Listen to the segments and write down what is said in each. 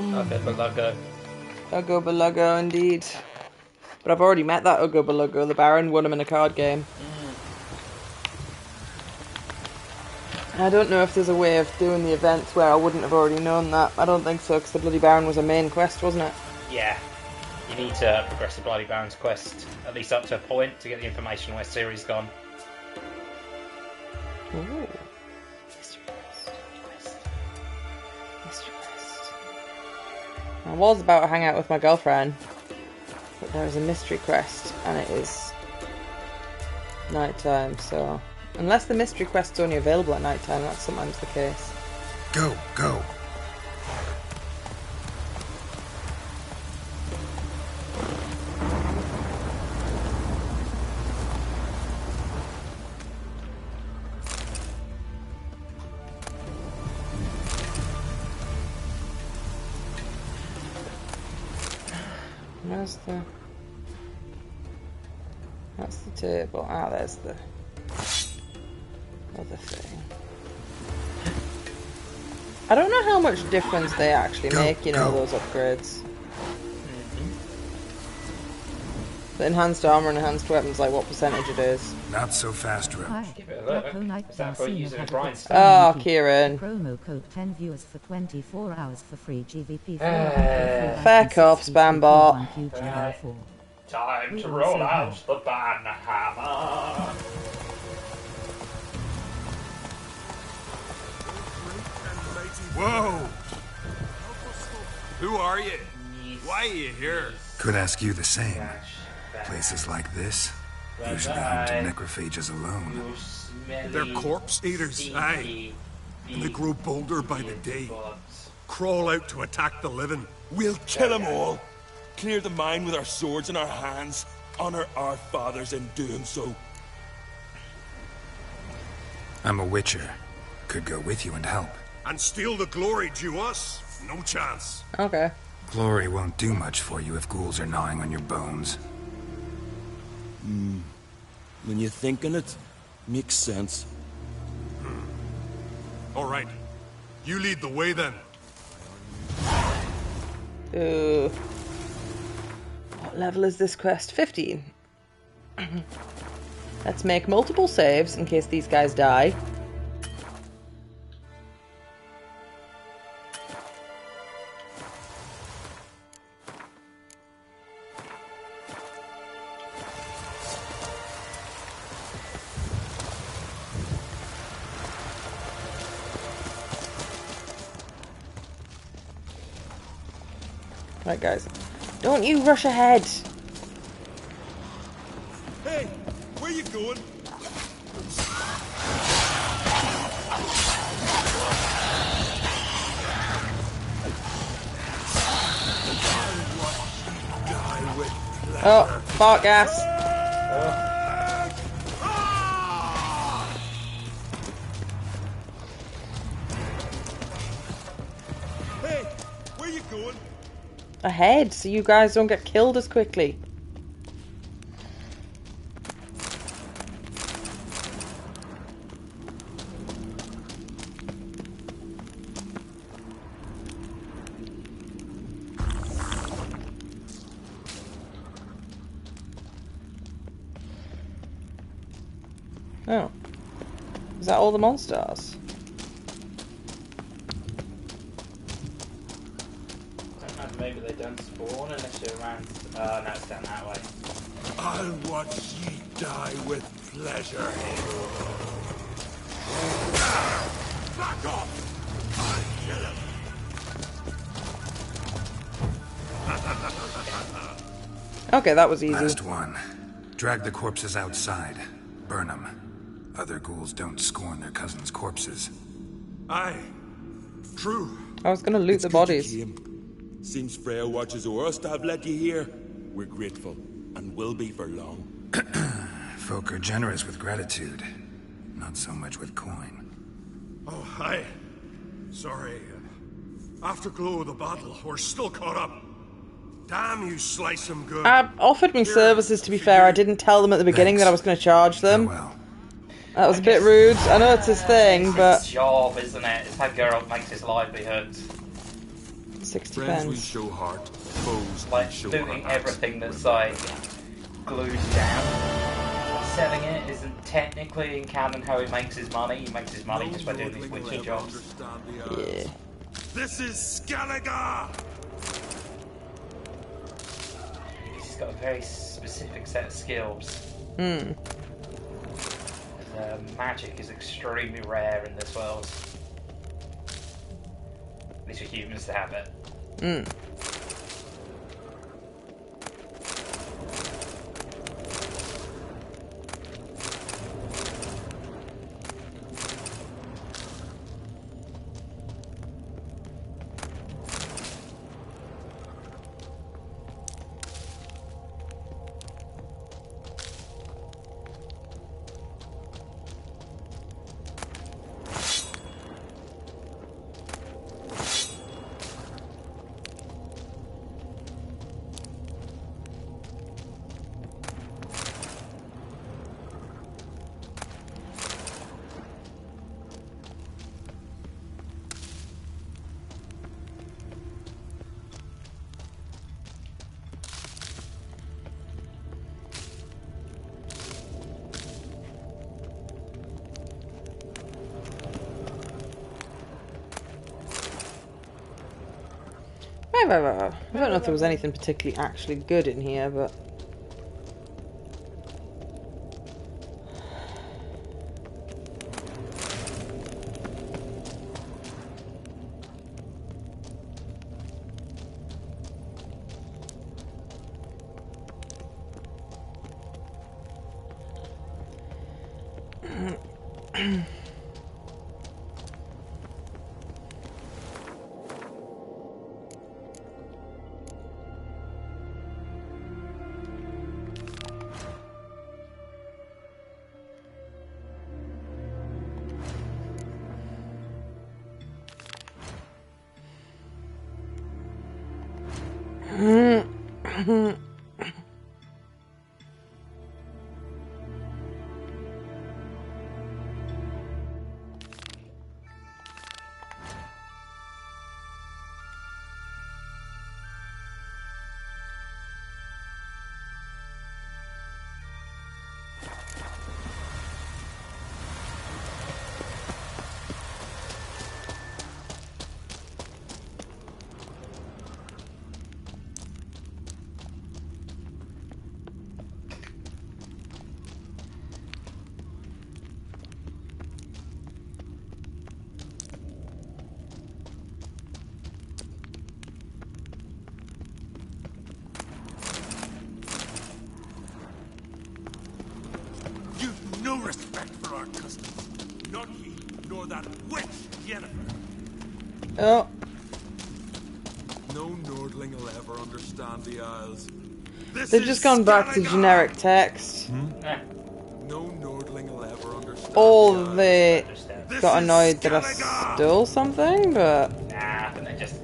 Okay, Balago. Uggo Balago, indeed. But I've already met that Uggo Balago. The Baron won him in a card game. I don't know if there's a way of doing the events where I wouldn't have already known that. I don't think so, because the Bloody Baron was a main quest, wasn't it? Yeah. You need to progress the Bloody Baron's quest, at least up to a point, to get the information where Ciri's gone. Ooh. Mystery quest. Mystery quest. I was about to hang out with my girlfriend, but there is a mystery quest, and it is nighttime, so... Unless the mystery quest's only available at nighttime, that's sometimes the case. Go, go. Where's the... That's the table. Ah, there's the other thing. I don't know how much difference they actually make, you know, those upgrades. The enhanced armor and enhanced weapons, like what percentage it is. Not so fast, Ro. Give it a look. Is that for using a grindstone? Oh, Kieran. Promo code 10 viewers for 24 hours for free GVP. Fuck off, Spambot. Time to roll out the ban hammer. Whoa! Who are you? Why are you here? Could ask you the same. Places like this, usually home to necrophages alone. They're corpse eaters, aye. And they grow bolder by the day. Crawl out to attack the living. We'll kill them all. Clear the mine with our swords in our hands. Honor our fathers in doing so. I'm a witcher. Could go with you and help. And steal the glory due us? No chance. Okay. Glory won't do much for you if ghouls are gnawing on your bones. When you think on it, makes sense. All right. You lead the way then. Ooh. What level is this quest? 15. Let's make multiple saves in case these guys die. Right, guys. Don't you rush ahead. Hey, where you going? Oh, fart gas. Hey, where you going? Ahead, so you guys don't get killed as quickly. Oh. Is that all the monsters? Maybe they don't spawn unless you're around. No, it's down that way. I'll watch ye die with pleasure. Back off! I'll kill him. Okay, that was easy. Last one. Drag the corpses outside. Burn them. Other ghouls don't scorn their cousins' corpses. Aye. True. I was gonna loot the bodies. Seems Freya watches over us to have let you here. We're grateful, and will be for long. Folk are generous with gratitude. Not so much with coin. Oh, aye. Sorry. Afterglow of the battle, we're still caught up. Damn, you slice them good. Offered me services, to be fair. I didn't tell them at the beginning that I was going to charge them. Well. That was a bit rude. I know it's his thing, but... It's his job, isn't it? It's how Geralt makes his livelihood. 60 Friends we pence. show heart, foes we Like show looting heart. everything that's like glued down. Selling it isn't technically in canon how he makes his money. He makes his money just by doing these Nordling will witcher ever jobs. understand the Isles. Yeah. This is Skellige! He's got a very specific set of skills. Magic is extremely rare in this world. At least for humans to have it. I don't know if there was anything particularly actually good in here, but... You've no respect for our customs. Not he, nor that witch, Yennefer. Oh, No Nordling will ever understand the Isles. This they've is just gone back to Skellige! generic text. Eh, No Nordling will ever understand Or the Isles. they understand. This got is annoyed that I Skellige! stole something, but Nah, I think they just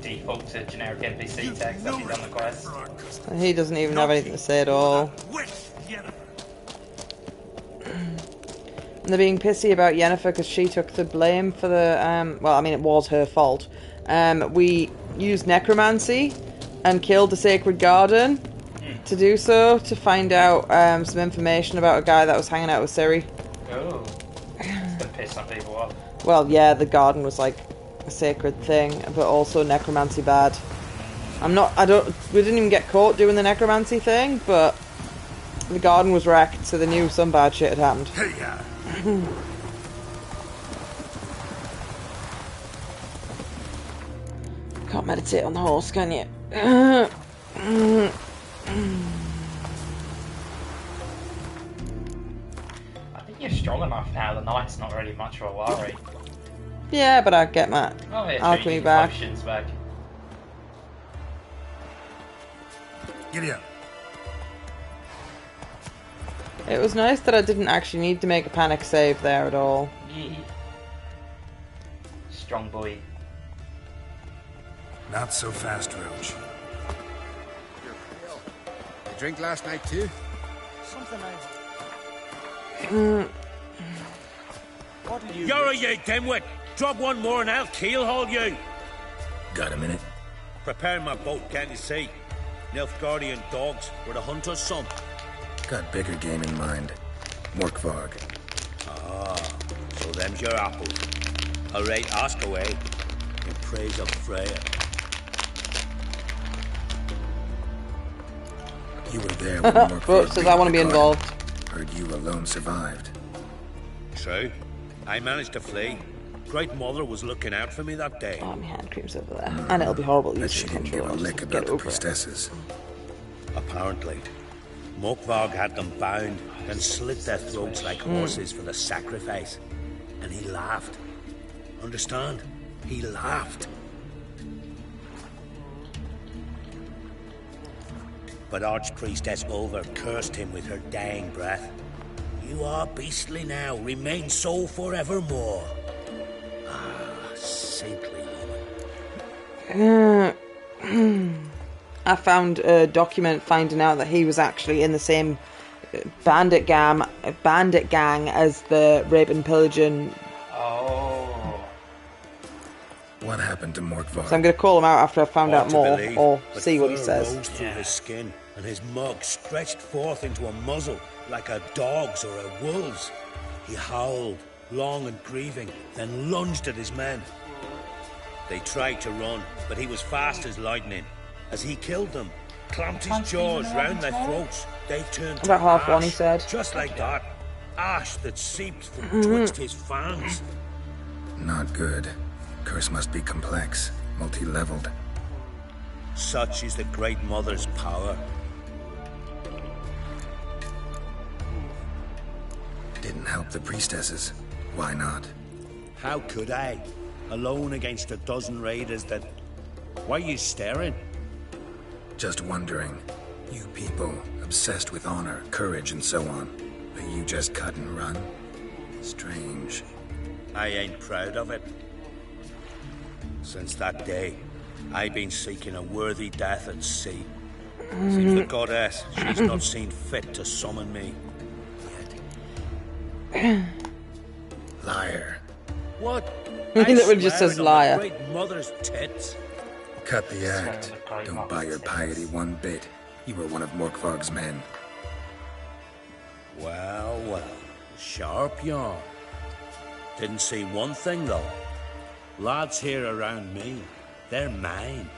default to generic NPC You've text no after you've done the respect quest. for our customs. he doesn't even Not have anything he, to say at nor all. that witch, Yennefer. And they're being pissy about Yennefer because she took the blame for the, well, I mean, it was her fault. We used necromancy and killed the sacred garden to do so, to find out some information about a guy that was hanging out with Ciri. Oh, it's gonna piss some people off. Well, yeah, the garden was like a sacred thing, but also necromancy bad. We didn't even get caught doing the necromancy thing, but the garden was wrecked, so they knew some bad shit had happened. Hey, yeah. Can't meditate on the horse, can you? I think you're strong enough now. The knight's not really much of a worry. Yeah, but I'll get my Oh yeah, alchemy sure, you get back. potions back. Giddy up. It was nice that I didn't actually need to make a panic save there at all. Yee. Strong boy. Not so fast, Roach. You drink last night too? You're a ye dimwit. Drop one more and I'll keel haul you. Got a minute? Preparing my boat, can't you see? Nilfgaardian dogs were to hunt us some. Got bigger game in mind. Morkvarg. Ah, so them's your apples. All right, ask away. In praise of Freya. You were there when Morkvarg But says I want to be raided the involved. garden. Heard you alone survived. True. I managed to flee. Great Mother was looking out for me that day. Oh, my hand cream's over there. And it'll be horrible Bet using she didn't give control. a lick Just about get the over it. priestesses. Apparently. Morkvarg had them bound and slit their throats like horses for the sacrifice. And he laughed. Understand? He laughed. But Archpriestess Ulver cursed him with her dying breath. You are beastly now, remain so forevermore. Ah, saintly woman. I found a document finding out that he was actually in the same bandit gang as the Raven Pillagen. Oh. What happened to Morkvarg? So I'm going to call him out after I've found Hard out to more, believe, or but see what he fur says. rose through his skin, and his mug stretched forth into a muzzle like a dog's or a wolf's. He howled, long and grieving, then lunged at his men. They tried to run, but he was fast as lightning. As he killed them, clamped his jaws round their throats, they turned to About half one, he ash, said. just like that. Ash that seeped from twixt his fangs. Not good. Curse must be complex, multi-leveled. Such is the Great Mother's power. Didn't help the priestesses. Why not? How could I? Alone against a dozen raiders that... Why are you staring? Just wondering. You people, obsessed with honor, courage, and so on. But you just cut and run? Strange. I ain't proud of it. Since that day, I've been seeking a worthy death at sea. Seems the goddess, she's not seen fit to summon me. Liar. What? He literally just says liar. Great Mother's tits. Cut the act. Don't buy your piety one bit. You were one of Morkvarg's men. Well, well. Sharp yarn. Didn't see one thing, though. Lads here around me, they're mine.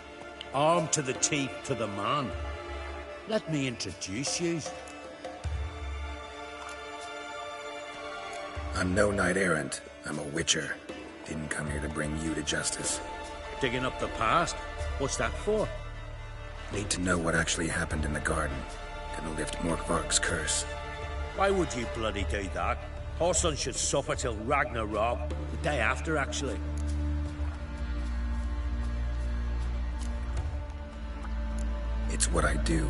Armed to the teeth to the man. Let me introduce you. I'm no knight-errant. I'm a witcher. Didn't come here to bring you to justice. Digging up the past? What's that for? Need to know what actually happened in the garden. Gonna lift Morkvarg's curse. Why would you bloody do that? Horson should suffer till Ragnarok. The day after, actually. It's what I do.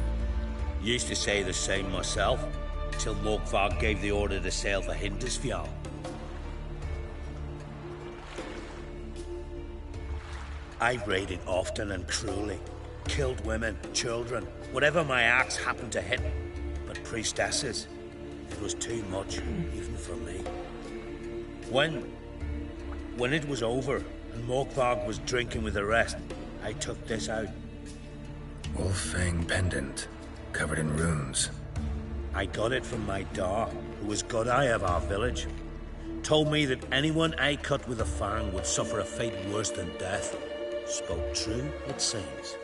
Used to say the same myself, till Morkvarg gave the order to sail for Hindisfjall. I've raided often and cruelly. Killed women, children, whatever my axe happened to hit. But priestesses, it was too much, even for me. When it was over, and Morkvarg was drinking with the rest, I took this out. Wolf-fang pendant, covered in runes. I got it from my da, who was god eye of our village. Told me that anyone I cut with a fang would suffer a fate worse than death. Spoke true, it seems.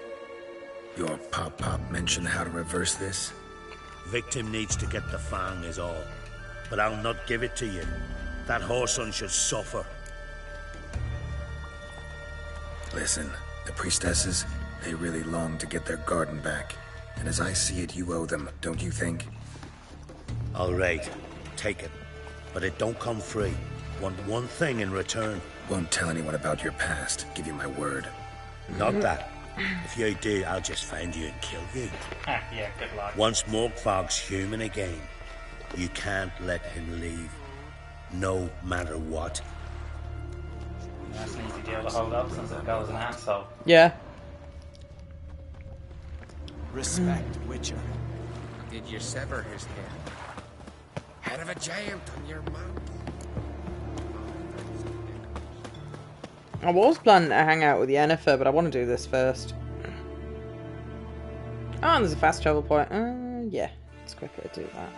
Your pop-pop mentioned how to reverse this? Victim needs to get the fang is all. But I'll not give it to you. That Horson should suffer. Listen, the priestesses, they really long to get their garden back. And as I see it, you owe them, don't you think? All right, take it. But it don't come free. Want one thing in return. Won't tell anyone about your past, give you my word. Not that. If you do, I'll just find you and kill you. Yeah, good luck. Once Morkvarg's human again, you can't let him leave. No matter what. That's an easy deal to hold up since the girl's an asshole. Yeah. Respect, Witcher. Did you sever his head? Head of a giant on your mount. I was planning to hang out with Yennefer, but I want to do this first. Oh, and there's a fast travel point. Yeah, it's quicker to do that.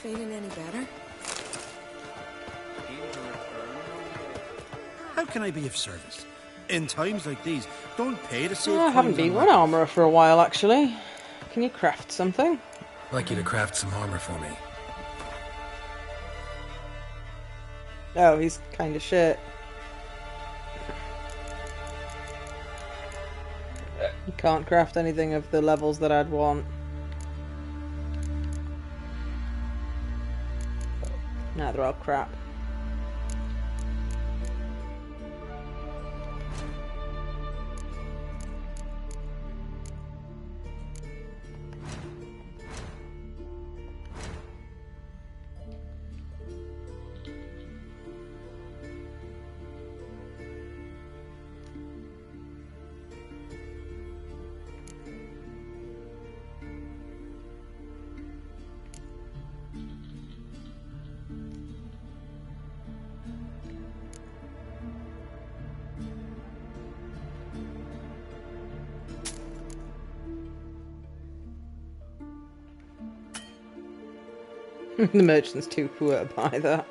Feeling any better? How can I be of service? In times like these, don't pay to save I haven't coins been on one weapons. armourer for a while, actually. Can you craft something? I'd like you to craft some armor for me. Oh, he's kind of shit. You can't craft anything of the levels that I'd want. Nah, they're all crap. The merchant's too poor to buy that.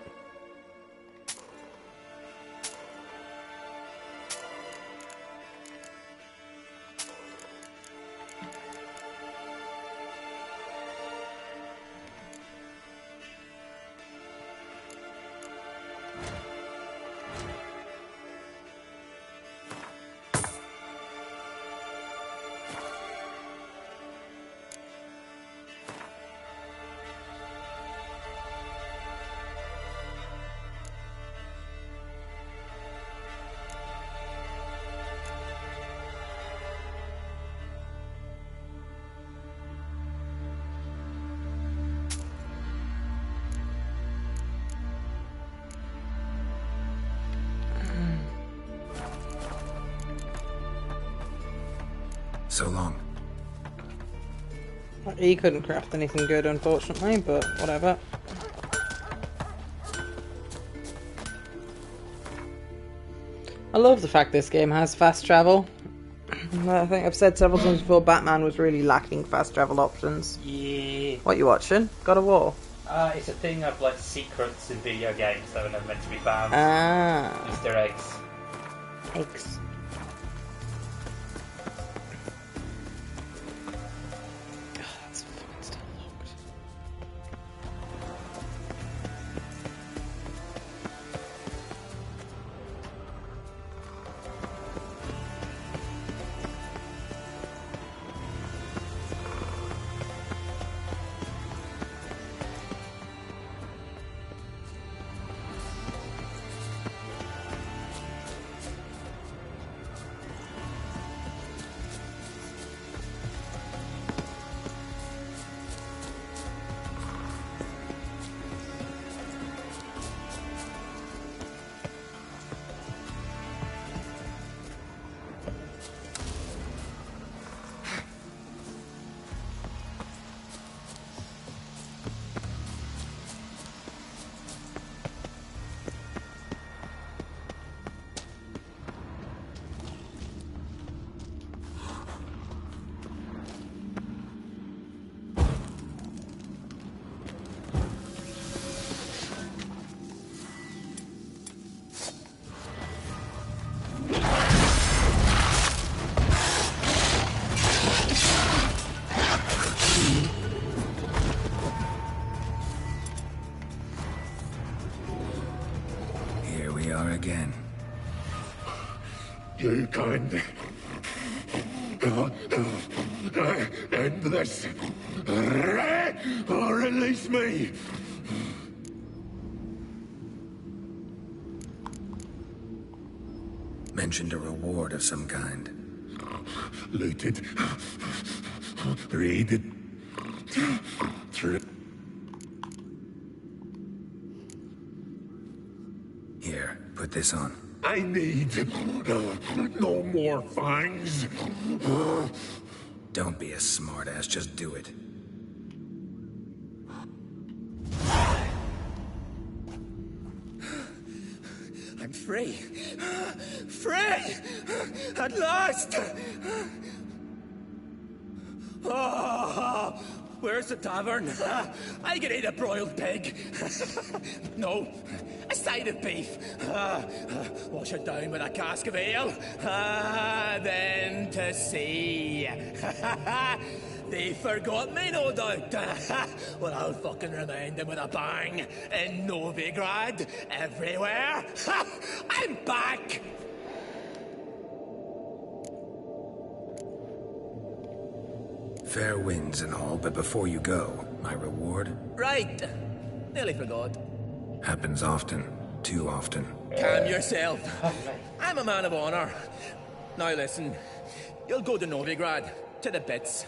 So long. He couldn't craft anything good, unfortunately, but whatever. I love the fact this game has fast travel. I think I've said several times before, Batman was really lacking fast travel options. Yeah. What you watching? God of War? It's a thing of like secrets in video games that are never meant to be found. Ah. Easter eggs. Eggs. That's fucking still locked. Here we are again. You kind. End this. Or release me. Mentioned a reward of some kind. Looted. Raided. Here, put this on. I need no more fangs. Don't be a smartass, just do it. Free! Free! At last! Oh, where's the tavern? I can eat a broiled pig. No, a side of beef. Wash it down with a cask of ale. Then to sea. They forgot me, no doubt. Well, I'll fucking remind them with a bang. In Novigrad, everywhere. I'm back! Fair winds and all, but before you go, my reward? Right. Nearly forgot. Happens often. Too often. Calm yourself. I'm a man of honor. Now listen. You'll go to Novigrad, to the bits.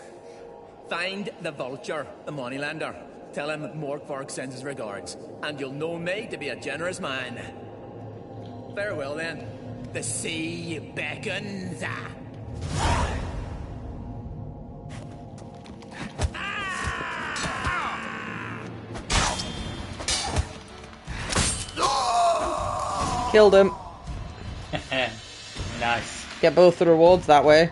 Find the vulture, the moneylender. Tell him Morkvark sends his regards, and you'll know me to be a generous man. Farewell then. The sea beckons. Killed him. Nice. Get both the rewards that way.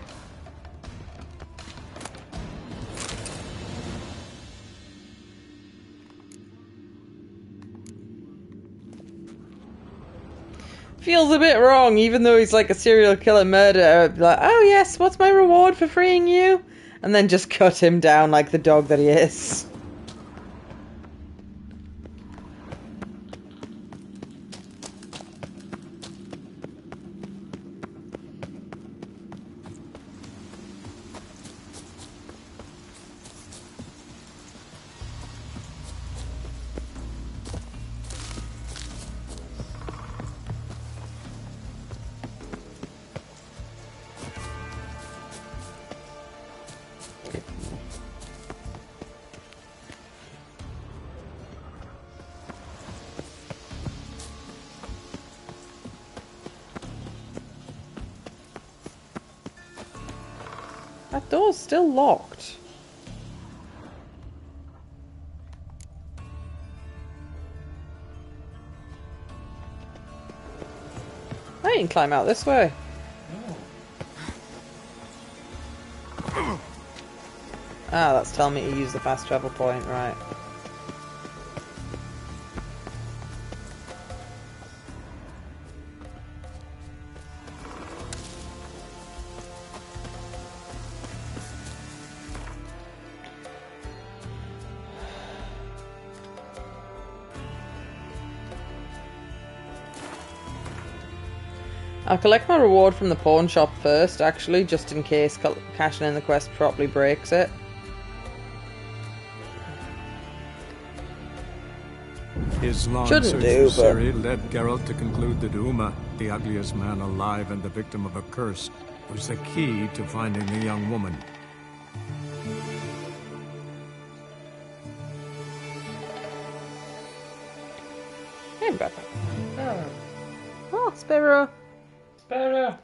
Feels a bit wrong, even though he's like a serial killer murderer. Like, oh yes, what's my reward for freeing you? And then just cut him down like the dog that he is. That door's still locked. I didn't climb out this way. Ah, that's telling me to use the fast travel point, right. I'll collect my reward from the pawn shop first, actually, just in case cashing in the quest properly breaks it. His long Shouldn't do, but led Geralt to conclude that Uma, the ugliest man alive and the victim of a curse, was the key to finding the young woman. Hey, Pepper. Oh, Sparrow. Sparrow.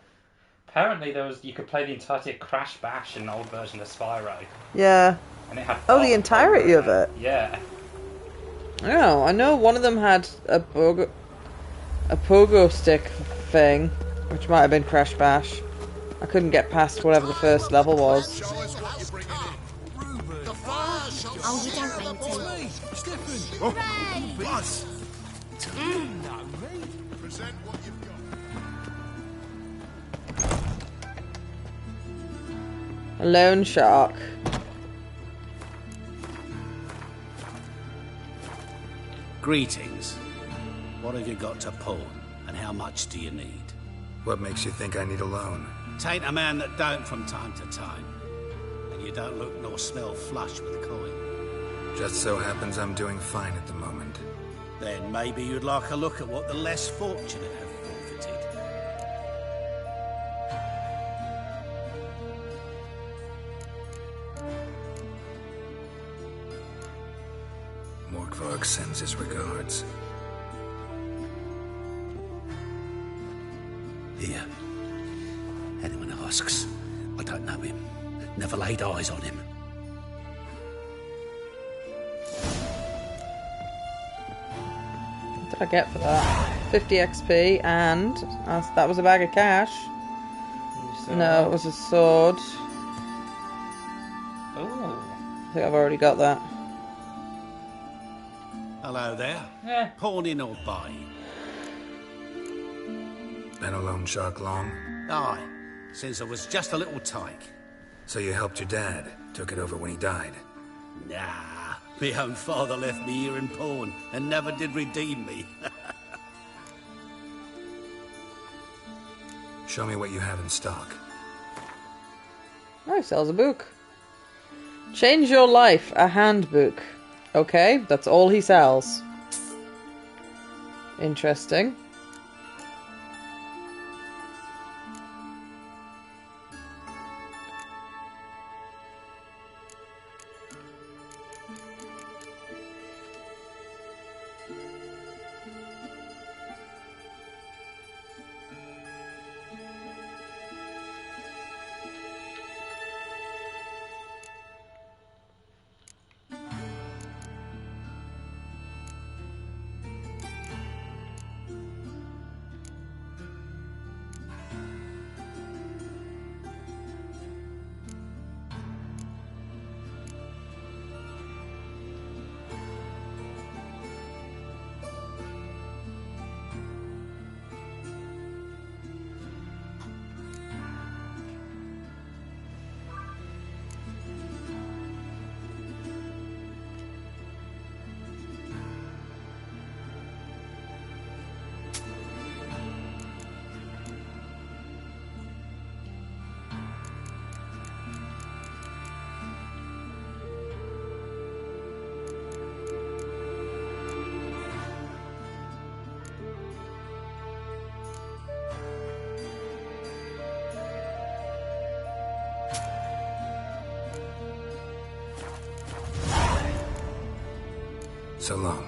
Apparently, you could play the entirety of Crash Bash in an old version of Spyro. Yeah. And it had the entirety of it. Yeah. Oh, I know one of them had a pogo stick thing, which might have been Crash Bash. I couldn't get past whatever the first level was. Oh, you don't mean to. Oh, boss. Present what you've got. A lone shark. Greetings. What have you got to pawn, and how much do you need? What makes you think I need a loan? Tain't a man that don't from time to time. And you don't look nor smell flush with coin. Just so happens I'm doing fine at the moment. Then maybe you'd like a look at what the less fortunate have forfeited. Morkvark sends his regards. Here. Anyone asks, I don't know him. Never laid eyes on him. Did What did I get for that? 50 XP, and that was a bag of cash. No, it was a sword. Oh. I think I've already got that. Hello there. Yeah. Pawning or buying? Been a loan shark long? Aye, since I was just a little tyke. So you helped your dad, took it over when he died? Nah, my own father left me here in pawn and never did redeem me. Show me what you have in stock. Oh, he sells a book. Change Your Life, a handbook. Okay, that's all he sells. Interesting. So long.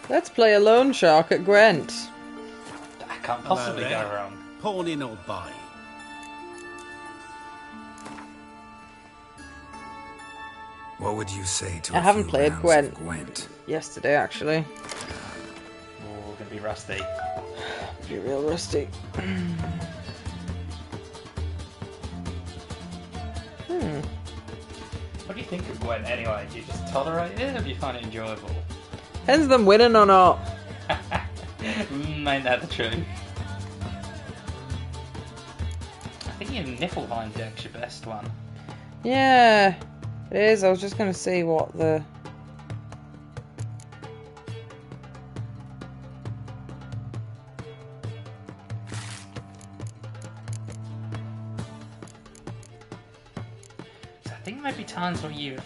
Let's play a loan shark at Gwent. I can't possibly go wrong. Pawning or buying? What would you say to I a haven't few played rounds of Gwent? Yesterday, actually. Oh, gonna be rusty. Be real rusty. What do you think of Gwen anyway? Do you just tolerate it, or do you find it enjoyable? Depends them winning or not. Ain't that the truth? I think your Niflheim deck's your best one. Yeah, it is. I was just going to see what the... So I think maybe times where you've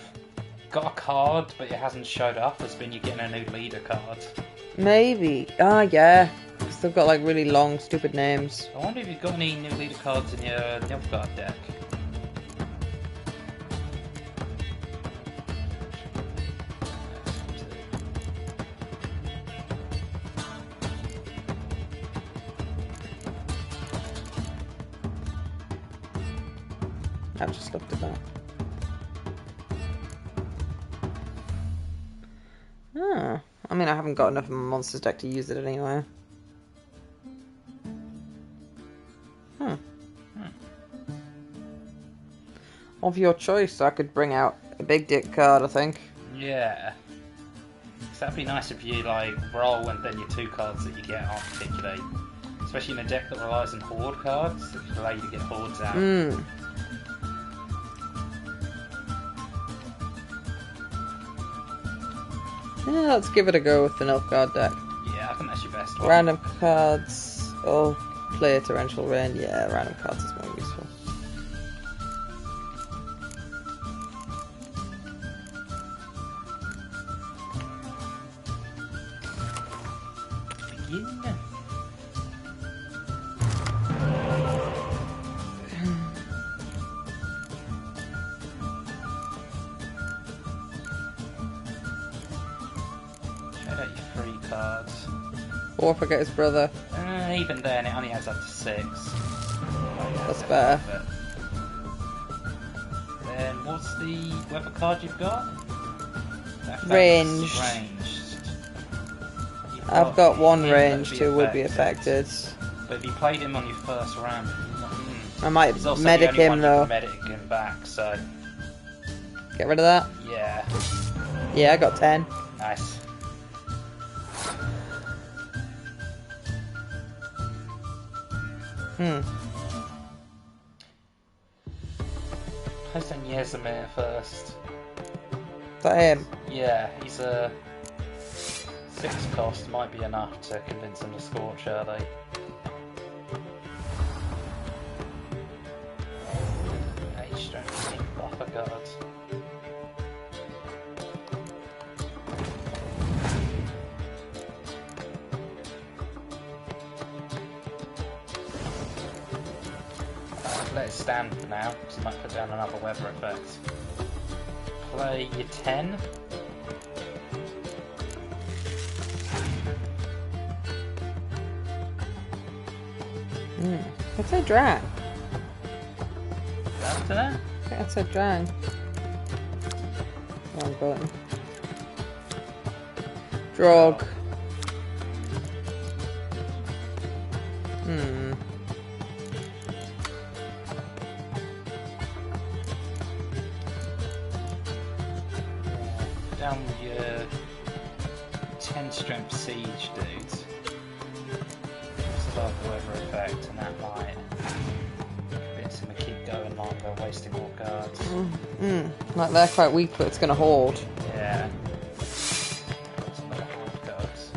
got a card but it hasn't showed up has been you getting a new leader card. Maybe. Ah, yeah. Because they've got like really long, stupid names. I wonder if you've got any new leader cards in your Nilfgaard deck. I've just looked at that. Ah, I mean, I haven't got enough of my monsters deck to use it anyway. Of your choice, I could bring out a big dick card, I think. Yeah. So that'd be nice if you like roll and then your 2 cards that you get aren't particularly, especially in a deck that relies on horde cards that allow you to get hordes out. Yeah, let's give it a go with the Nilfgaard deck. Yeah, I think that's your best one. Random cards or play a torrential rain. Yeah, random cards is more useful. Begin. Trade out your 3 cards. Or forget his brother. Even then, it only adds up to 6. That's better. Then, what's the weapon card you've got? Ranged. I've got 1 ranged who would be affected. But if you played him on your first round, I might he's also medic the only him one though. you can medic him back, so Get rid of that? yeah. Yeah, I got 10. Nice. Place on Yesemir first. Is that him? Yeah, he's a 6 cost, might be enough to convince him to scorch early. H strength, buffer guards. Let it stand for now, because he might put down another weather effect. Play your 10. What's a drang? After that? I think that's a drang. Wrong button. Drog. Down with your 10 strength siege dudes. Just above the weather effect, and that might convince him to keep going longer, wasting more cards. Like they're quite weak, but it's gonna hold. Yeah. Got some other hard cards.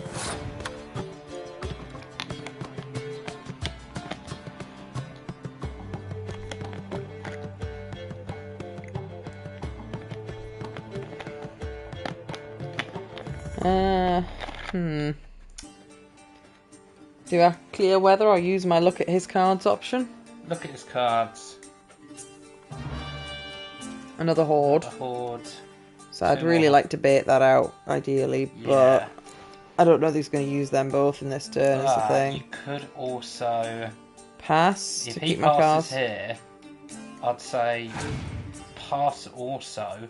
Do I clear weather or use my look at his cards option? Look at his cards. Another horde. A horde. So I'd really like to bait that out, ideally, but I don't know if he's going to use them both in this turn, is the thing. You could also pass if to he keep my cards. passes here, I'd say pass also.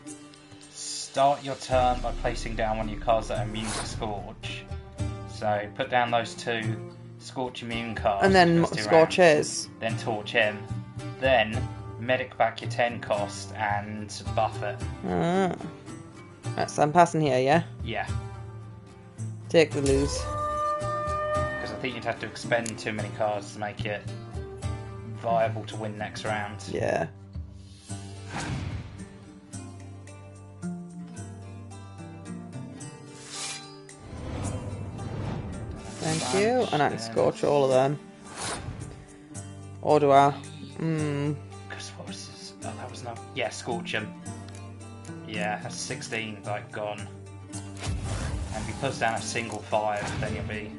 Start your turn by placing down one of your cards that are immune to Scorch. So put down those 2 Scorch immune cards. And then for 2 Scorch rounds. his. Then torch him. Then medic back your 10 cost and buff it. Right, so I'm passing here, yeah? Yeah. Take the lose. Because I think you'd have to expend too many cards to make it viable to win next round. Yeah. Thank you. And I can scorch all of them. Or do I? Because what was this? Oh, that was not. Yeah, scorch him. Yeah, that's 16, like, gone. And if he puts down a single 5, then you'll be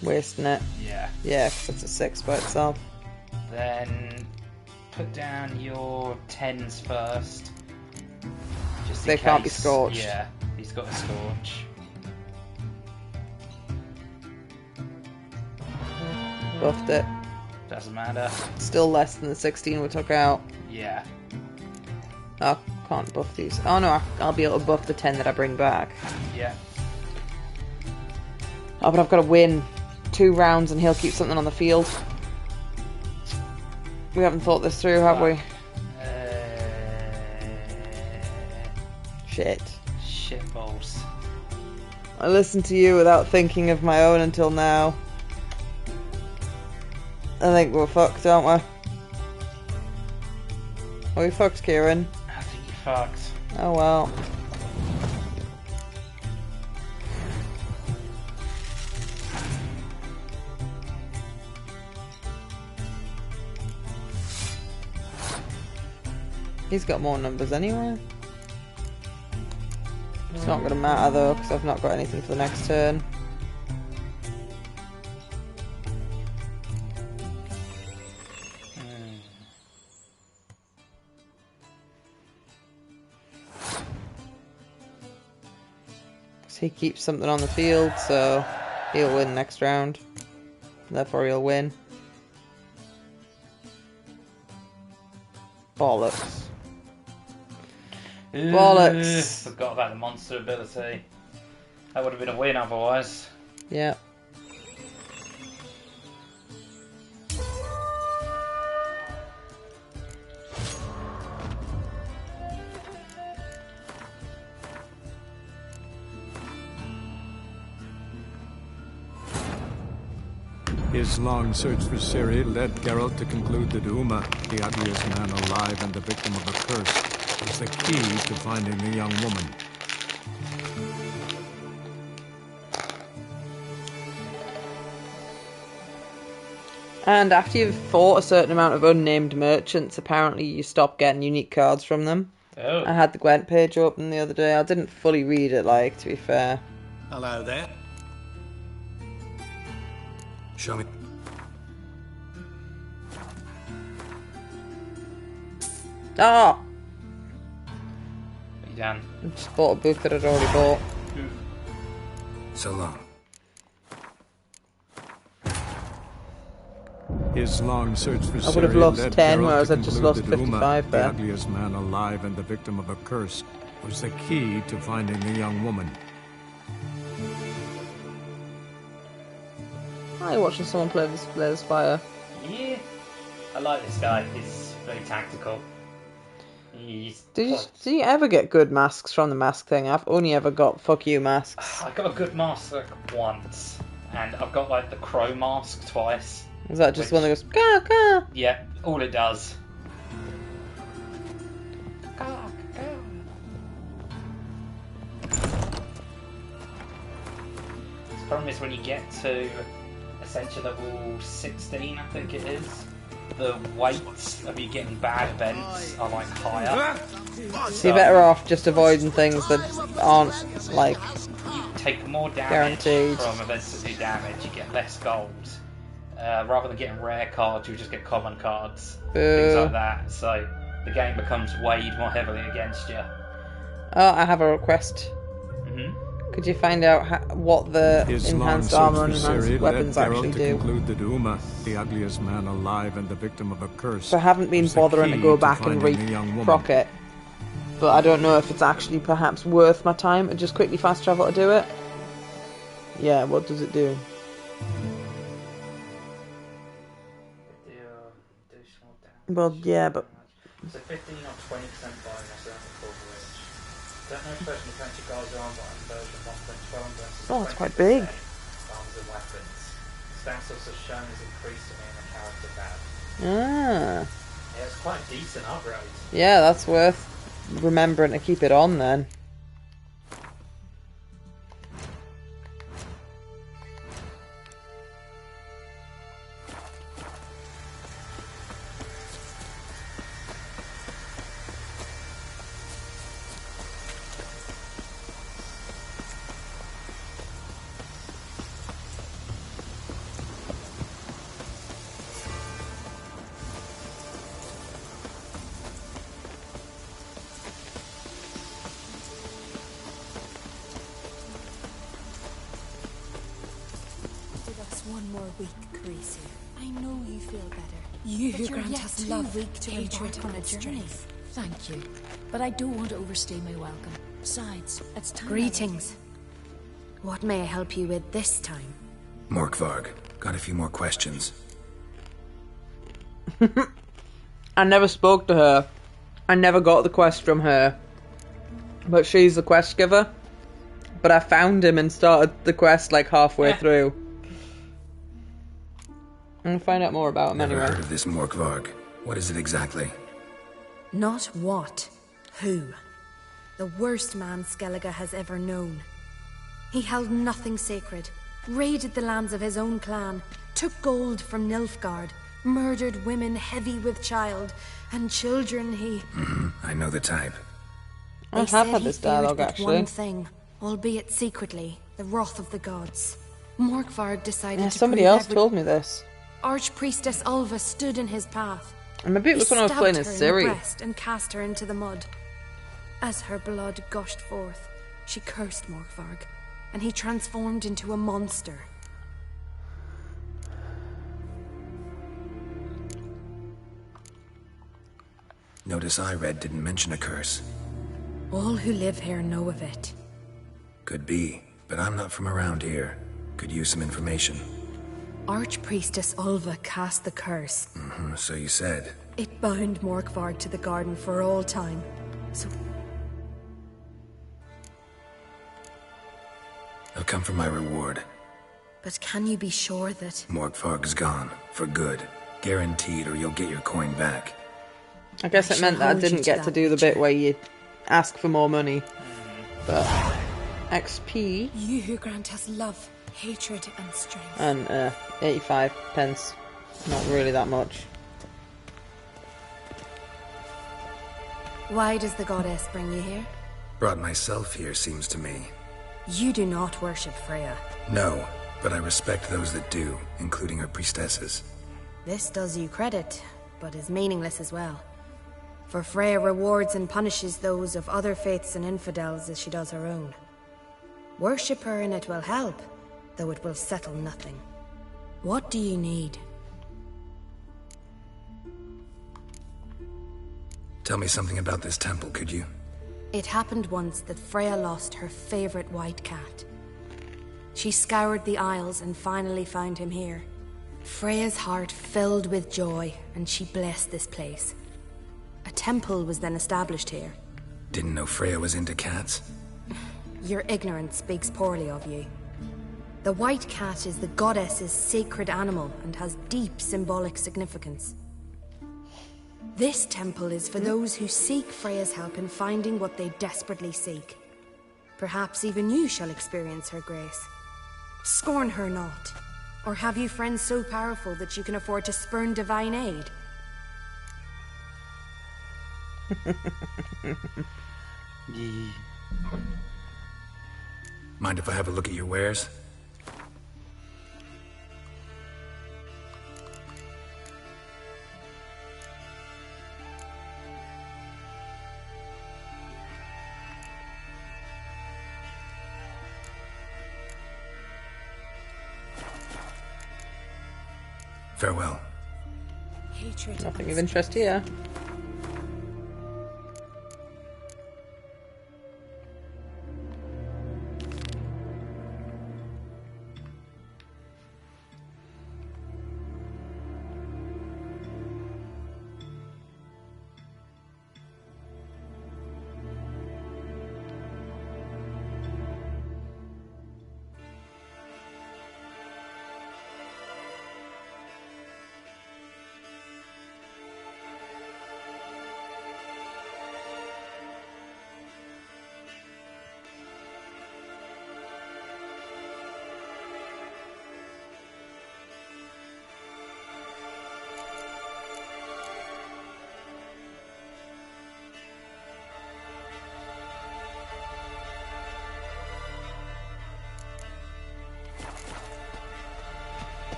wasting it. Yeah. Yeah, because it's a 6 by itself. Then put down your 10s first. Just They in can't be case. scorched. Yeah, he's got a scorch. Buffed it. Doesn't matter. Still less than the 16 we took out. Yeah. Oh, can't buff these. Oh no, I'll be able to buff the 10 that I bring back. Yeah. Oh, but I've got to win 2 rounds and he'll keep something on the field. We haven't thought this through, have we? Shit. Shitballs. I listened to you without thinking of my own until now. I think we're fucked, aren't we? Are we fucked, Kieran? I think you're fucked. Oh well. He's got more numbers anyway. It's not going to matter though, because I've not got anything for the next turn. So he keeps something on the field, so he'll win next round. Therefore he'll win. Bollocks. Bollocks. Forgot about the monster ability. That would have been a win otherwise. Yeah. His long search for Ciri led Geralt to conclude that Uma, the ugliest man alive and the victim of a curse, was the key to finding the young woman. And after you've fought a certain amount of unnamed merchants, apparently you stop getting unique cards from them. Oh. I had the Gwent page open the other day. I didn't fully read it, like, to be fair. Hello there. Show me. Ah! What you done? I just bought a book that I'd already bought. So long. His long search for I would have Ciri lost led 10, Geralt whereas to I just conclude lost that Uma, 55 the there. ugliest man alive and the victim of a curse, was the key to finding the young woman. I watching someone play this fire. Yeah. I like this guy. He's very tactical. Did you ever get good masks from the mask thing? I've only ever got fuck you masks. I got a good mask like once, and I've got like the crow mask twice. Is that just one that goes caw caw? Yeah, all it does. The problem is when you get to Ascension level 16, I think it is, the weights of you getting bad events are like higher. So you're better off just avoiding things that aren't like take more damage guaranteed from events that do damage. You get less gold. Rather than getting rare cards, you just get common cards, things like that. So the game becomes weighed more heavily against you. Oh, I have a request. Could you find out what the His enhanced long armor and search for enhanced Ciri weapons led Geralt actually to do? conclude that Uma, the ugliest man alive and the victim of a curse, So I haven't been was the bothering to key go back and finding the young woman. re-proc it. But I don't know if it's actually perhaps worth my time to just quickly fast travel to do it. Yeah, what does it do? Well, yeah, but... So 15 or 20% bonus on the coverage. Don't know if personal defense your guards are on, but in version 1.12 versus Oh, it's quite big. arms and weapons. Stats also shown as increased to me in the character pad. Ah. Yeah, it's quite a decent upgrade. Yeah, that's worth remembering to keep it on then. Give us one more week, Carisi. I know you feel better. You but who you're grant yet us too love, weak to hatred, embark on a and journey. strength. Thank you, but I don't want to overstay my welcome. Besides, it's time. Greetings. What may I help you with this time? Morkvarg, got a few more questions. I never spoke to her. I never got the quest from her. but she's the quest giver. But I found him and started the quest like halfway through. I'm gonna find out more about him Never anyway. heard of this Morkvarg. What is it exactly? Not what, who. The worst man Skellige has ever known. He held nothing sacred, raided the lands of his own clan, took gold from Nilfgaard, murdered women heavy with child, and children he... I know the type. I have had this dialogue, actually. One thing, albeit secretly, the wrath of the gods. Morkvarg decided Yeah, to somebody prove else told me this. Archpriestess Ulva stood in his path. And maybe it was He when I was playing as stabbed her in the Ciri. breast and cast her into the mud. As her blood gushed forth, she cursed Morkvarg, and he transformed into a monster. Notice I read didn't mention a curse. All who live here know of it. Could be, but I'm not from around here. Could use some information. Archpriestess Ulva cast the curse. So you said. It bound Morkvarg to the garden for all time. So I'll come for my reward. but can you be sure that... Morkvarg's gone. For good. Guaranteed, or you'll get your coin back. I guess it meant that I didn't get to do the bit where you ask for more money. But XP You who grant us love, hatred, and strength. and 85 pence. Not really that much. Why does the goddess bring you here? Brought myself here, seems to me. You do not worship Freya. No, but I respect those that do, including her priestesses. This does you credit, but is meaningless as well. For Freya rewards and punishes those of other faiths and infidels as she does her own. Worship her and it will help, though it will settle nothing. What do you need? Tell me something about this temple, could you? It happened once that Freya lost her favorite white cat. She scoured the Isles and finally found him here. Freya's heart filled with joy, and she blessed this place. A temple was then established here. Didn't know Freya was into cats? Your ignorance speaks poorly of you. The white cat is the goddess's sacred animal and has deep symbolic significance. This temple is for those who seek Freya's help in finding what they desperately seek. Perhaps even you shall experience her grace. Scorn her not. Or have you friends so powerful that you can afford to spurn divine aid? Mind if I have a look at your wares? Farewell. Hatred. Nothing of interest here.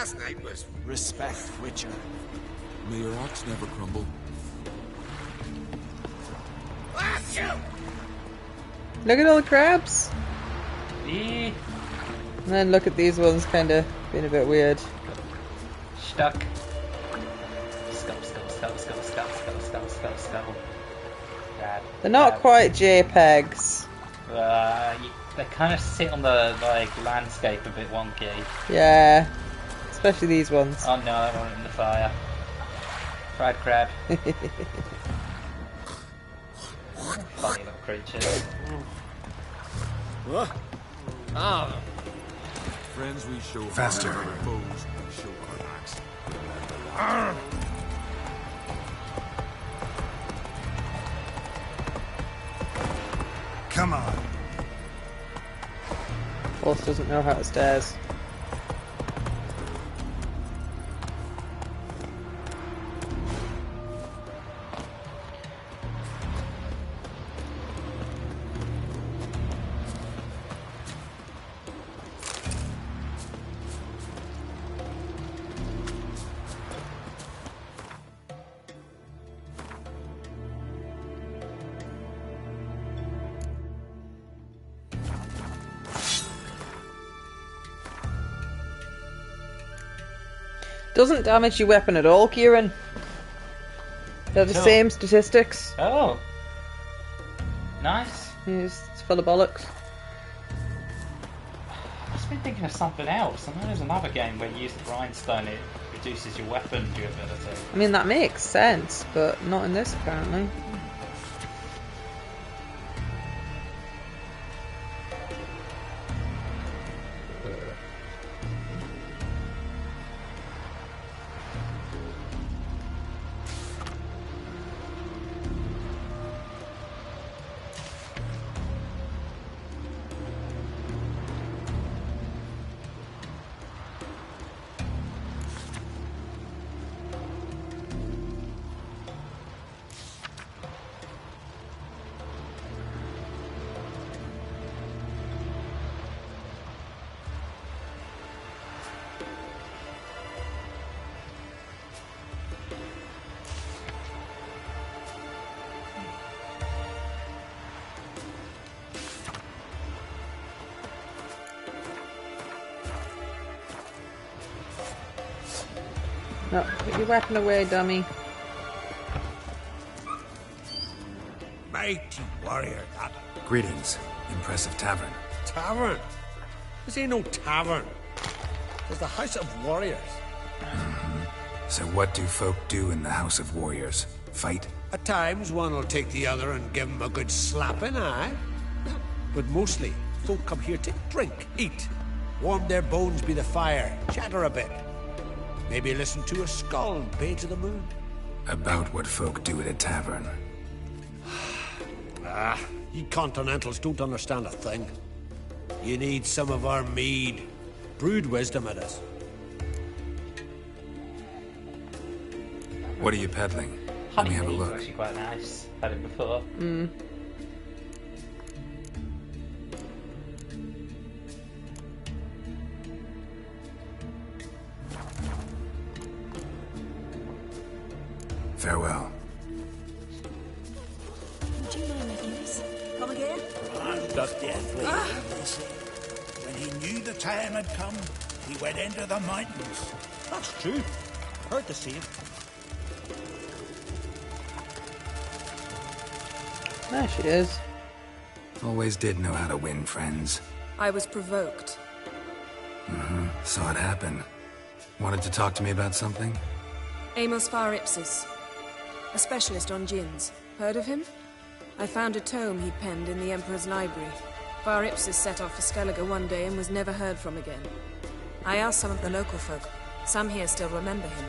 last night was... Respect, Witcher. May your axe never crumble. Ah, shoot! Look at all the crabs. Yeah. And then look at these ones kind of being a bit weird. Stuck. Scuttle, scuttle, scuttle, scuttle, scuttle, scuttle, scuttle, scuttle, scuttle. Crab. They're not crab. quite JPEGs. They kind of sit on the landscape a bit wonky. Yeah. Especially these ones. Oh no, I want it in the fire. Fried crab. Funny little creatures. Ah. Friends we show Faster. Our foes we show our axe. Come on. Horse doesn't know how to stairs. Doesn't damage your weapon at all, Kieran. They're the same statistics. Oh. Nice. It's full of bollocks. I've just been thinking of something else. I know there's another game where you use the grindstone, it reduces your weapon durability. I mean, that makes sense, but not in this, apparently. No, put your weapon away, dummy. Mighty warrior, that. Greetings. Impressive tavern. Tavern? This ain't no tavern. It's the House of Warriors. So what do folk do in the House of Warriors? Fight? At times, one will take the other and give him a good slapping, aye? But mostly, folk come here to drink, eat, warm their bones by the fire, chatter a bit. Maybe listen to a skull bay to the moon. About what folk do at a tavern. You continentals don't understand a thing. You need some of our mead. Brewed wisdom it is. What are you peddling? Let Honey me have a mead's look. actually quite nice. Had it before. Farewell. Would you mind making this? Come again? Got deathly they say. When he knew the time had come, he went into the mountains. That's true. Heard the same. There she is. Always did know how to win friends. I was provoked. Saw it happen. Wanted to talk to me about something? Amos Var Ipsis, a specialist on djinns. Heard of him? I found a tome he penned in the Emperor's library. Var Ipsis set off for Skellige one day and was never heard from again. I asked some of the local folk. Some here still remember him.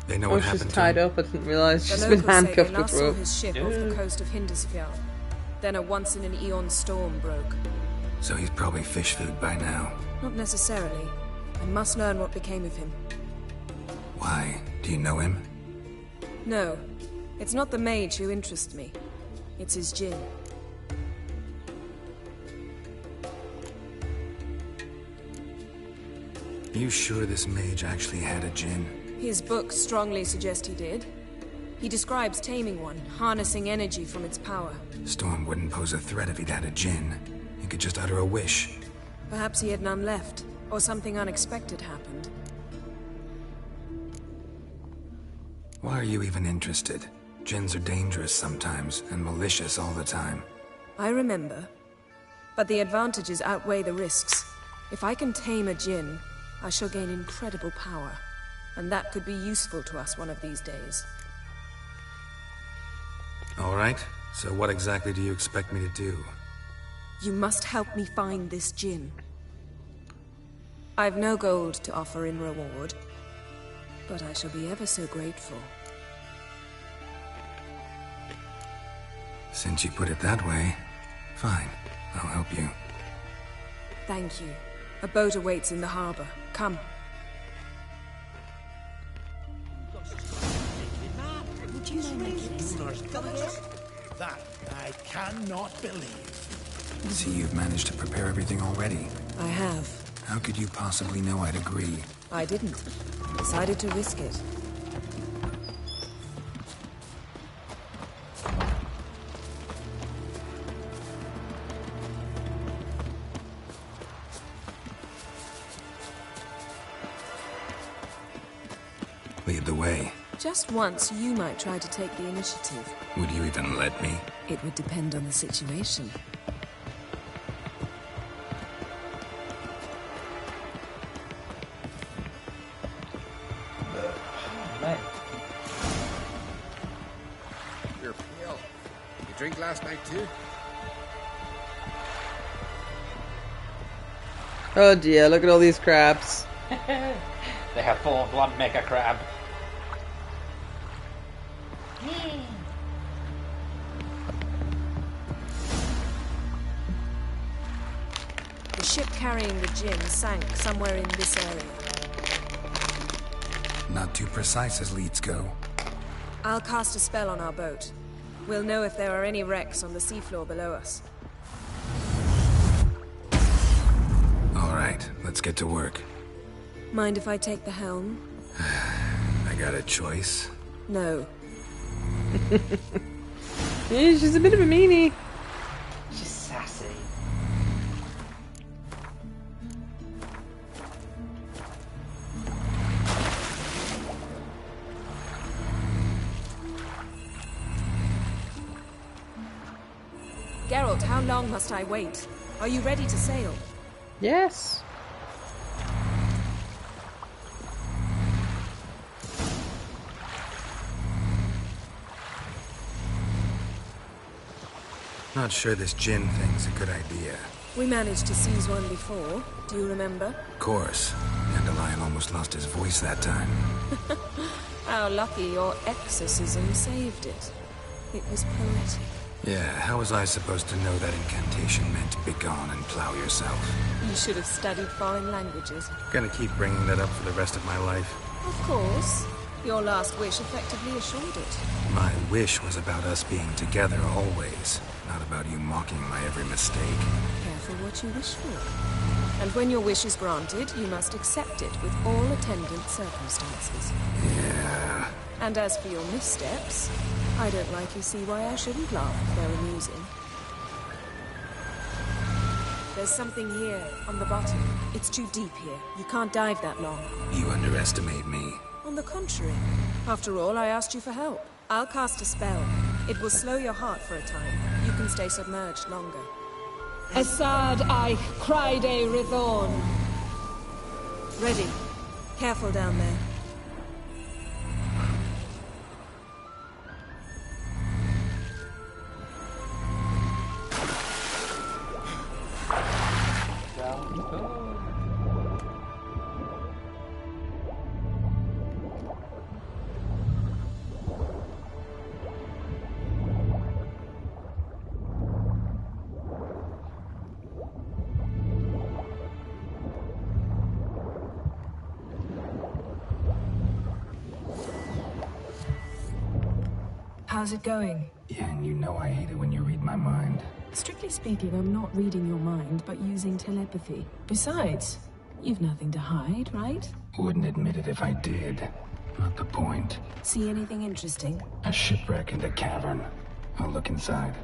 They know Oh, what she's happened tied to him? up. I didn't realise The she's locals been say they handcuffed with last saw rope. his ship off the coast of Hindisfjall. Then a once-in-an-eon storm broke. So he's probably fish food by now. Not necessarily. I must learn what became of him. Why? Do you know him? No, it's not the mage who interests me. It's his djinn. You sure this mage actually had a djinn? His books strongly suggest he did. He describes taming one, harnessing energy from its power. Storm wouldn't pose a threat if he'd had a djinn. He could just utter a wish. Perhaps he had none left, or something unexpected happened. Why are you even interested? Djinns are dangerous sometimes, and malicious all the time. I remember. But the advantages outweigh the risks. If I can tame a djinn, I shall gain incredible power. And that could be useful to us one of these days. All right, so what exactly do you expect me to do? You must help me find this djinn. I've no gold to offer in reward, but I shall be ever so grateful. Since you put it that way, fine, I'll help you. Thank you. A boat awaits in the harbor. Come. Would you mind making That I cannot believe. See, you've managed to prepare everything already. I have. How could you possibly know I'd agree? I didn't. Decided to risk it. Lead the way. Just once, you might try to take the initiative. Would you even let me? It would depend on the situation. You're pale. You drink last night too? Oh dear, look at all these crabs. They have fought one mega crab. The ship carrying the djinn sank somewhere in this area. Not too precise as leads go. I'll cast a spell on our boat. We'll know if there are any wrecks on the seafloor below us. All right, let's get to work. Mind if I take the helm? I got a choice. No. Yeah, she's a bit of a meanie. She's sassy. Geralt, how long must I wait? Are you ready to sail? Yes. Not sure this djinn thing's a good idea. We managed to seize one before. Do you remember? Of course. Dandelion almost lost his voice that time. How lucky your exorcism saved it. It was poetic. Yeah, how was I supposed to know that incantation meant begone and plow yourself? You should have studied foreign languages. Gonna keep bringing that up for the rest of my life. Of course. Your last wish effectively assured it. My wish was about us being together always, not about you mocking my every mistake. Careful what you wish for. And when your wish is granted, you must accept it with all attendant circumstances. Yeah. And as for your missteps, I don't rightly see why I shouldn't laugh if they're amusing. There's something here, on the bottom. It's too deep here. You can't dive that long. You underestimate me. On the contrary. After all, I asked you for help. I'll cast a spell. It will slow your heart for a time. You can stay submerged longer. Asad I cried a Rithorn. Ready. Careful down there. How's it going? Yeah, and you know I hate it when you read my mind. Strictly speaking, I'm not reading your mind, but using telepathy. Besides, You've nothing to hide, right? Wouldn't admit it if I did. Not the point. See anything interesting? A shipwreck in the cavern. I'll look inside.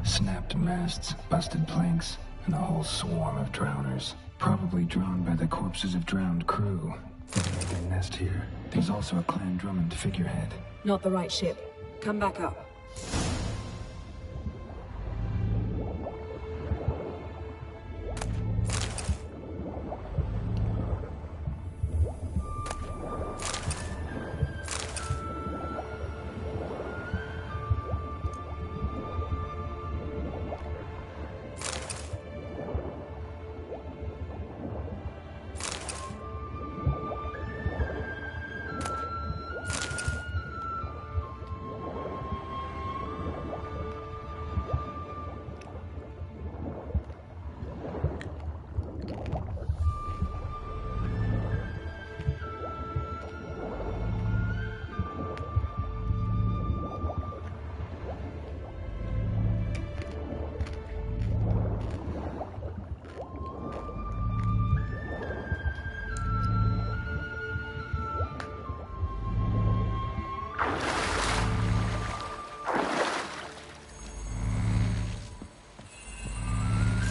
Snapped masts, busted planks, and a whole swarm of drowners. Probably drawn by the corpses of drowned crew. They made their nest here. There's also a Clan Drummond figurehead. Not the right ship. Come back up.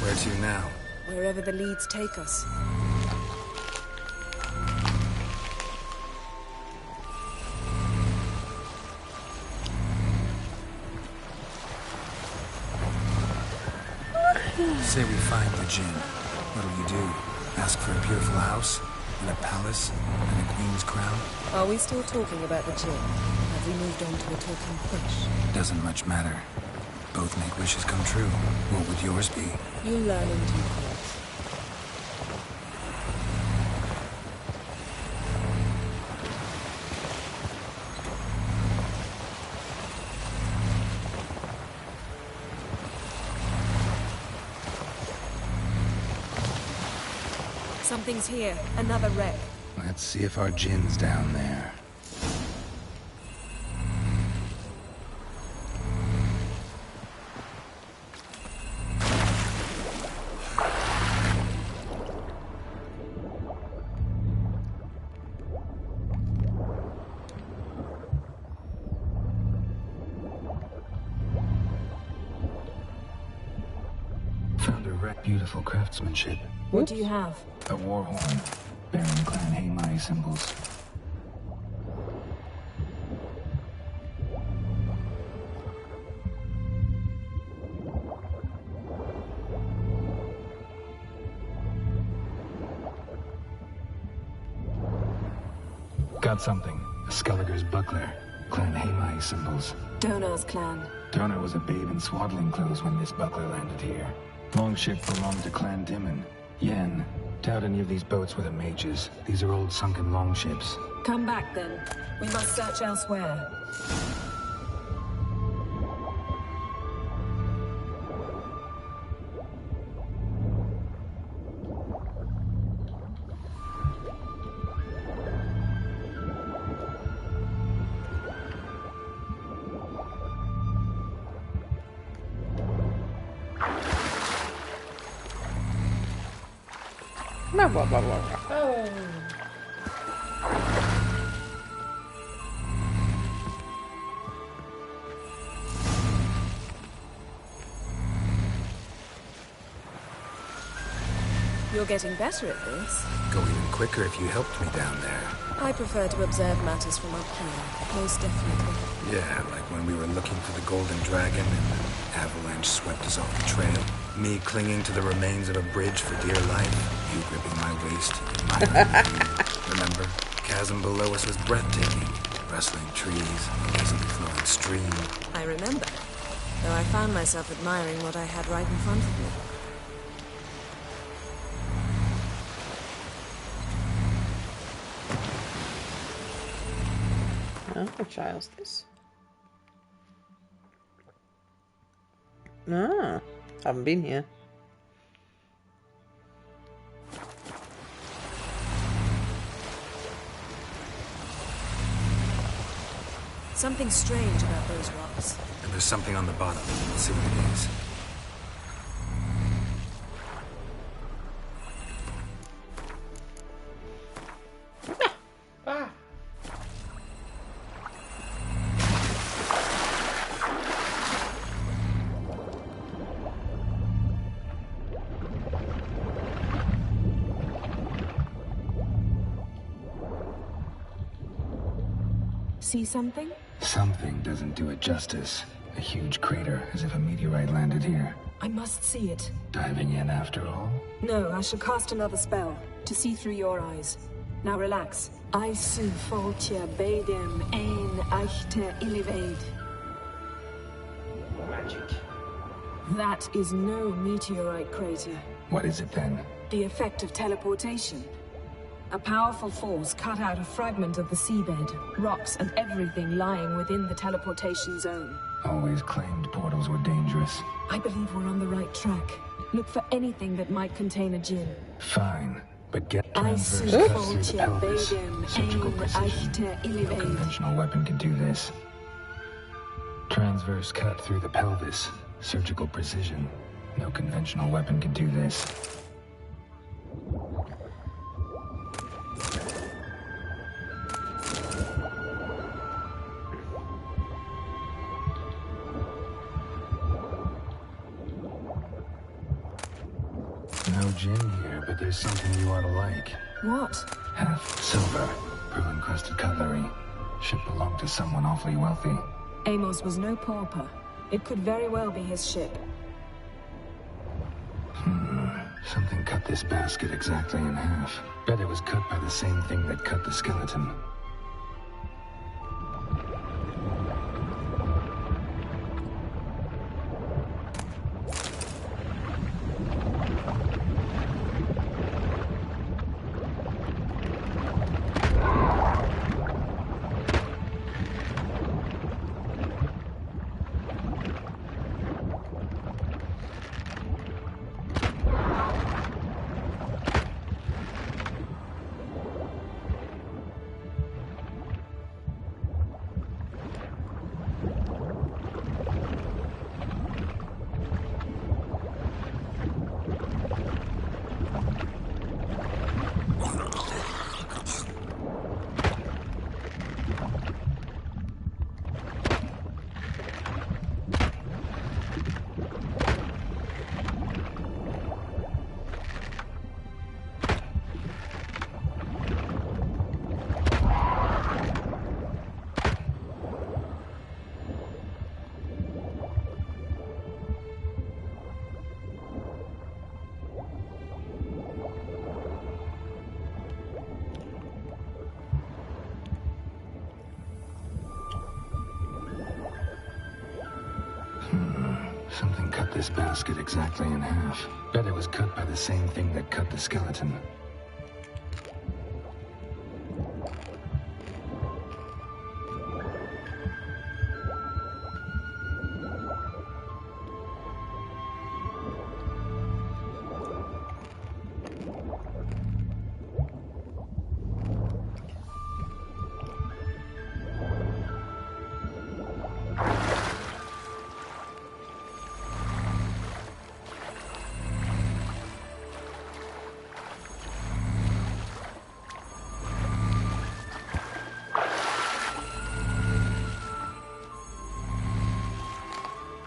Where to now? Wherever the leads take us. Say we find the Jinn. What'll you do? Ask for a beautiful house? And a palace? And a queen's crown? Are we still talking about the Jinn? Have we moved on to a talking fish? Doesn't much matter. Both make wishes come true. What would yours be? You'll learn in due course. Something's here. Another wreck. Let's see if our Jinn's down there. Found a wreck. Beautiful craftsmanship. What do you have? A war horn, bearing Clan Haimai symbols. Got something. A Skulliger's buckler. Clan Haimai symbols. Donar's clan. Donar was a babe in swaddling clothes when this buckler landed here. Longship belonged to Clan Dimon. Yen. Doubt any of these boats were the mages. These are old sunken longships. Come back then. We must search elsewhere. Blah, blah, blah, blah, blah. Oh. You're getting better at this. Go even quicker if you helped me down there. I prefer to observe matters from up here, most definitely. Yeah, like when we were looking for the Golden Dragon and the avalanche swept us off the trail. Me clinging to the remains of a bridge for dear life. You gripping my waist, admiring me. Remember, chasm below us was breathtaking. Rustling trees, a easily flowing stream. I remember, though I found myself admiring what I had right in front of me. Oh, which aisle's this? Ah, haven't been here. Something strange about those rocks. And there's something on the bottom. We'll see what it is. See something? Something doesn't do it justice. A huge crater, as if a meteorite landed here. I must see it. Diving in after all? No, I shall cast another spell to see through your eyes. Now relax. I su foltja bedem ein echte illivaid. Magic. That is no meteorite crater. What is it then? The effect of teleportation. A powerful force cut out a fragment of the seabed, rocks and everything lying within the teleportation zone. Always claimed portals were dangerous. I believe we're on the right track. Look for anything that might contain a djinn. Fine, but get transverse cuts through the pelvis. Surgical precision. No conventional weapon can do this. Transverse cut through the pelvis. Surgical precision. No conventional weapon can do this. No gin here, but there's something you ought to like. What? Half silver, pearl-encrusted cutlery. Should belong to someone awfully wealthy. Amos was no pauper. It could very well be his ship. Something cut this basket exactly in half. Bet it was cut by the same thing that cut the skeleton. Something cut this basket exactly in half. Bet it was cut by the same thing that cut the skeleton.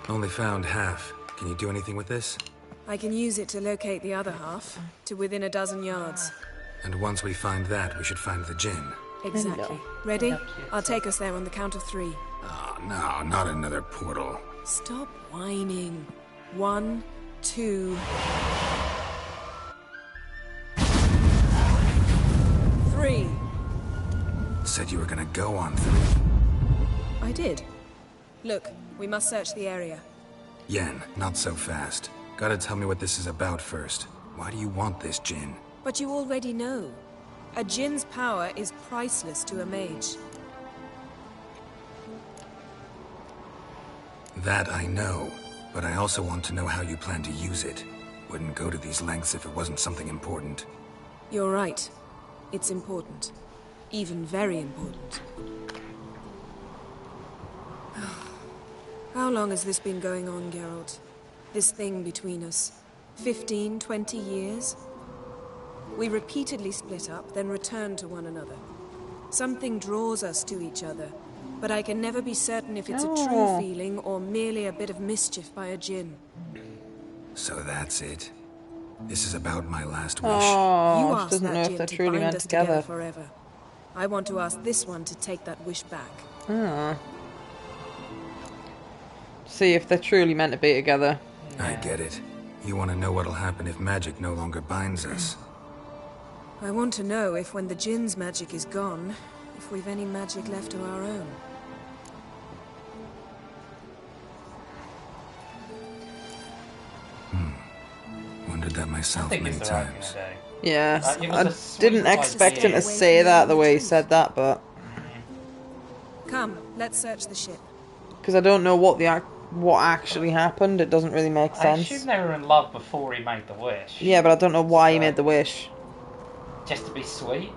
Only found half. Can you do anything with this? I can use it to locate the other half, to within a dozen yards. And once we find that, we should find the gin. Exactly. Ready? I'll take us there on the count of 3. Oh, no, not another portal. Stop whining. 1, 2... 3. Said you were gonna go on 3. I did. Look, we must search the area. Yen, not so fast. Gotta tell me what this is about first. Why do you want this gin? But you already know. A djinn's power is priceless to a mage. That I know, but I also want to know how you plan to use it. Wouldn't go to these lengths if it wasn't something important. You're right. It's important. Even very important. How long has this been going on, Geralt? This thing between us? 15, 20 years? We repeatedly split up, then return to one another. Something draws us to each other, but I can never be certain if it's a true feeling or merely a bit of mischief by a djinn. So that's it. This is about my last wish. You she asked doesn't know that if djinn they're to truly bind meant us together. forever. I want to ask this one to take that wish back. See if they're truly meant to be together. I get it. You want to know what'll happen if magic no longer binds us. I want to know if when the djinn's magic is gone, if we've any magic left of our own. Wondered that myself many times. Yeah, it was a I sweet didn't expect him idea. to say that the way he said that, but Come, let's search the ship. because I don't know what what actually happened, it doesn't really make I sense. assume they were in love before he made the wish. Yeah, but I don't know why he made the wish. Just to be sweet?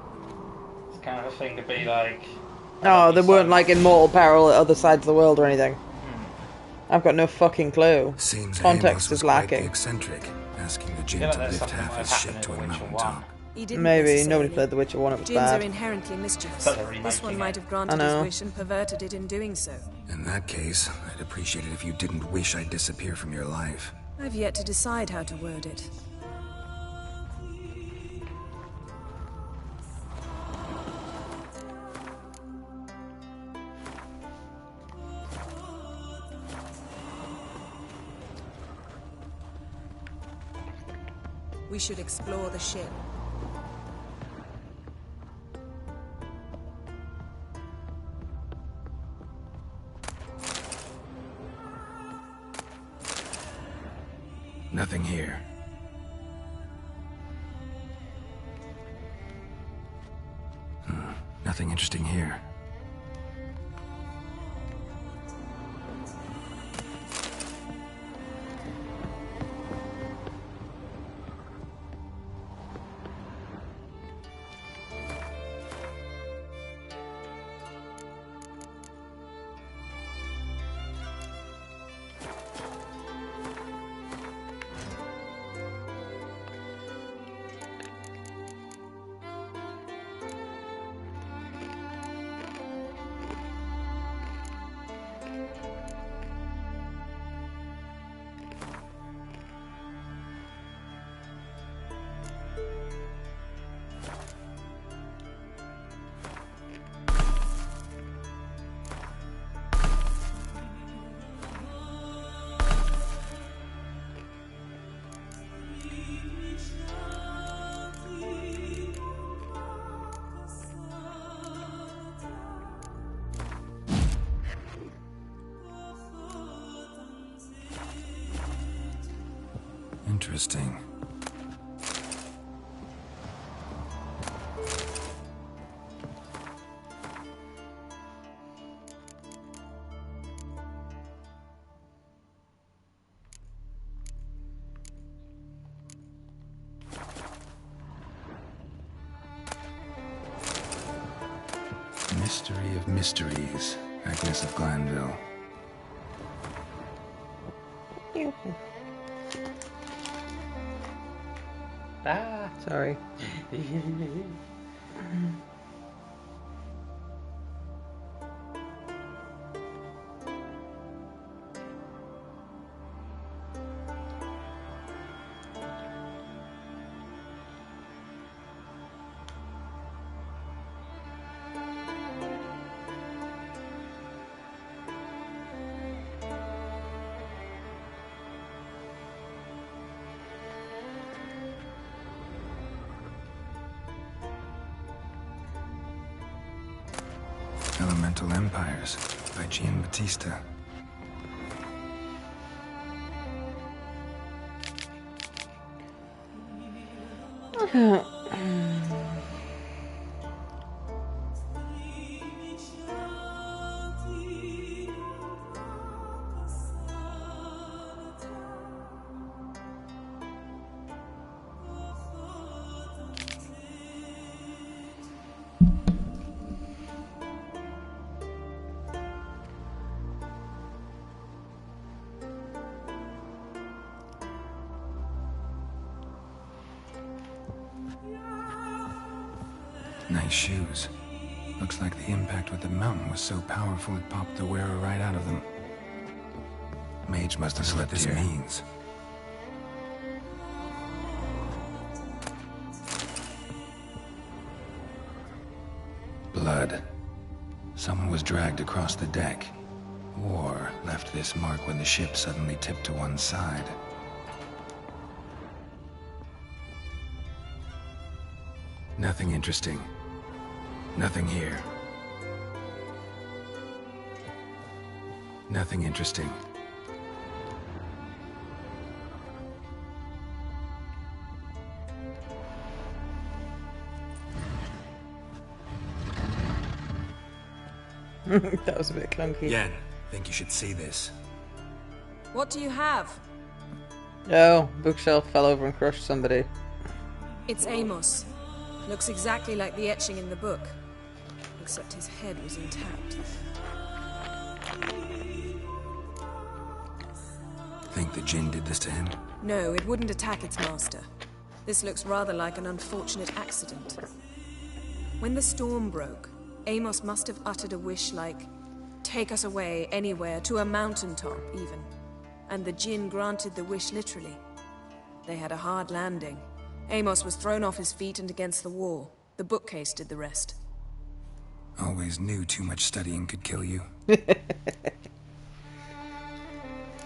It's kind of a thing to be like... Oh, they weren't like in mortal peril at other sides of the world or anything. I've got no fucking clue. Seems Context Amos was is lacking. eccentric, asking the djinn Yeah, to there's lift something half might his happen ship in to a The Witcher mountaintop. He didn't Maybe necessarily. nobody played The Witcher 1, it was Djinns bad. are inherently mischievous. But they're This one remaking might it. have granted I his know. wish and perverted it in doing so. In that case, I'd appreciate it if you didn't wish I'd disappear from your life. I've yet to decide how to word it. We should explore the ship. Nothing here. Nothing interesting here. Interesting. Mystery of mysteries, Agnes of Glanville. Ah. Sorry. Elemental Empires by Giambattista. Nice shoes. Looks like the impact with the mountain was so powerful it popped the wearer right out of them. Mage must have slept here. This means. Blood. Someone was dragged across the deck. War left this mark when the ship suddenly tipped to one side. Nothing interesting. Nothing here. Nothing interesting. That was a bit clunky. Yen, think you should see this. What do you have? Oh, bookshelf fell over and crushed somebody. It's Amos. Looks exactly like the etching in the book. Except his head was intact. Think the Jinn did this to him? No, it wouldn't attack its master. This looks rather like an unfortunate accident. When the storm broke, Amos must have uttered a wish like, "Take us away, anywhere, to a mountaintop, even." And the Jinn granted the wish literally. They had a hard landing. Amos was thrown off his feet and against the wall. The bookcase did the rest. Always knew too much studying could kill you.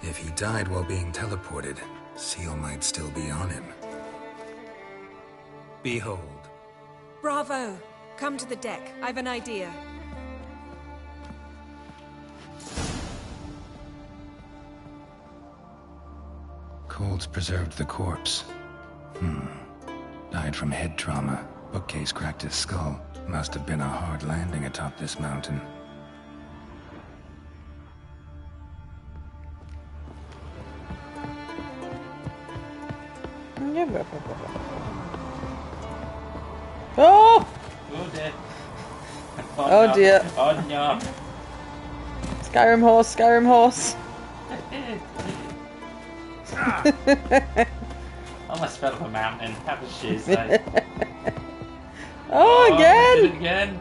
If he died while being teleported, Seal might still be on him. Behold. Bravo! Come to the deck. I've an idea. Colds preserved the corpse. Died from head trauma. Bookcase cracked his skull. Must have been a hard landing atop this mountain. Oh! Oh dear. Oh no. dear. Oh no. Skyrim horse, Skyrim horse. Almost fell off a mountain. That was shiz, though. Oh, again! Did it again.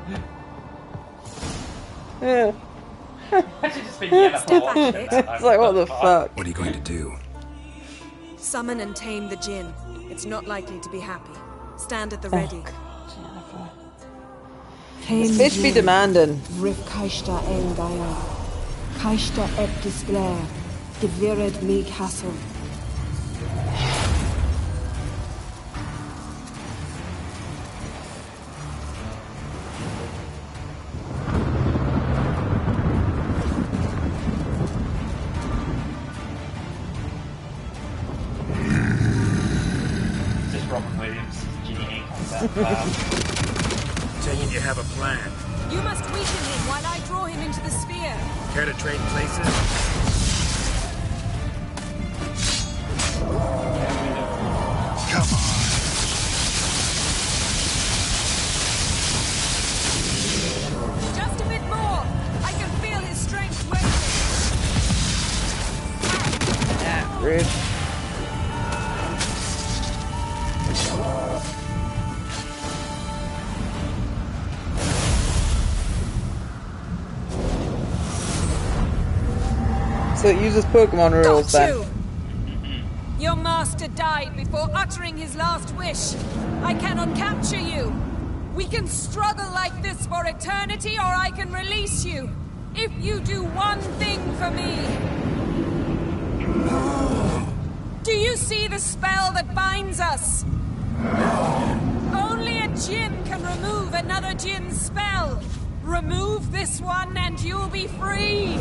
Yeah. I should just been yelling for watching that. It's like, what the fuck? What are you going to do? Summon and tame the Jinn. It's not likely to be happy. Stand at the ready. This bitch be demanding. Rif Kaishta en Gaia. Kaishta et disglare. Devired me castle. Just Robin Williams, Ginny concept. Saying you have a plan. You must weaken him while I draw him into the sphere. Care to trade places? Come on. Just a bit more. I can feel his strength waning. Ah, rude. So it uses Pokemon rules then. Your master died before uttering his last wish. I cannot capture you. We can struggle like this for eternity, or I can release you. If you do one thing for me. Do you see the spell that binds us? Only a Djinn can remove another Djinn's spell. Remove this one and you'll be free.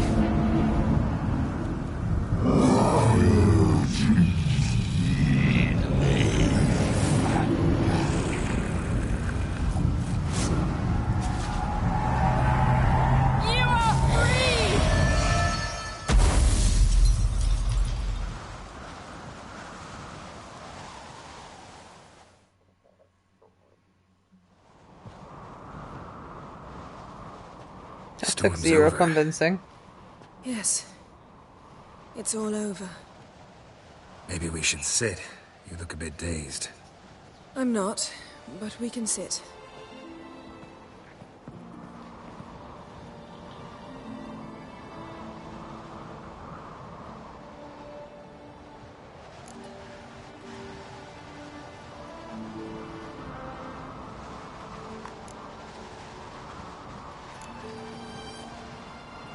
Took zero convincing. Yes. It's all over. Maybe we should sit. You look a bit dazed. I'm not, but we can sit.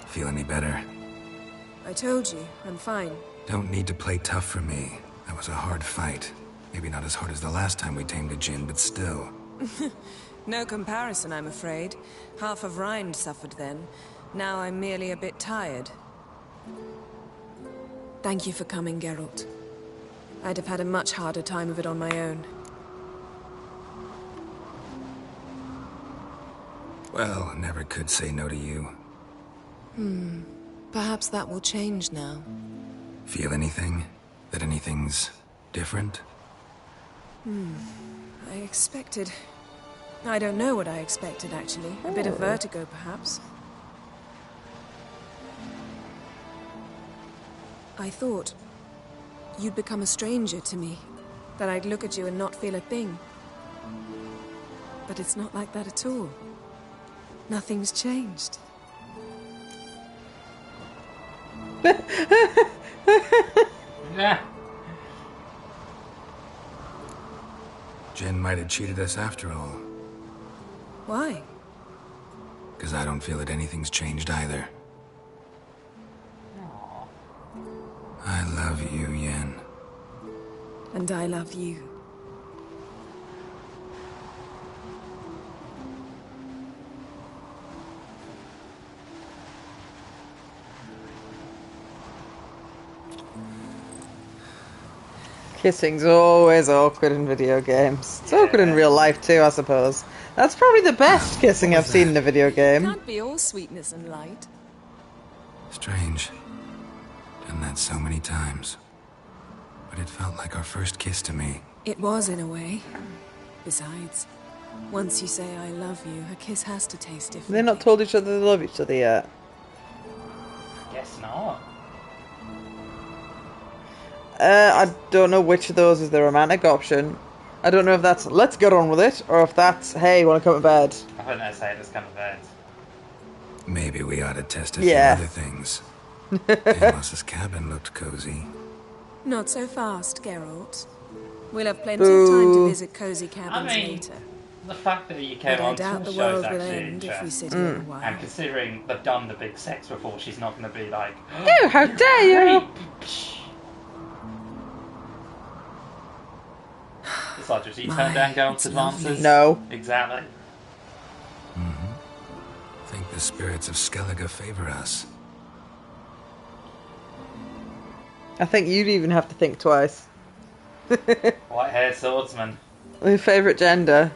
Feel any better? I told you, I'm fine. Don't need to play tough for me. That was a hard fight. Maybe not as hard as the last time we tamed a djinn, but still. No comparison, I'm afraid. Half of Rind suffered then. Now I'm merely a bit tired. Thank you for coming, Geralt. I'd have had a much harder time of it on my own. Well, never could say no to you. Perhaps that will change now. Feel anything? That anything's different? I expected... I don't know what I expected, actually. A bit of vertigo, perhaps. I thought you'd become a stranger to me. That I'd look at you and not feel a thing. But it's not like that at all. Nothing's changed. Yeah. Jinn might have cheated us after all. Why? Because I don't feel that anything's changed either. I love you, Yen. And I love you. Kissing's always awkward in video games. It's awkward in real life too, I suppose. That's probably the best kissing I've seen in a video game. Can't be all sweetness and light. Strange. Done that so many times. But it felt like our first kiss to me. It was, in a way. Besides, once you say I love you, a kiss has to taste different. They've not told each other they love each other yet. Guess not. I don't know which of those is the romantic option. I don't know if that's let's get on with it, or if that's hey, want to come to bed. I think they say let's come to bed. Maybe we ought to test a few other things. Amos's cabin looked cozy. Not so fast, Geralt. We'll have plenty of time to visit cozy cabins later. The fact that you came But I on doubt to the the world show's will actually end if we sit interesting. here a while. And considering they've done the big sex before, she's not going to be like, Oh, how dare you! Besides, did you turn down Geralt's advances? No. Exactly. Think the spirits of Skellige favor us. I think you'd even have to think twice. White-haired swordsman. My favourite gender.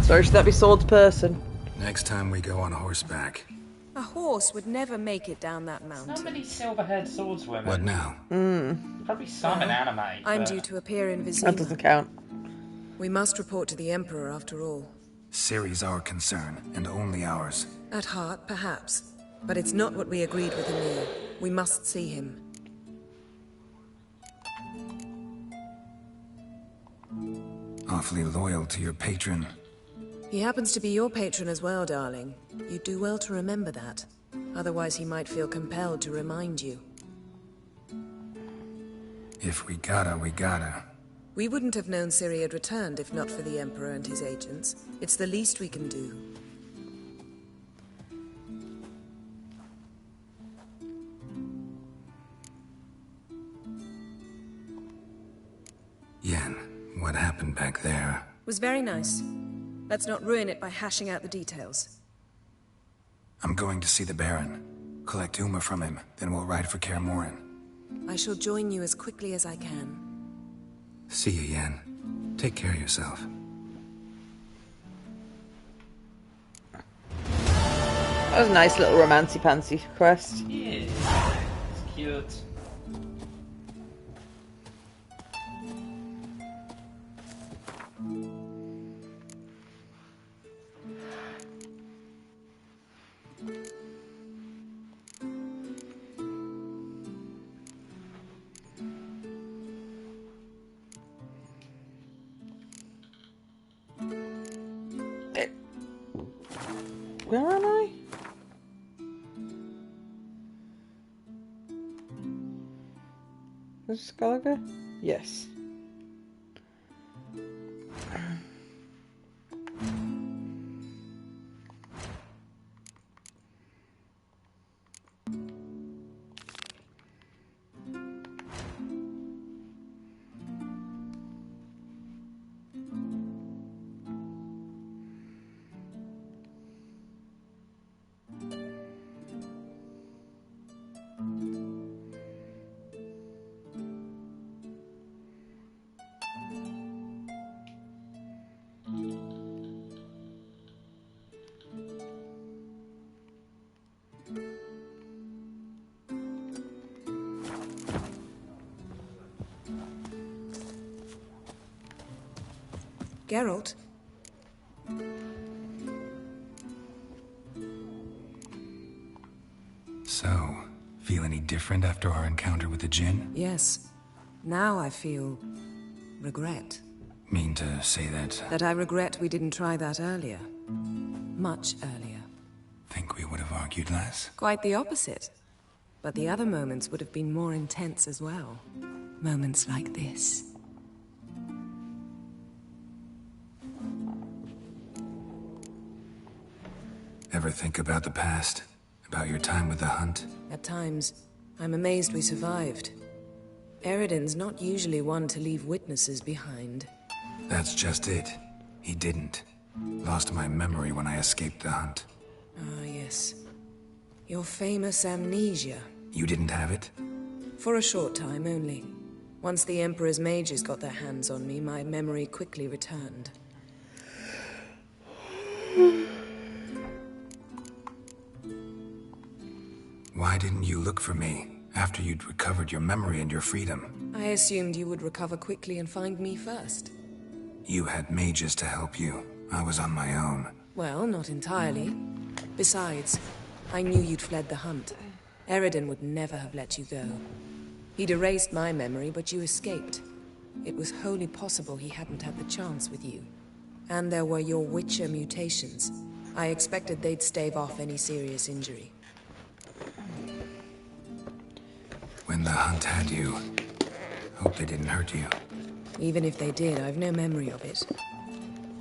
Sorry, should that be swords person? Next time we go on horseback. A horse would never make it down that mountain. So many silver-haired swordswomen. What now? Probably some in anime. I'm but- due to appear in Vizima. That doesn't count. We must report to the Emperor, after all. Ciri's our concern, and only ours. At heart, perhaps. But it's not what we agreed with Emir. We must see him. Awfully loyal to your patron. He happens to be your patron as well, darling. You'd do well to remember that. Otherwise he might feel compelled to remind you. If we gotta, we gotta. We wouldn't have known Ciri had returned if not for the Emperor and his agents. It's the least we can do. Yen, what happened back there? Was very nice. Let's not ruin it by hashing out the details. I'm going to see the Baron. Collect Uma from him, then we'll ride for Kaer Morhen. I shall join you as quickly as I can. See you, Yen. Take care of yourself. That was a nice little romancy-pancy quest. Yeah, it's cute. Where am I? Is it Skellige? Yes. Geralt? So, feel any different after our encounter with the Djinn? Yes. Now I feel... regret. Mean to say that... That I regret we didn't try that earlier. Much earlier. Think we would have argued less? Quite the opposite. But the other moments would have been more intense as well. Moments like this. Ever think about the past? About your time with the Hunt? At times, I'm amazed we survived. Eridan's not usually one to leave witnesses behind. That's just it. He didn't. Lost my memory when I escaped the Hunt. Ah, yes. Your famous amnesia. You didn't have it? For a short time only. Once the Emperor's mages got their hands on me, my memory quickly returned. Why didn't you look for me after you'd recovered your memory and your freedom? I assumed you would recover quickly and find me first. You had mages to help you. I was on my own. Well, not entirely. Besides, I knew you'd fled the Hunt. Eridan would never have let you go. He'd erased my memory, but you escaped. It was wholly possible he hadn't had the chance with you. And there were your Witcher mutations. I expected they'd stave off any serious injury. When the Hunt had you, hope they didn't hurt you. Even if they did, I've no memory of it.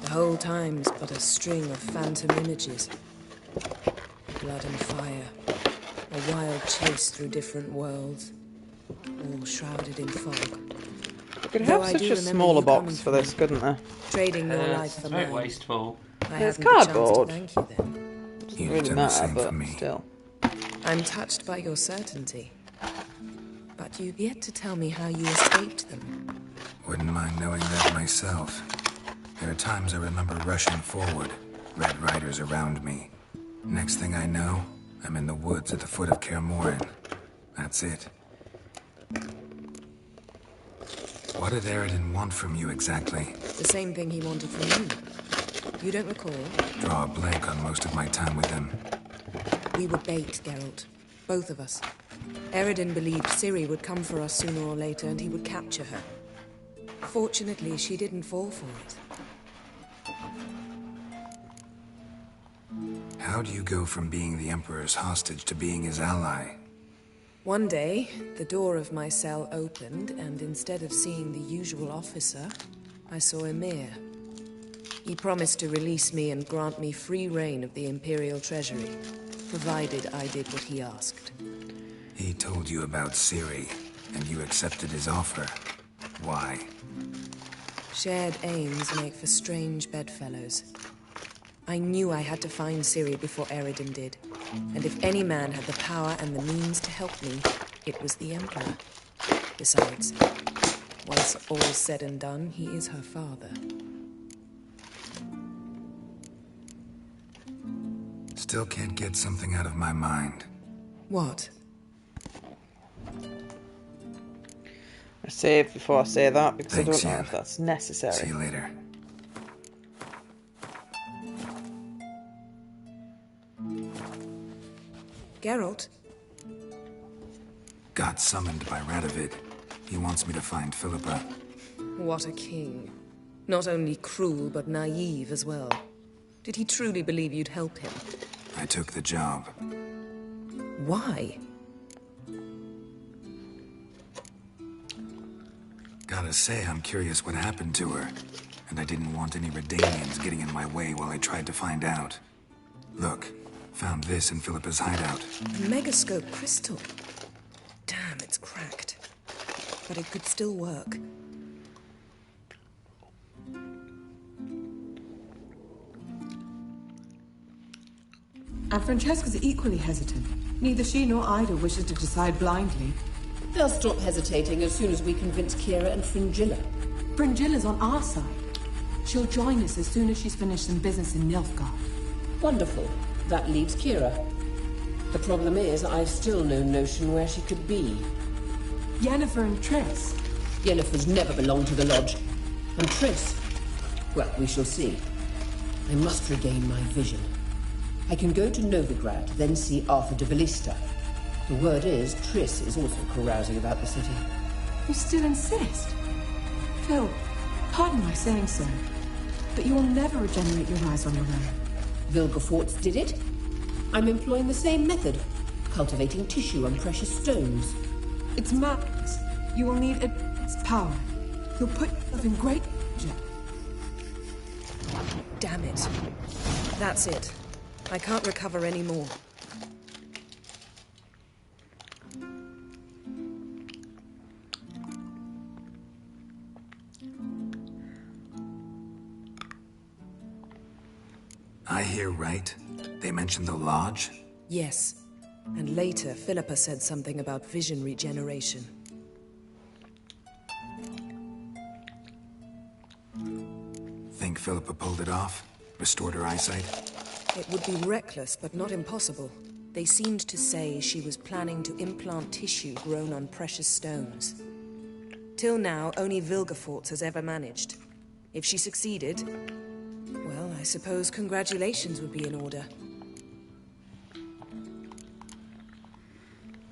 The whole time's but a string of phantom images. Blood and fire. A wild chase through different worlds. All shrouded in fog. Could have such a smaller box for this, couldn't they? Trading your life for It's mine. a bit wasteful. It's cardboard. Thank you then. Doesn't really matter, but still. I'm touched by your certainty. But you've yet to tell me how you escaped them. Wouldn't mind knowing that myself. There are times I remember rushing forward, Red Riders around me. Next thing I know, I'm in the woods at the foot of Kaer Morhen. That's it. What did Eridan want from you exactly? The same thing he wanted from you. You don't recall? Draw a blank on most of my time with him. We were bait, Geralt. Both of us. Eridan believed Ciri would come for us sooner or later and he would capture her. Fortunately, she didn't fall for it. How do you go from being the Emperor's hostage to being his ally? One day, the door of my cell opened, and instead of seeing the usual officer, I saw Emir. He promised to release me and grant me free reign of the Imperial Treasury, provided I did what he asked. He told you about Ciri, and you accepted his offer. Why? Shared aims make for strange bedfellows. I knew I had to find Ciri before Eridan did. And if any man had the power and the means to help me, it was the Emperor. Besides, once all's said and done, he is her father. Still can't get something out of my mind. What? I save before I say that because Thanks, I don't know Yen. if that's necessary. See you later. Geralt? Got summoned by Radovid. He wants me to find Philippa. What a king. Not only cruel, but naive as well. Did he truly believe you'd help him? I took the job. Why? Gotta say, I'm curious what happened to her. And I didn't want any Redanians getting in my way while I tried to find out. Look, found this in Philippa's hideout. A megascope crystal. Damn, it's cracked. But it could still work. And Francesca's equally hesitant. Neither she nor Ida wishes to decide blindly. They'll stop hesitating as soon as we convince Kira and Fringilla. Fringilla's on our side. She'll join us as soon as she's finished some business in Nilfgaard. Wonderful. That leaves Kira. The problem is, I've still no notion where she could be. Yennefer and Triss. Yennefer's never belonged to the Lodge. And Triss, Well, we shall see. I must regain my vision. I can go to Novigrad, then see Arthur de Valista. The word is, Triss is also carousing about the city. You still insist? Phil, pardon my saying so, but you will never regenerate your eyes on your own. Vilgefortz did it. I'm employing the same method, cultivating tissue and precious stones. It's madness. You will need its power. You'll put yourself in great danger. Damn it. That's it. I can't recover any more. I hear right. They mentioned the lodge? Yes. And later, Philippa said something about vision regeneration. Think Philippa pulled it off? Restored her eyesight? It would be reckless, but not impossible. They seemed to say she was planning to implant tissue grown on precious stones. Till now, only Vilgefortz has ever managed. If she succeeded, well, I suppose congratulations would be in order.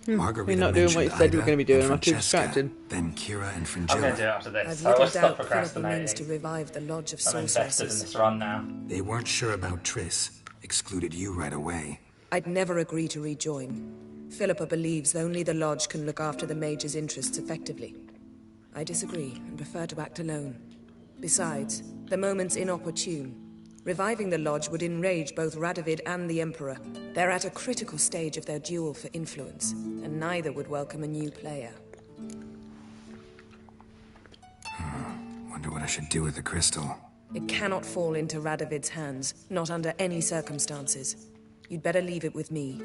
Margarita You're not doing what you said you were going to be doing. I'm too distracted. Then Kira and I'm going to do it Fringilla. after this. I've I little will stop doubt Philippa procrastinating. means to revive the Lodge of I'm invested in Sorceresses. this run now. They weren't sure about Triss. Excluded you right away. I'd never agree to rejoin. Philippa believes only the Lodge can look after the Mage's interests effectively. I disagree and prefer to act alone. Besides, the moment's inopportune. Reviving the Lodge would enrage both Radovid and the Emperor. They're at a critical stage of their duel for influence, and neither would welcome a new player. Wonder what I should do with the crystal. It cannot fall into Radovid's hands, not under any circumstances. You'd better leave it with me.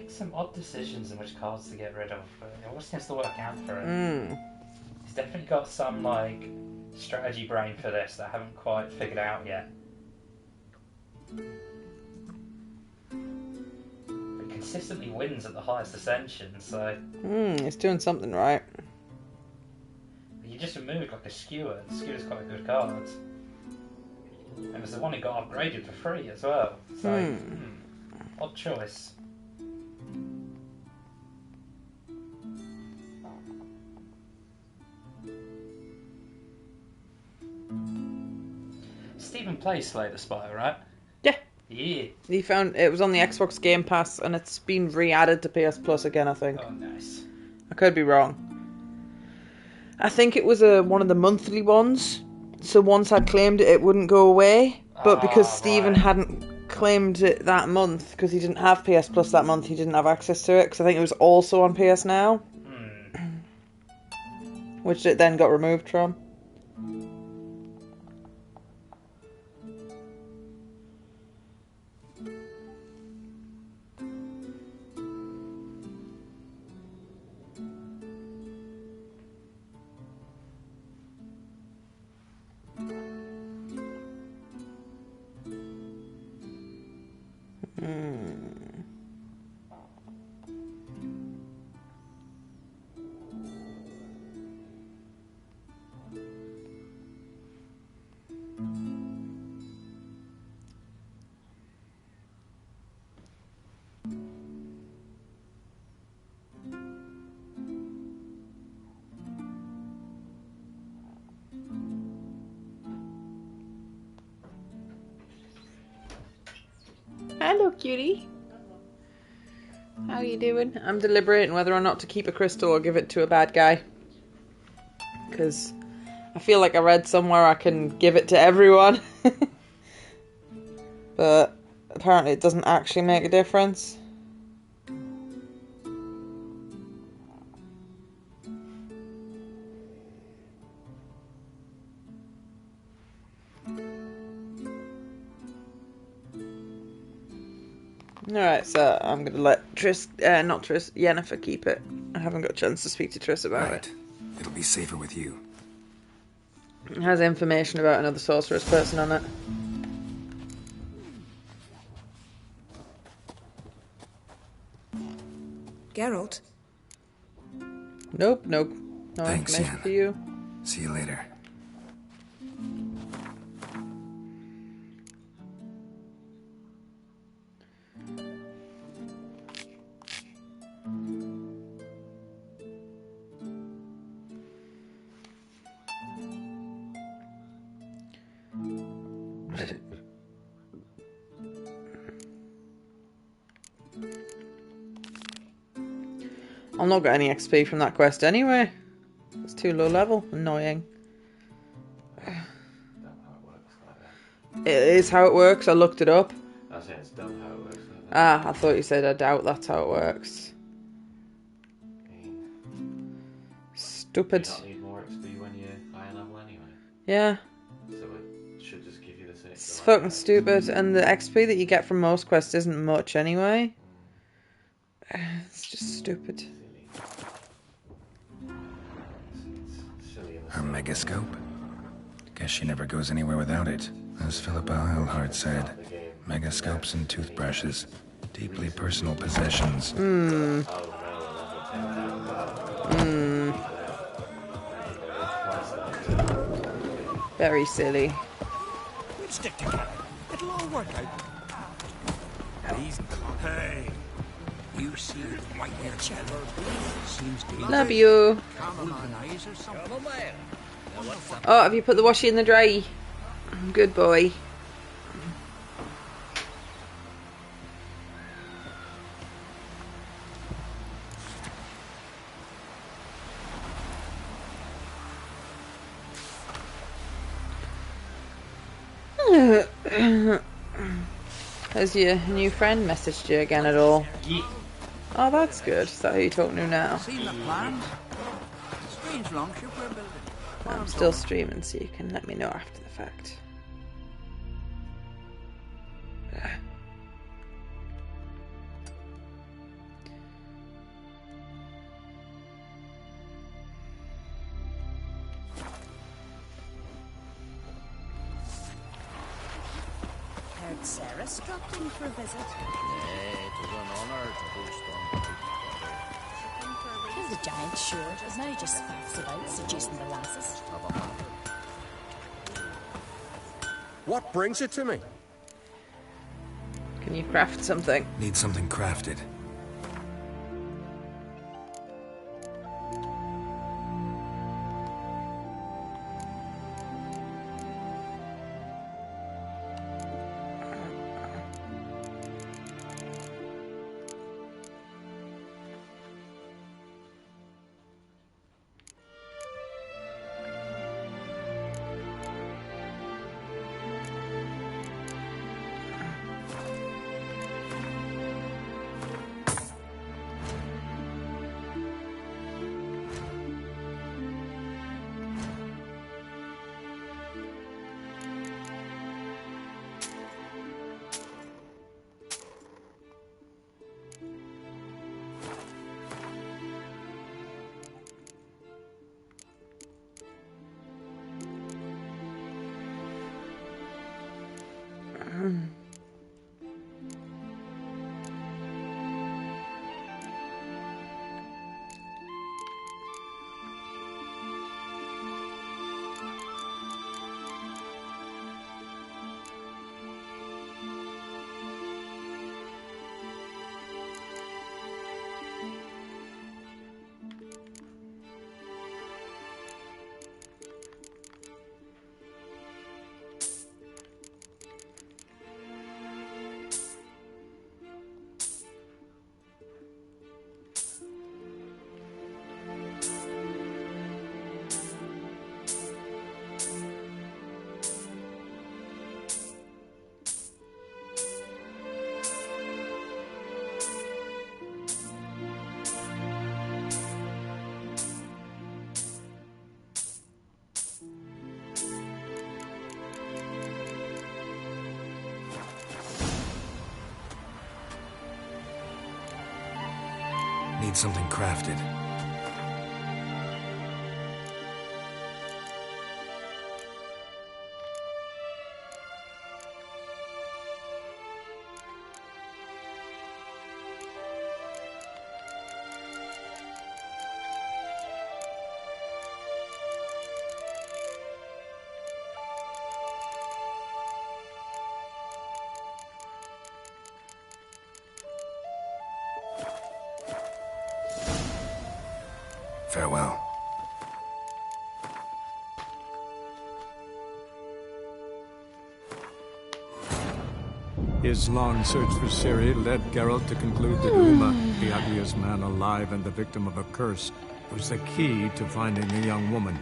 Some odd decisions in which cards to get rid of, but it always seems to work out for him. He's definitely got some like strategy brain for this that I haven't quite figured out yet. He consistently wins at the highest ascension, so He's doing something right. you just removed like a skewer. The skewer's quite a good card, and it's the one he got upgraded for free as well. So odd choice. Stephen plays Slay the Spire, right? Yeah. Yeah. He found it was on the Xbox Game Pass and it's been re-added to PS Plus again, I think. Oh, nice. I could be wrong. I think it was one of the monthly ones. So once I'd claimed it, it wouldn't go away. But because Stephen hadn't claimed it that month, because he didn't have PS Plus that month, he didn't have access to it. Because I think it was also on PS Now. Which it then got removed from. Hello, cutie. How are you doing? I'm deliberating whether or not to keep a crystal or give it to a bad guy. because I feel like I read somewhere I can give it to everyone. But apparently it doesn't actually make a difference. Alright, so I'm going to let Yennefer keep it. I haven't got a chance to speak to Triss about it. It'll be safer with you. It has information about another sorceress person on it. Geralt? Nope. No Thanks, information Yen. for you. See you later. I'll not get any XP from that quest anyway. It's too low level. Annoying. It is how it works. I looked it up. I say it's done how it works. I thought you said I doubt that's how it works. Stupid. Do you not need more XP when you're higher level anyway? Yeah. So it should just give you the same. It's fucking stupid. And the XP that you get from most quests isn't much anyway. It's just stupid. Her megascope? Guess she never goes anywhere without it. As Philippa Eilhart said, megascopes and toothbrushes. Deeply personal possessions. Very silly. We'll stick together. It'll all work out. Hey, you see the white-haired fellow? Seems to be... Love you. Common eyes or something. Oh, have you put the washi in the dry? Good boy. Has your new friend messaged you again at all? Yeah. Oh, that's good. Is that who you're talking to now? Seen the plans? Strange longship we're building. I'm still streaming, so you can let me know after the fact. Heard Sarah's dropped in for a visit. It was an honour to host on He's a giant, sure, but now he just faffs about, seducing the lasses. What brings it to me? Can you craft something? Need something crafted. need something crafted. Farewell. His long search for Ciri led Geralt to conclude that Uma, the ugliest man alive and the victim of a curse, was the key to finding the young woman.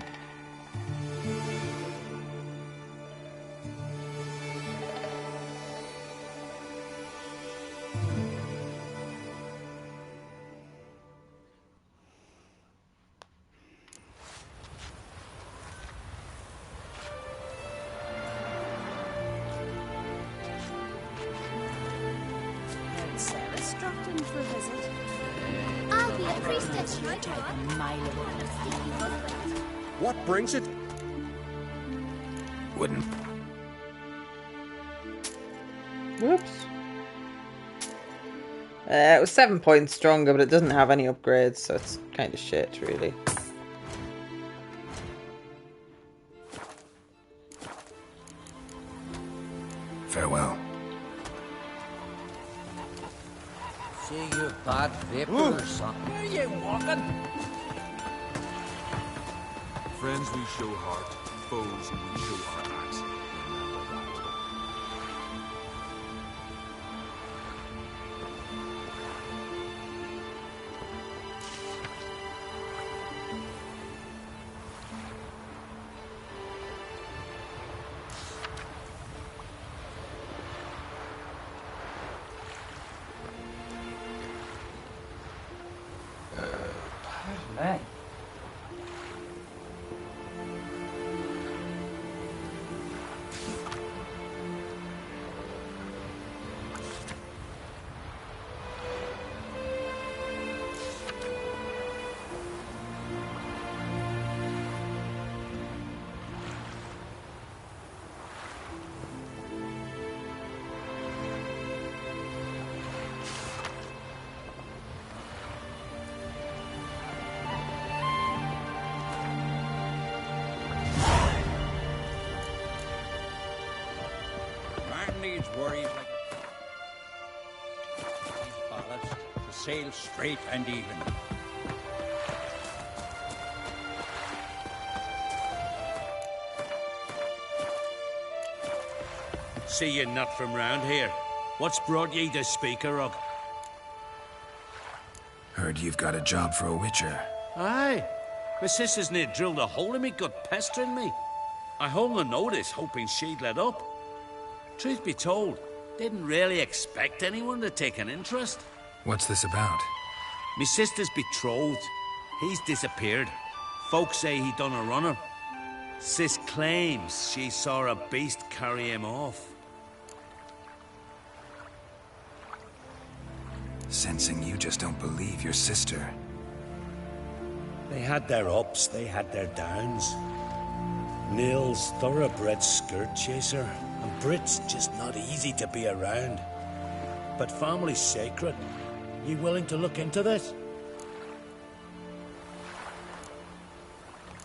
Sarah's dropped in for a visit. I'll be a priestess, you take a mile away. What brings it? Wouldn't. Whoops. It was 7 points stronger, but it doesn't have any upgrades, so it's kind of shit, really. Farewell. See you bad vapor or something. Where are you walking? Friends we show heart, foes we show our axe. Hey. Needs worries like he's ballast to sail straight and even. See you not from round here. What's brought ye to Speaker of? Heard you've got a job for a witcher. Aye. My sister's near drilled a hole in me, gut pestering me. I hung a notice, hoping she'd let up. Truth be told, didn't really expect anyone to take an interest. What's this about? Me sister's betrothed. He's disappeared. Folks say he done a runner. Sis claims she saw a beast carry him off. Sensing you just don't believe your sister. They had their ups, they had their downs. Nils, thoroughbred skirt chaser, and Brit's just not easy to be around. But family's sacred. You willing to look into this?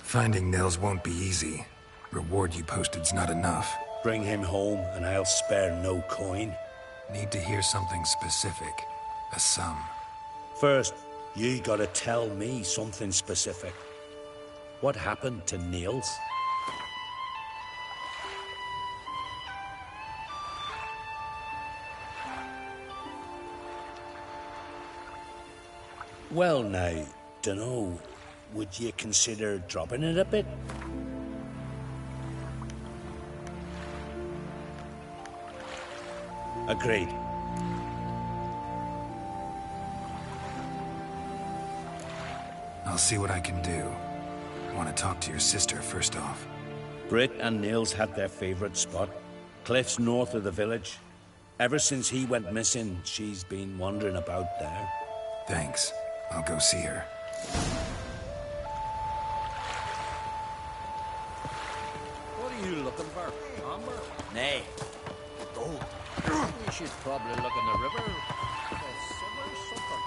Finding Nils won't be easy. Reward you posted's not enough. Bring him home and I'll spare no coin. Need to hear something specific. A sum. First, you gotta tell me something specific. What happened to Nils? Well now, dunno, would you consider dropping it a bit? Agreed. I'll see what I can do. Want to talk to your sister first off. Brit and Nils had their favorite spot. Cliffs north of the village. Ever since he went missing, she's been wandering about there. Thanks. I'll go see her. What are you looking for? Amber? Nay. Gold. You should probably look in the river. There's summer supper.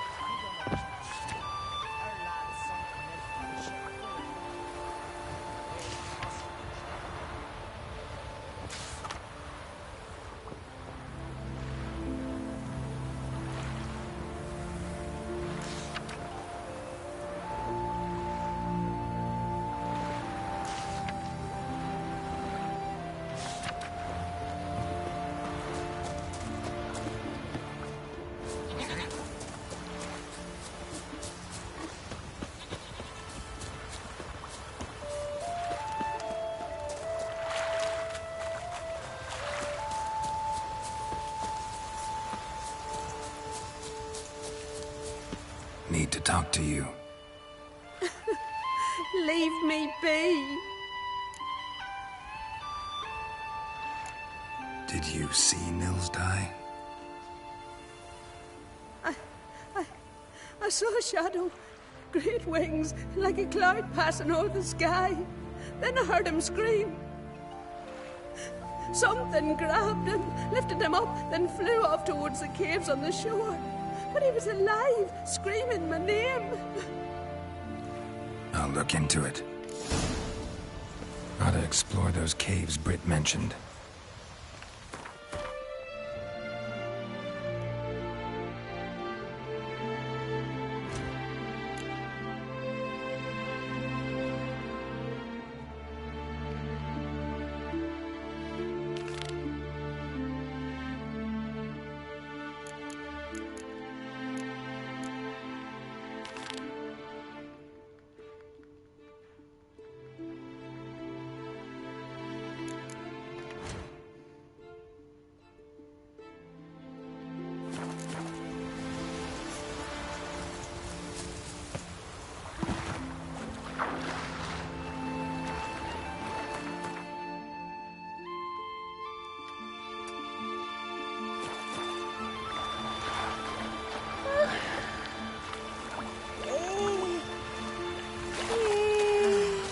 Need to talk to you. Leave me be. Did you see Nils die? I saw a shadow, great wings, like a cloud passing over the sky. Then I heard him scream. Something grabbed him, lifted him up, then flew off towards the caves on the shore. But he was alive, screaming my name. I'll look into it. Gotta explore those caves Britt mentioned.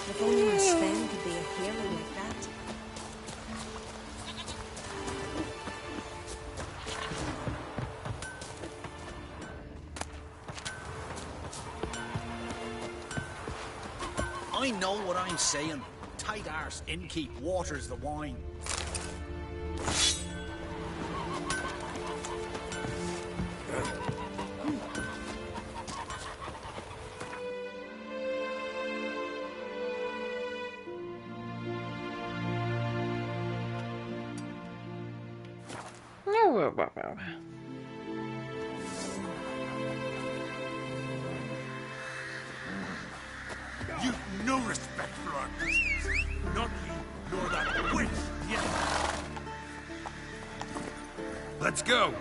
If only my Sven could be a hero like that. I know what I'm saying. Tight arse, innkeep, waters the wine. You've no respect for our business. Not you, nor that witch. Yeah. Let's go.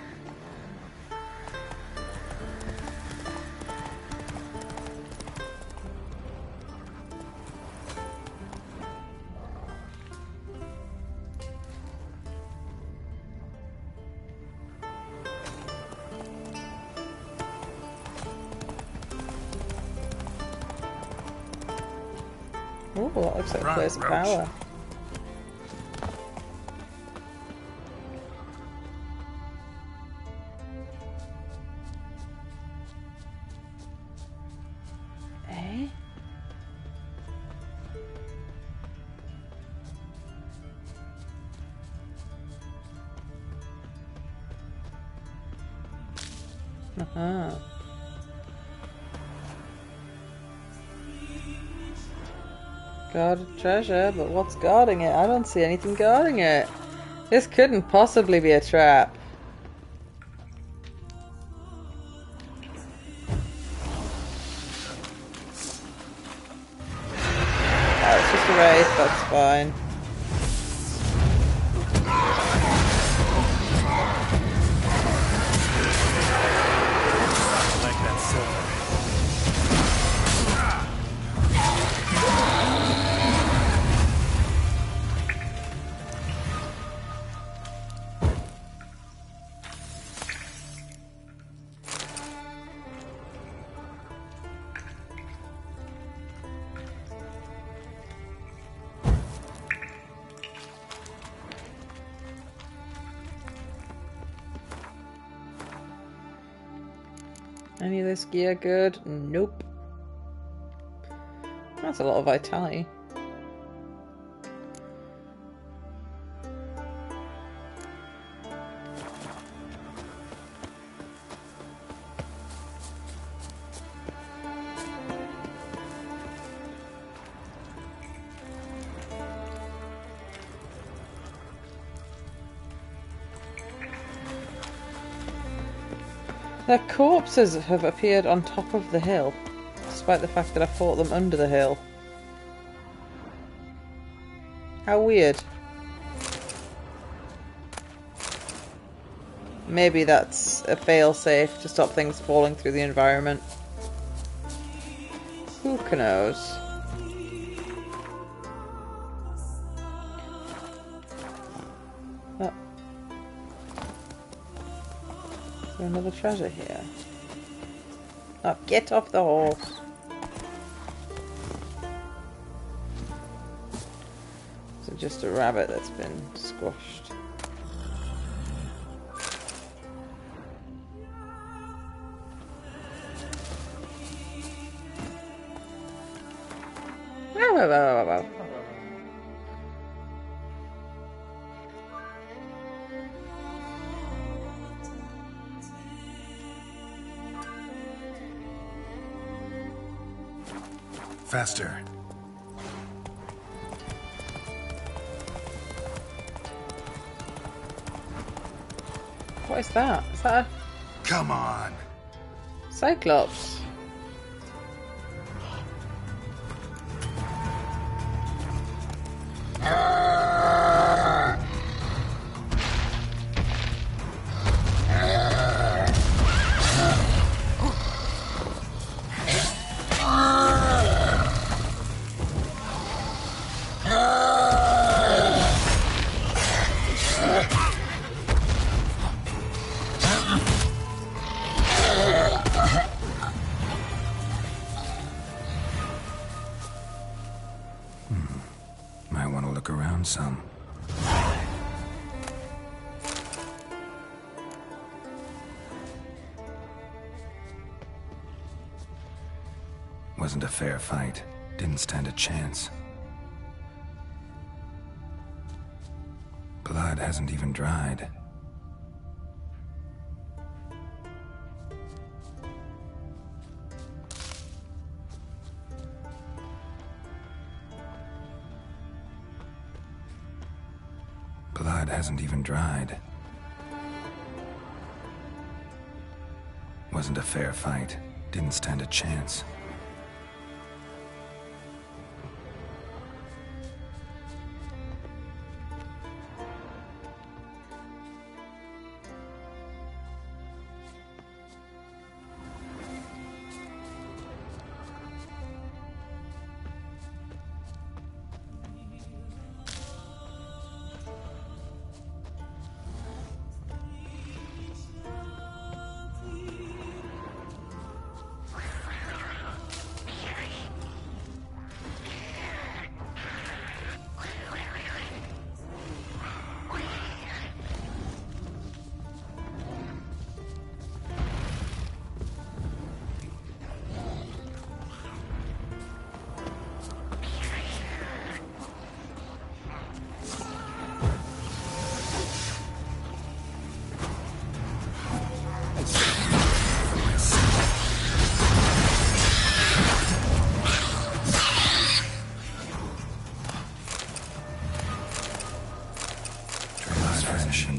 Ooh, that looks like a place of power. Eh? Uh-huh. Guarded treasure, but what's guarding it? I don't see anything guarding it. This couldn't possibly be a trap. Oh, it's just a wraith, that's fine. Like that silver. Any of this gear good? Nope. That's a lot of vitality. Their corpses have appeared on top of the hill, despite the fact that I fought them under the hill. How weird. Maybe that's a fail-safe to stop things falling through the environment. Who knows? Oh. Is there another treasure here? Oh, get off the horse. Is it just a rabbit that's been squashed? Faster. What is that? Is that a Come on. Cyclops? Might want to look around some. Wasn't a fair fight. Didn't stand a chance. Blood hasn't even dried. Blood hasn't even dried. Wasn't a fair fight. Didn't stand a chance.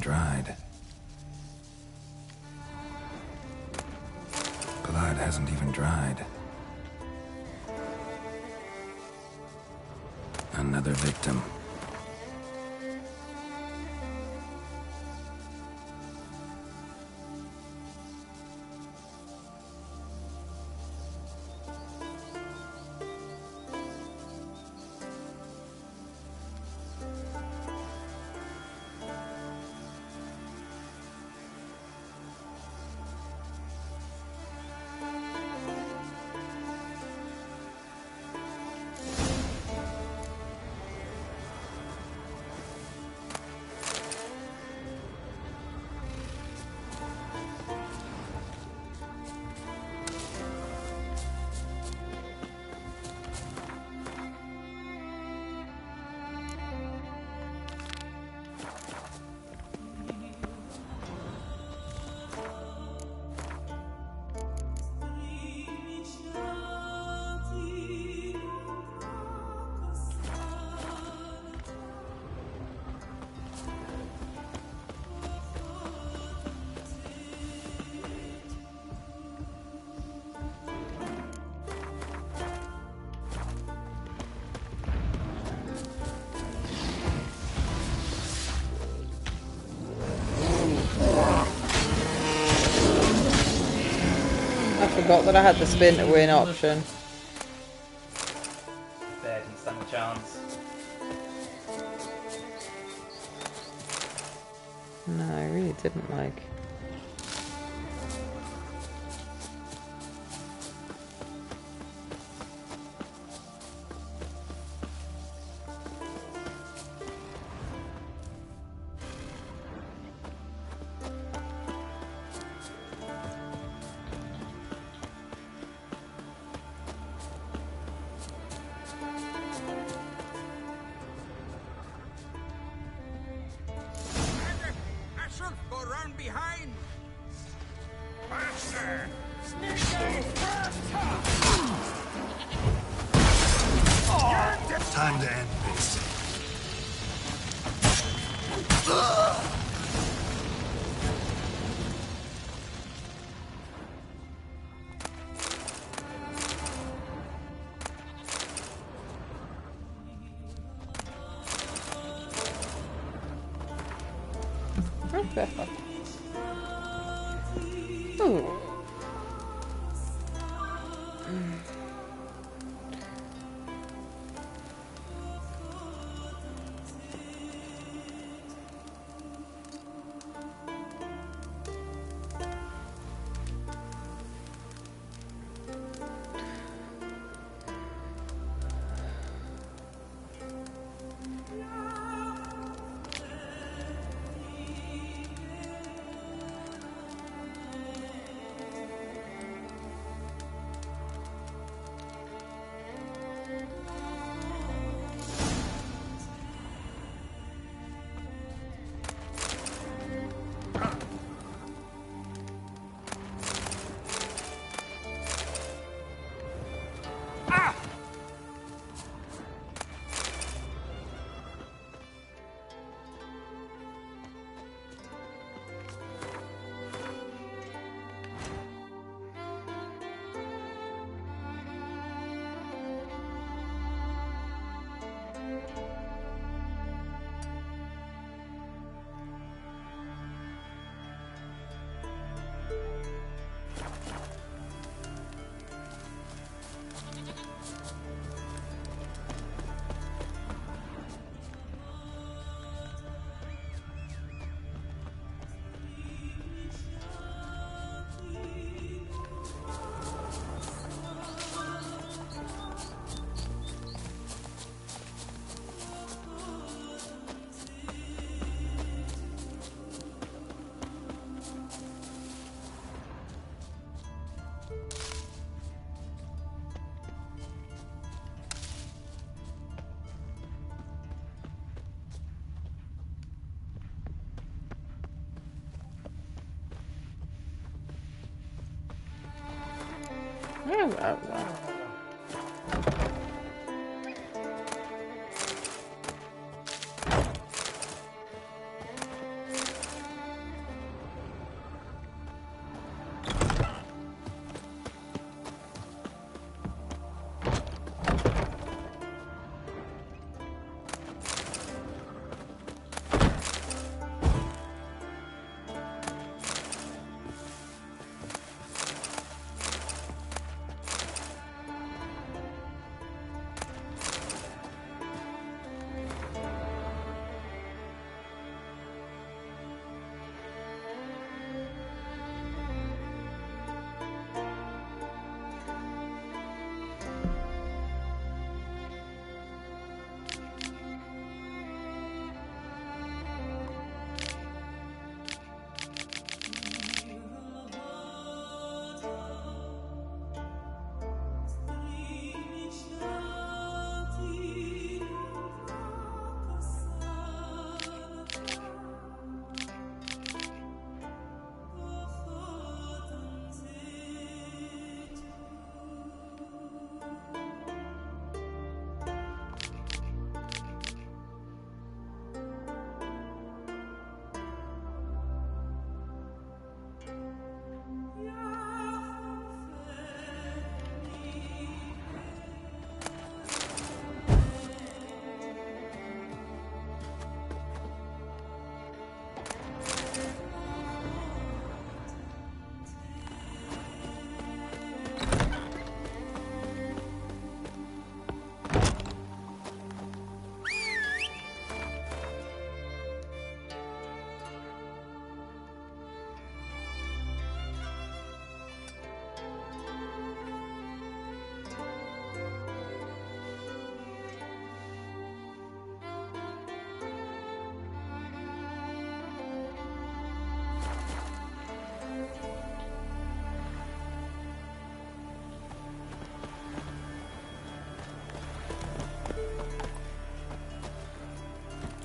Dried. Blood hasn't even dried. Another victim. Forgot that I had the spin to win option. There, didn't stand a chance. No, I really didn't like. Go round behind! Faster! Time to end this. Ooh.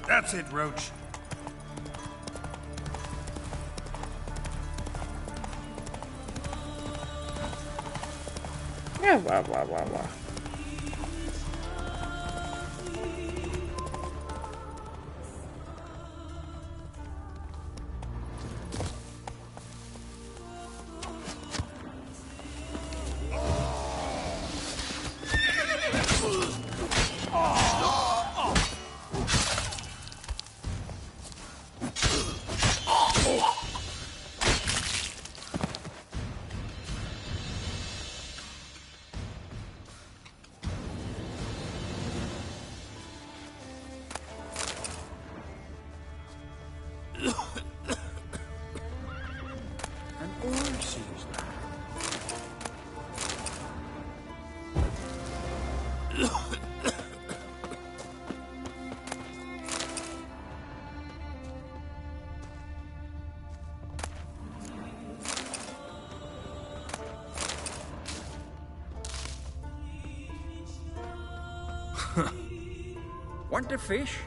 That's it, Roach. Yeah, blah, blah, blah, blah. Want a fish?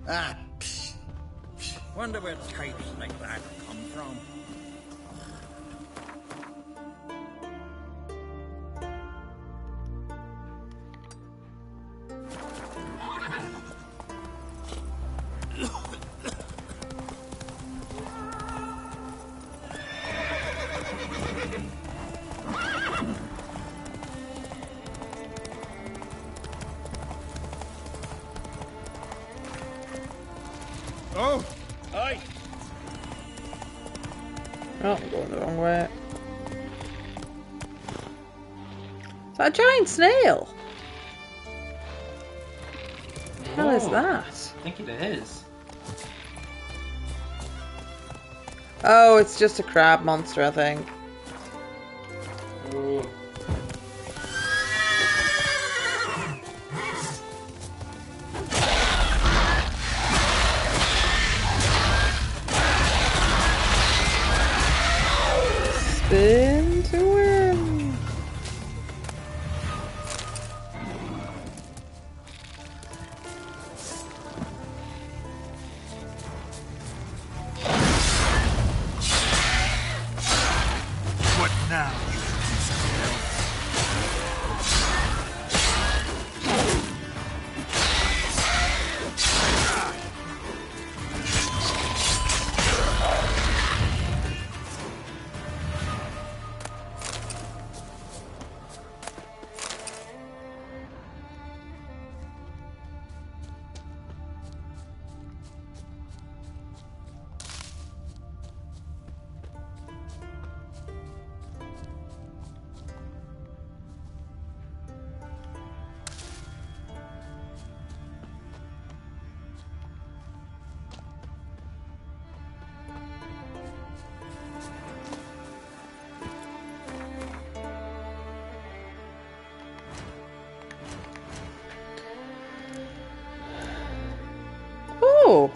Ah, psst. Wonder where types like that come from. Oh! Aye! Oh, I'm going the wrong way. Is that a giant snail? What the hell is Whoa. that? I think it is. Oh, it's just a crab monster, I think. Ooh. Spin to win. What now, you piece of hell? Oh,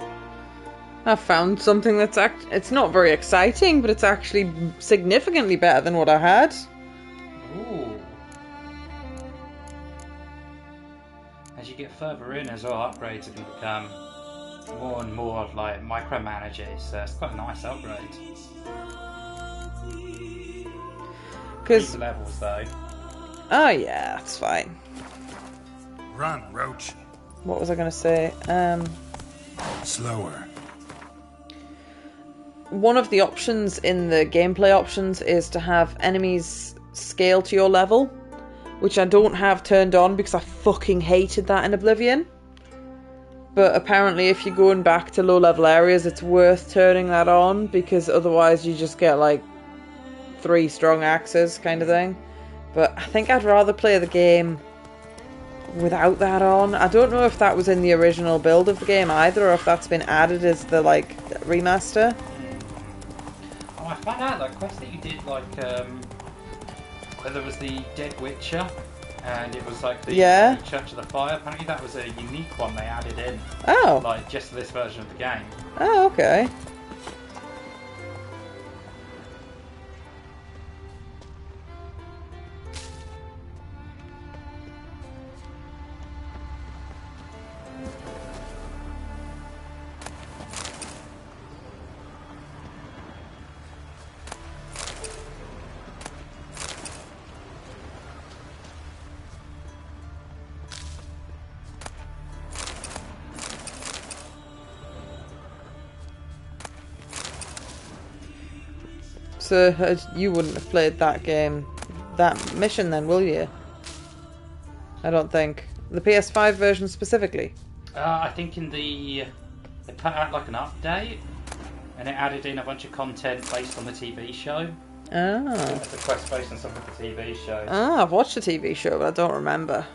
I found something that's it's not very exciting, but it's actually significantly better than what I had. Ooh. As you get further in as well, upgrades have become more and more like micromanages, so it's quite a nice upgrade. Because levels though. Oh yeah, that's fine. Run, Roach. What was I going to say? Slower. One of the options in the gameplay options is to have enemies scale to your level, which I don't have turned on because I fucking hated that in Oblivion. But apparently if you're going back to low level areas, it's worth turning that on, because otherwise you just get like 3 strong axes kind of thing. But I think I'd rather play the game without that on. I don't know if that was in the original build of the game either, or if that's been added as the like remaster. Oh, I found out that quest that you did, like where there was the Dead Witcher, and it was like the Church of the Fire. Apparently that was a unique one they added in. Oh. Like just for this version of the game. Oh, okay. So you wouldn't have played that game, that mission then, will you? I don't think. The PS5 version specifically? I think they put out like an update, and it added in a bunch of content based on the TV show. Ah. It's a quest based on some of the TV show. Ah, I've watched the TV show, but I don't remember.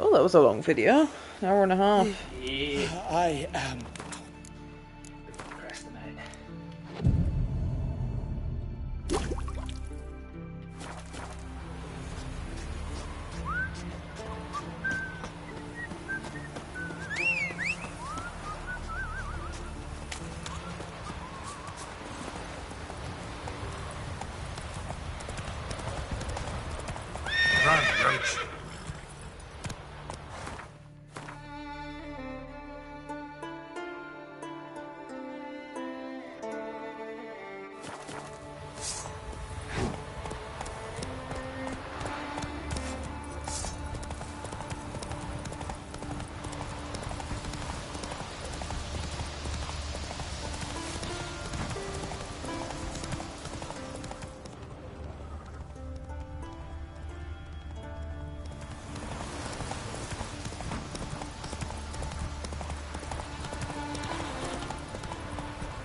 Oh, that was a long video. An hour and a half. Yeah. I am. Procrastinate. Run, Roach.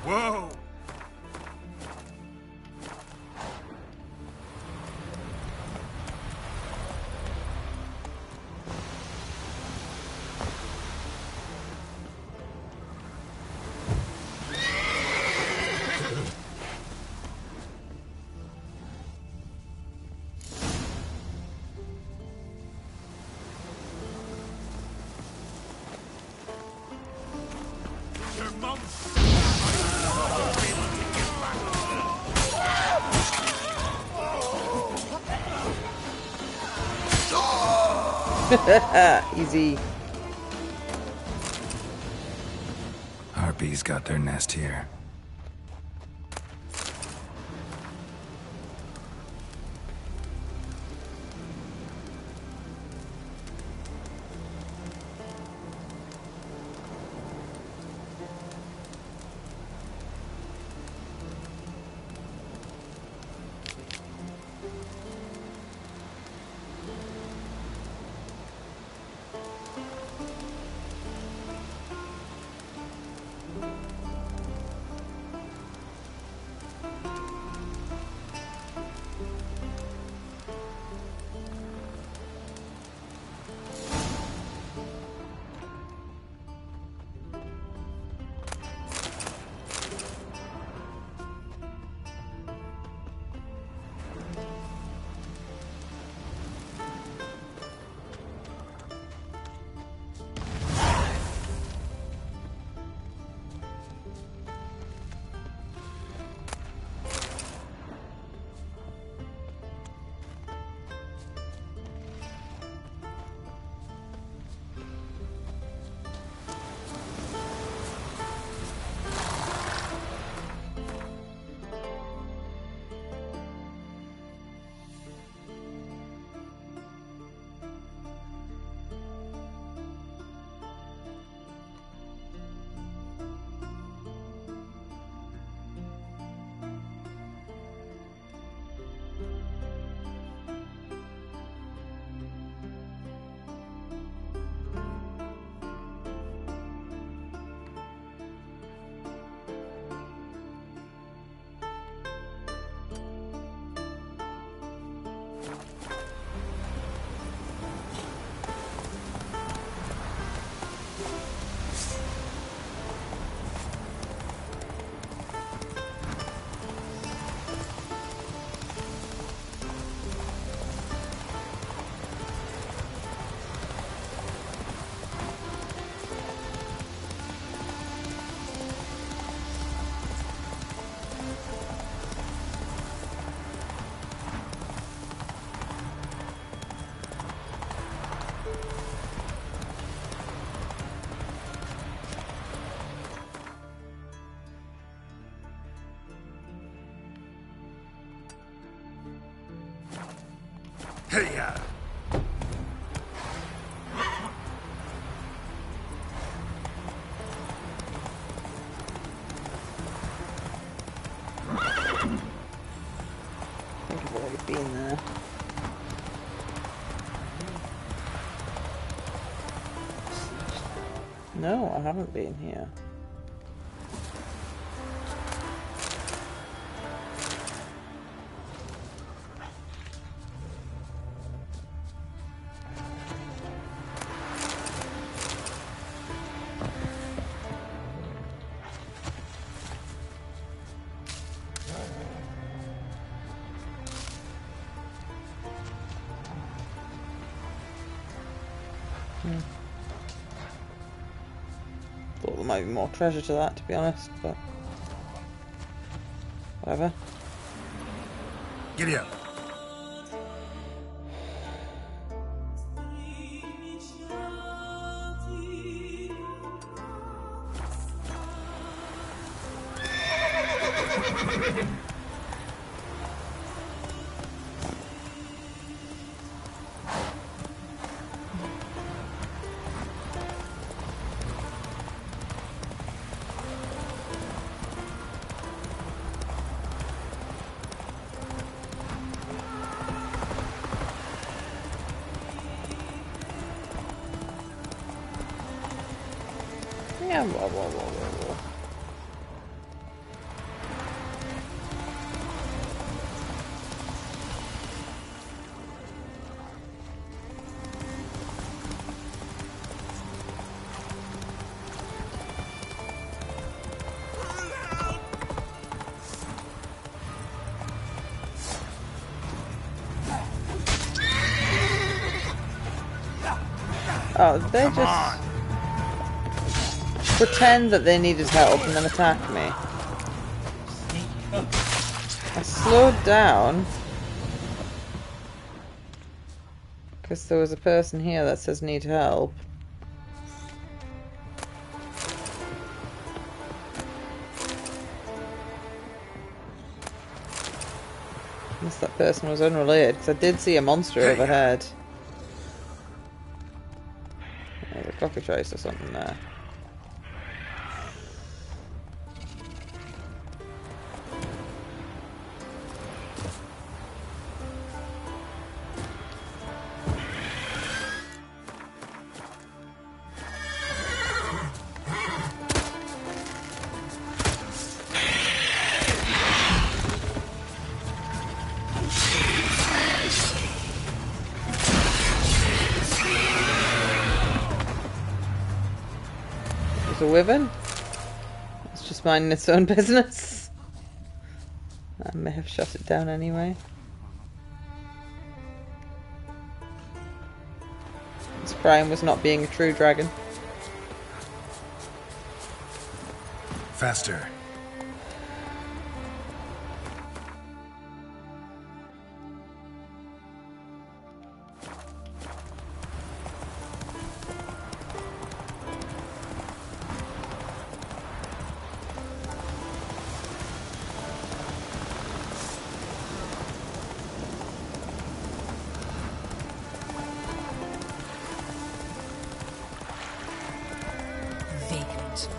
Whoa! Your mom. Easy. Harpies got their nest here. Hey-ya! I think I've already been there. No, I haven't been here. Thought there might be more treasure to that, to be honest, but whatever. Giddy up. Yeah, blah, blah, blah, blah, blah. Oh, they just pretend that they needed help and then attack me. I slowed down because there was a person here that says need help. Unless that person was unrelated, because I did see a monster overhead. There's a coffee trace or something there. A wyvern? It's just minding its own business. I may have shut it down anyway. Its crime was not being a true dragon. Faster. Vacant.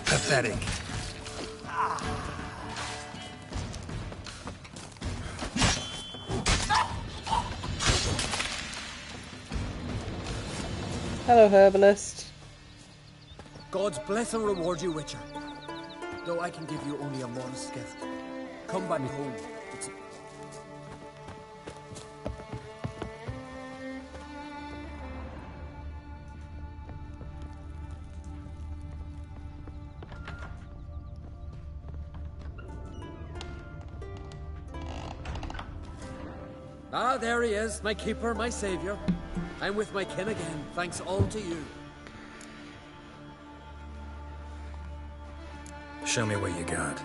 Pathetic. Hello, herbalist. God's bless and reward you, Witcher. Though I can give you only a modest gift. Come by me home. Ah, there he is, my keeper, my saviour. I'm with my kin again, thanks all to you. Show me what you got.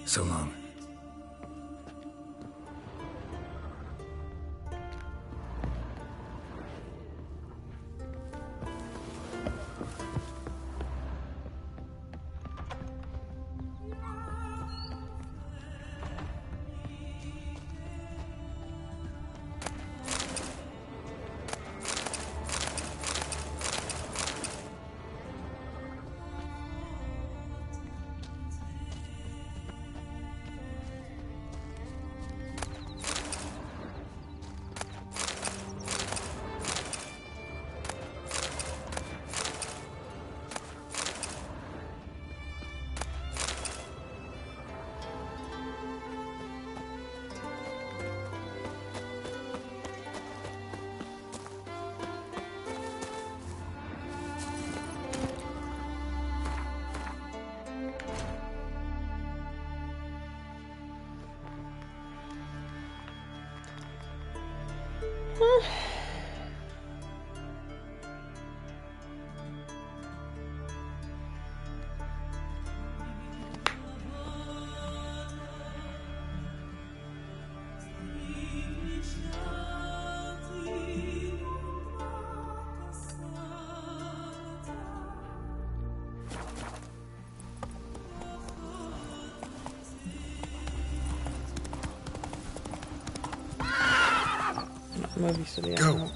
So long.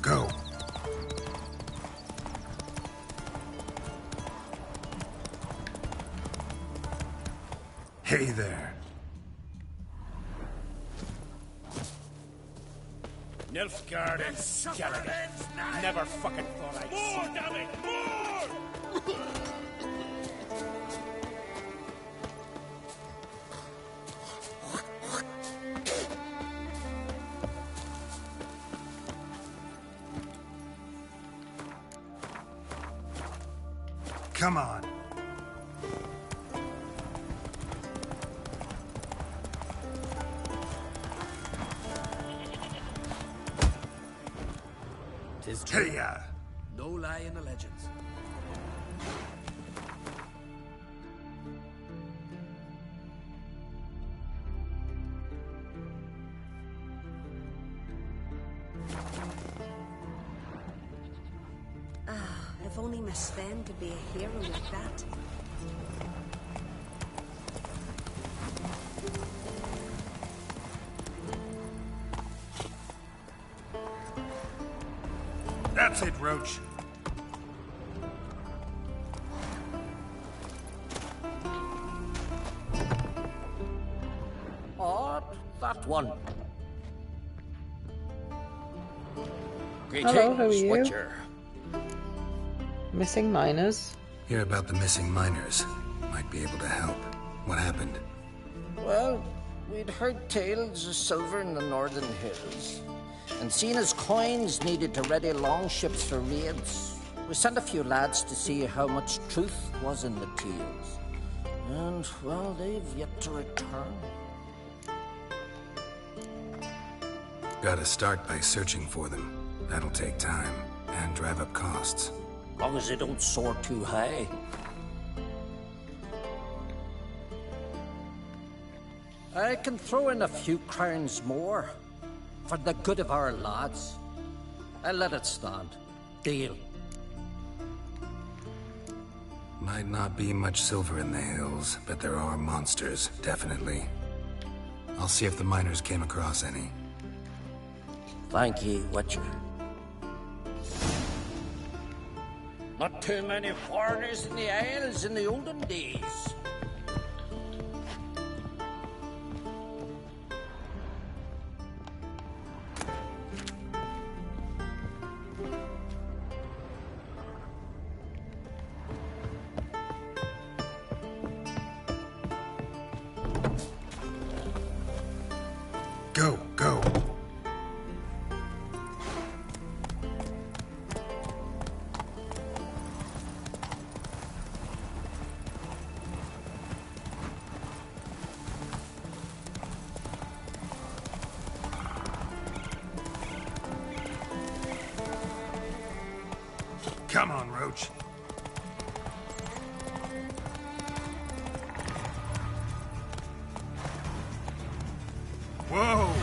Go. Hey there. Nilfgaard and skeleton. Never fucking thought I'd see. More, damn it! More! Come on. Tis true. Hey-ya. No lie in the legends. If only Miss Sven could be a hero like that. That's it, Roach. Odd, that one. Hello, how are Greetings, you? Witcher. Missing miners. Hear about the missing miners. Might be able to help. What happened? Well, we'd heard tales of silver in the northern hills, and seen as coins needed to ready longships for raids, we sent a few lads to see how much truth was in the tales. And, well, they've yet to return. Gotta start by searching for them. That'll take time, and drive up costs. Long as they don't soar too high. I can throw in a few crowns more, for the good of our lads. I'll let it stand. Deal. Might not be much silver in the hills, but there are monsters, definitely. I'll see if the miners came across any. Thank ye, Witcher. Not too many foreigners in the Isles in the olden days. Go, go. Come on, Roach. Whoa!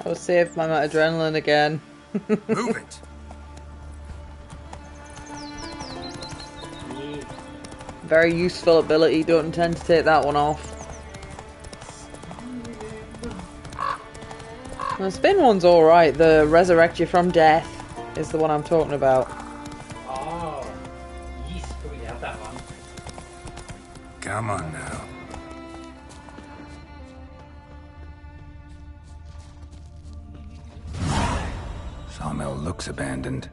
I will save my adrenaline again. Move it. Very useful ability, don't intend to take that one off. The spin one's alright, the resurrect you from death is the one I'm talking about. Oh, yes, we have that one. Come on now. Sawmill looks abandoned.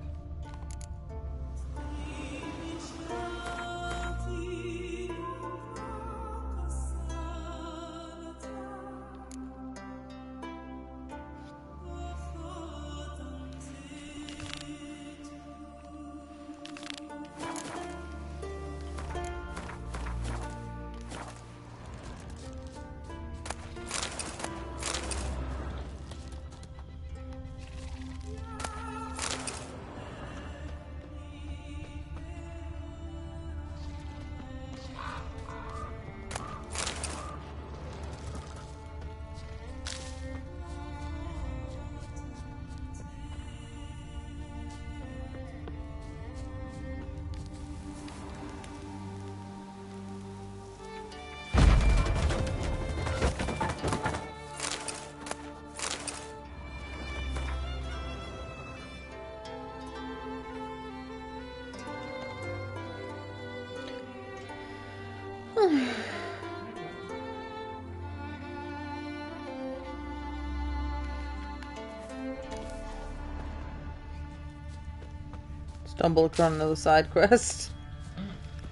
Stumble upon another side quest.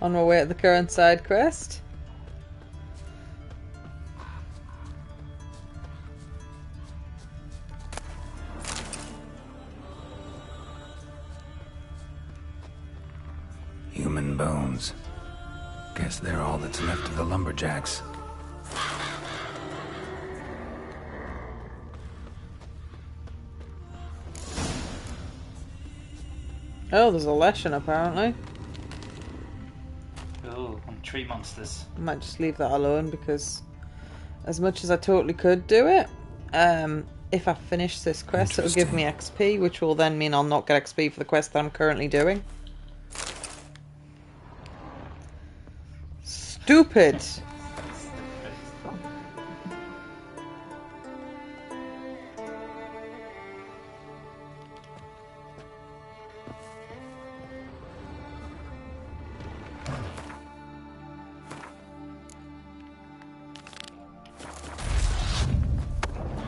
On my way to the current side quest. Human bones. Guess they're all that's left of the lumberjacks. Oh, there's a lesson apparently. Oh, and tree monsters. I might just leave that alone because as much as I totally could do it, if I finish this quest it'll give me XP, which will then mean I'll not get XP for the quest that I'm currently doing. Stupid!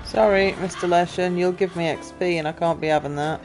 Sorry, Mr. Leshen, you'll give me XP and I can't be having that.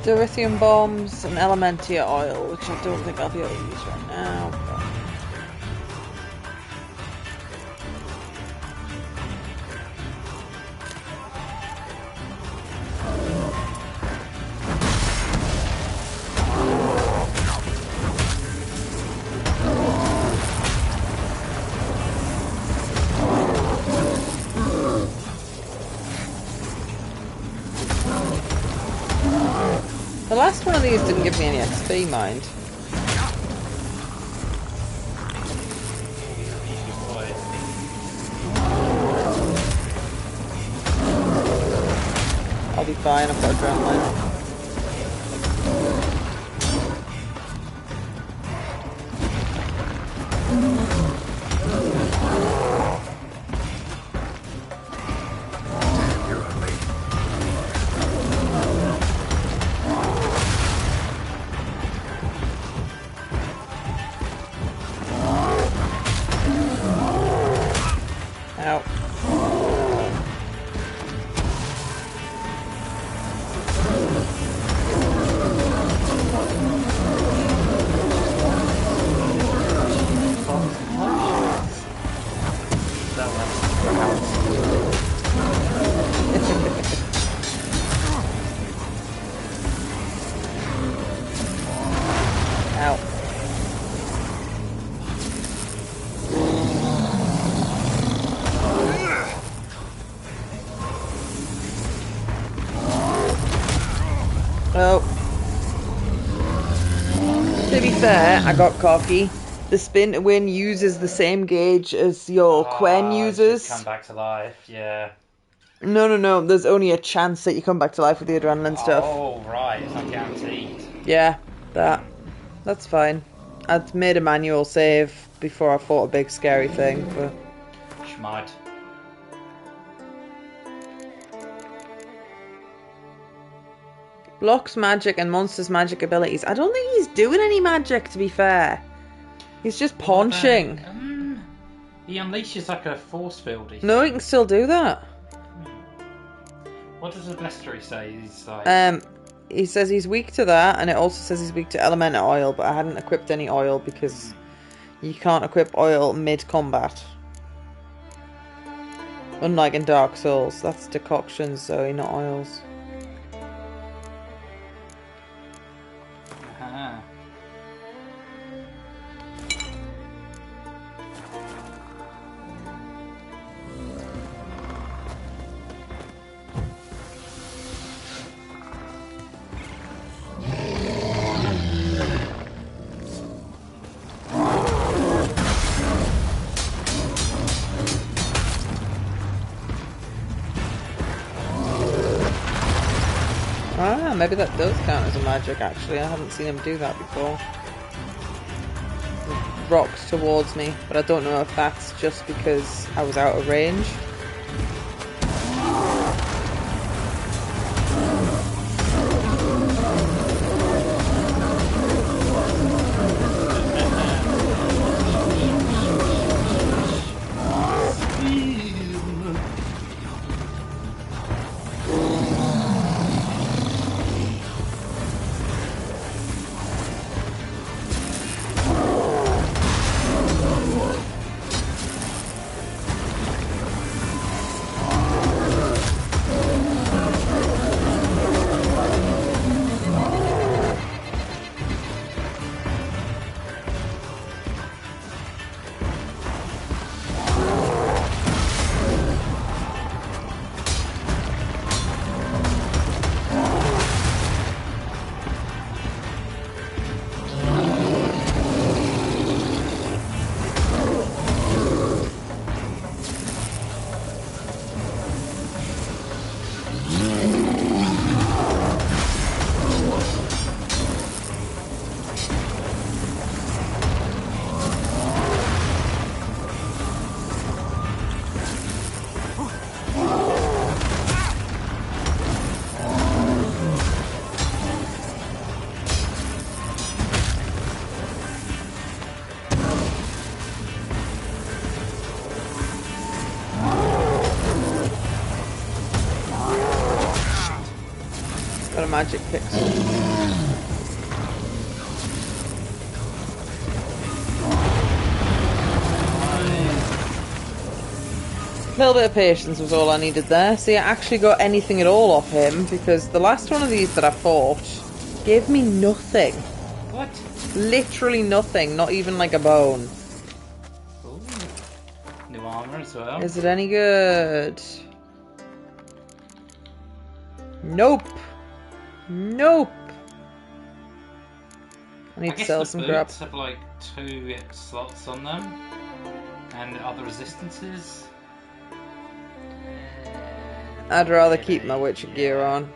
Dilithium bombs and Elementia oil, which I don't think I'll be able to use right now. The last one of these didn't give me any XP, mind. I'll be fine, I've got adrenaline. I got cocky. The spin to win uses the same gauge as your Quen uses. Come back to life, yeah. No. There's only a chance that you come back to life with the adrenaline stuff. Oh, right. It's not guaranteed. Yeah, that's fine. I'd made a manual save before I fought a big scary thing, but... Schmud. Blocks magic and monsters' magic abilities. I don't think he's doing any magic, to be fair. He's just punching. He unleashes like a force field. No, he can still do that. What does the bestiary say? He's like... He says he's weak to that, and it also says he's weak to elemental oil, but I hadn't equipped any oil because you can't equip oil mid-combat. Unlike in Dark Souls. That's decoctions, Zoe, not oils. Maybe that does count as a magic, actually. I haven't seen him do that before. He rocks towards me, but I don't know if that's just because I was out of range. Got a magic pixel. A little bit of patience was all I needed there. See, I actually got anything at all off him because the last one of these that I fought gave me nothing. What? Literally nothing, not even like a bone. Ooh. New armor as well. Is it any good? Nope. Nope. I need to sell some crap. Boots have like 2 slots on them, and other resistances. I'd rather keep my Witcher gear on.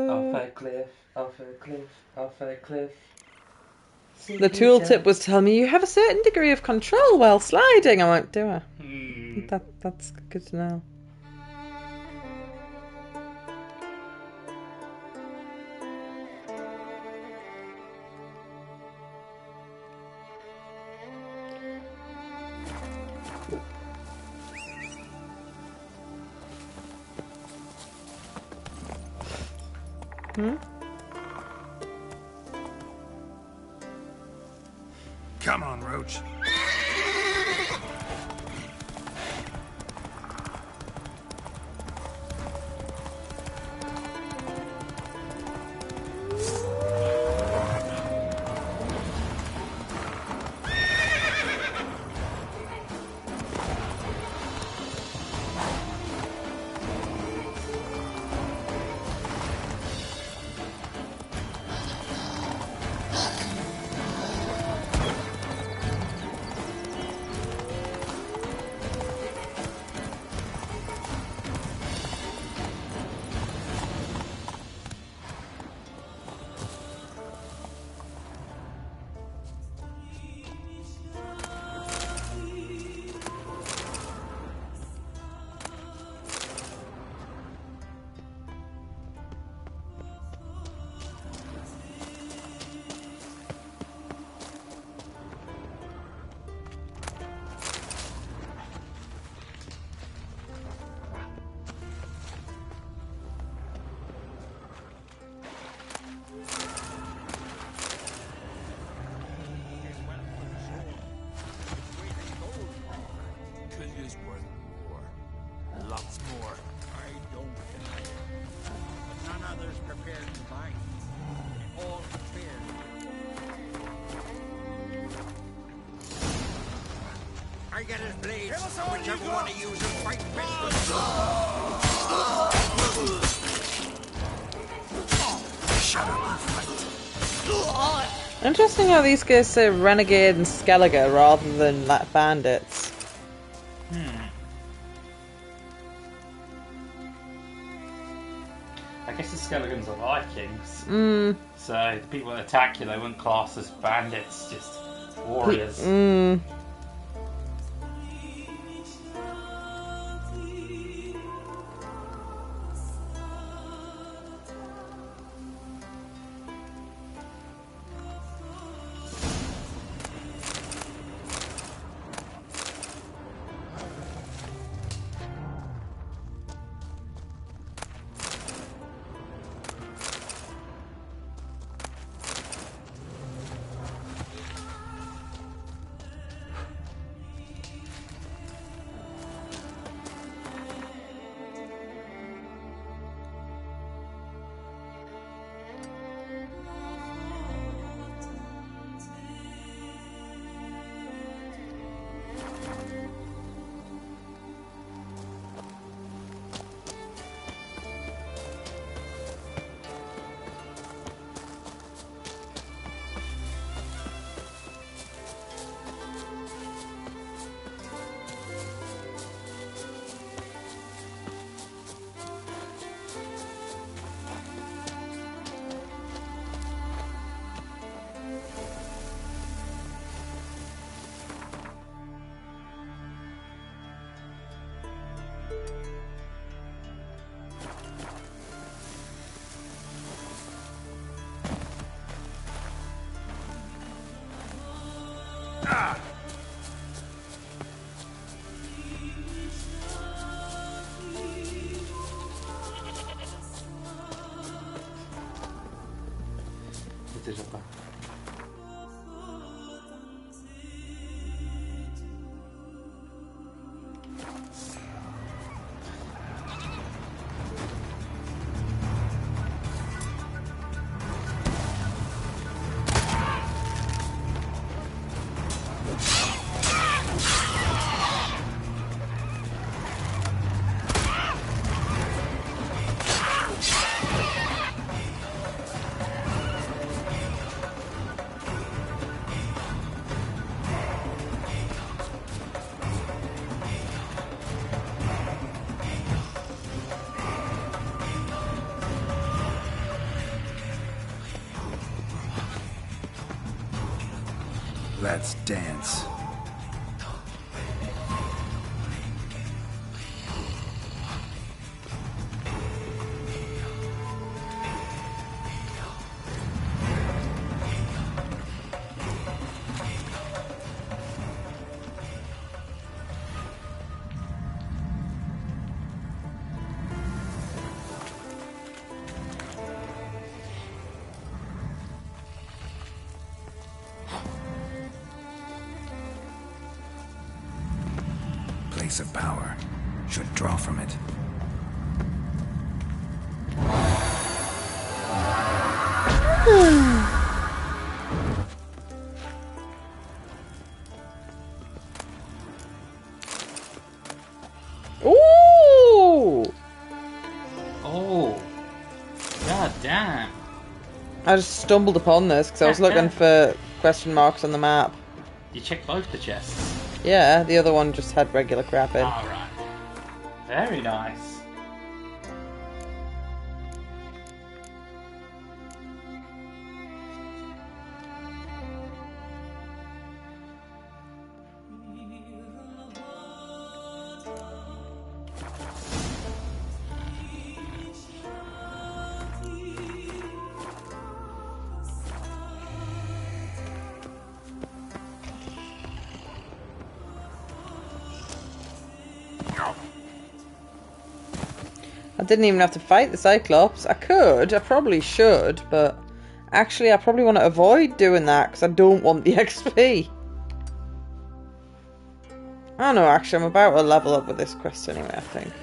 Off a cliff, off a cliff, off a cliff. The tooltip was telling me you have a certain degree of control while sliding. I went, do I? That's good to know. Come on, Roach. I get his blades. Whichever one of you is fight best. Shut up and fight. Interesting how these guys say renegade and Skellige rather than like bandits. I guess the Skelegans are Vikings. Mm. So the people that attack you, they wouldn't class as bandits, just warriors. Mm. Let's dance. Place of power. Should draw from it. Ooh! Oh. God damn. I just stumbled upon this because I was looking for question marks on the map. You checked both the chests? Yeah, the other one just had regular crap in. Alright. Very nice. I didn't even have to fight the Cyclops. I could, I probably should, but actually I probably want to avoid doing that because I don't want the XP. I don't know, actually I'm about to level up with this quest anyway, I think.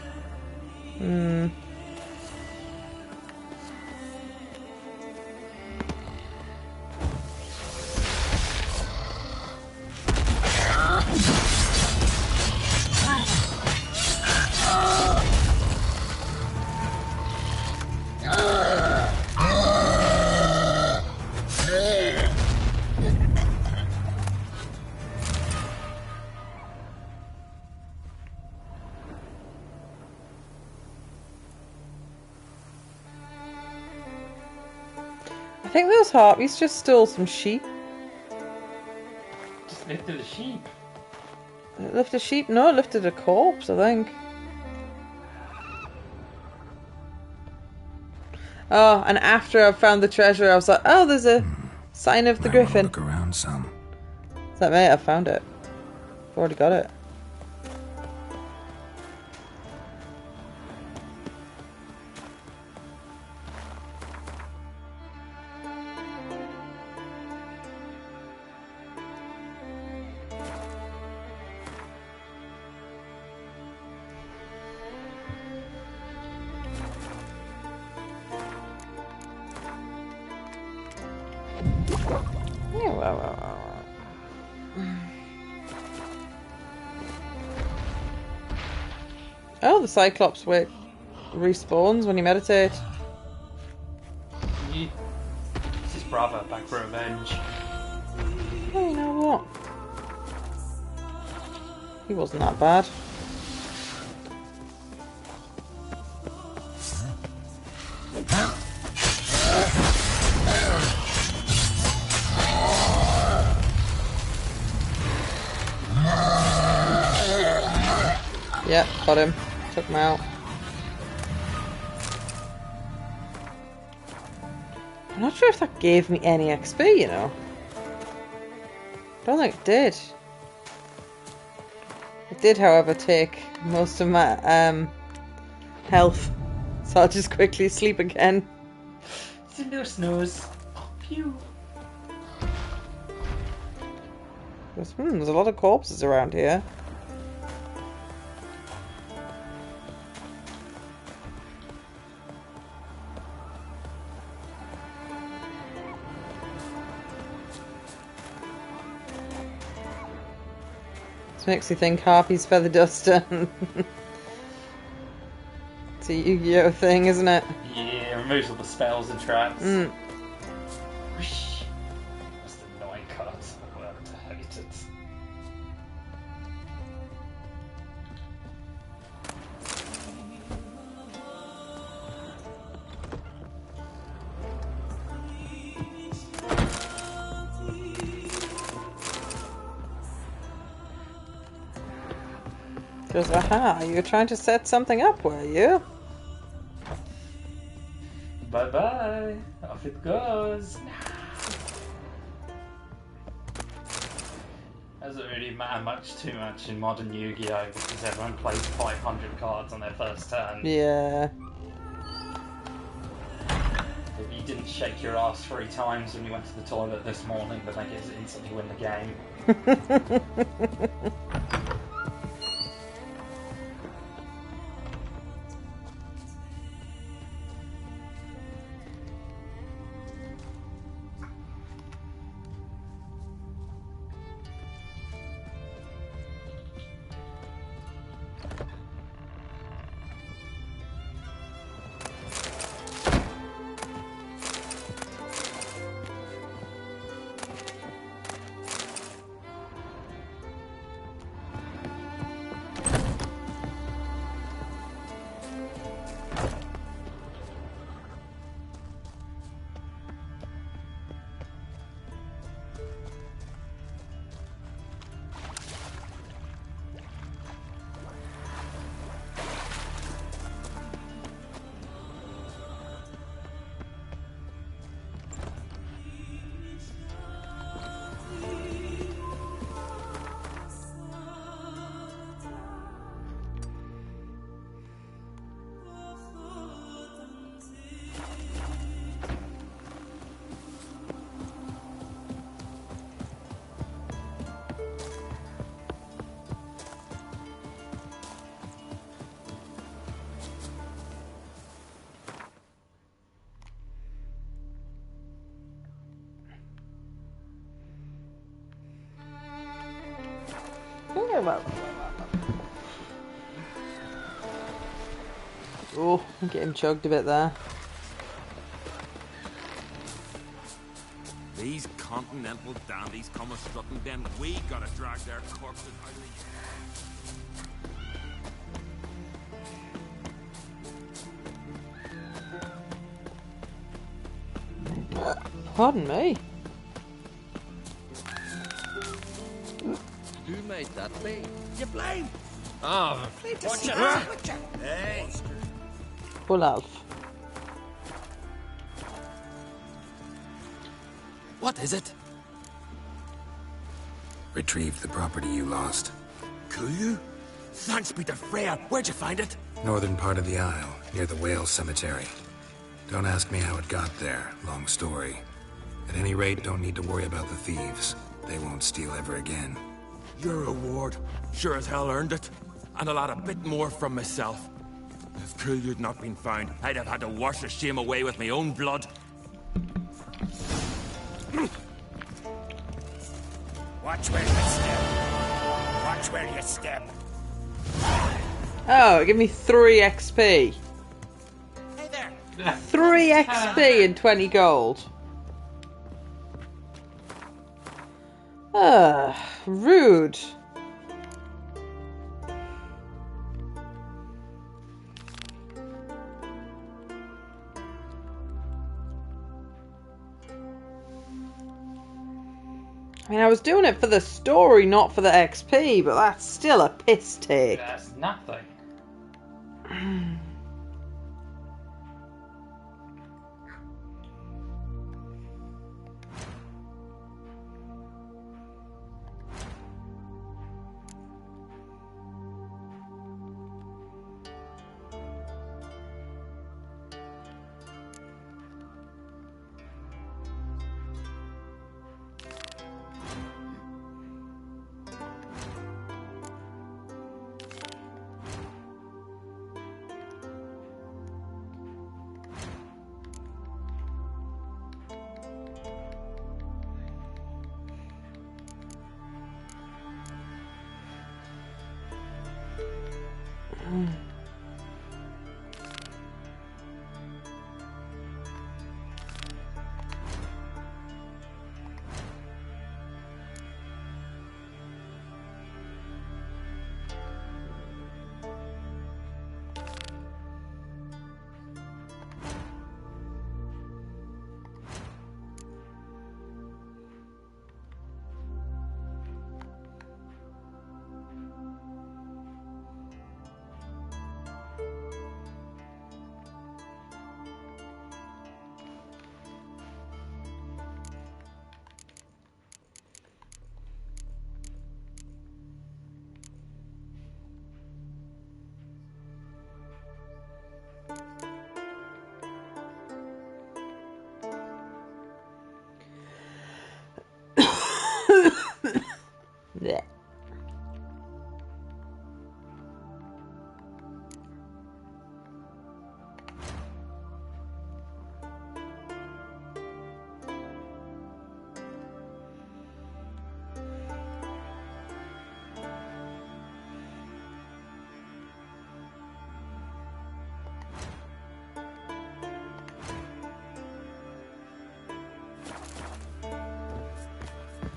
think those harpies just stole some sheep. Just lifted a sheep. It lifted a sheep? No, it lifted a corpse, I think. Oh, and after I found the treasure, I was like, oh, there's a sign of the griffin. Look around some. Is that mate? I found it. I've already got it. Oh, the Cyclops wick respawns when you meditate. It's his brother back for revenge. Oh, you know what? He wasn't that bad. Yep, got him. Took him out. I'm not sure if that gave me any XP, you know. Don't think it did. It did, however, take most of my health. So I'll just quickly sleep again. It's a little snooze. Pew. There's a lot of corpses around here. This makes me think Harpy's Feather Duster. It's a Yu-Gi-Oh thing, isn't it? Yeah, removes all the spells and traps. Mm. Whoosh. That's the annoying cards. I hate it. Goes, aha, you were trying to set something up, were you? Bye bye. Off it goes. Doesn't really matter too much in modern Yu-Gi-Oh! Because everyone plays 500 cards on their first turn. Yeah. If you didn't shake your ass 3 times when you went to the toilet this morning, then I guess instantly win the game. Oh, I'm getting chugged a bit there. These continental dandies come a strutting, then we gotta drag their corpses out of the Pardon me. Who might that be? You blind? Oh, Watch it. Hey. Full elf. What is it? Retrieve the property you lost. Could you? Thanks be to Freya. Where'd you find it? Northern part of the Isle, near the whale cemetery. Don't ask me how it got there. Long story. At any rate, don't need to worry about the thieves. They won't steal ever again. Your reward sure as hell earned it. And I'll add a bit more from myself. If Kulju'd not been found, I'd have had to wash the shame away with my own blood. Watch where you step. Watch where you step. Oh, give me 3 XP. Hey there. 3 XP and 20 gold. Rude. I mean, I was doing it for the story, not for the XP, but that's still a piss take. That's nothing. Yeah.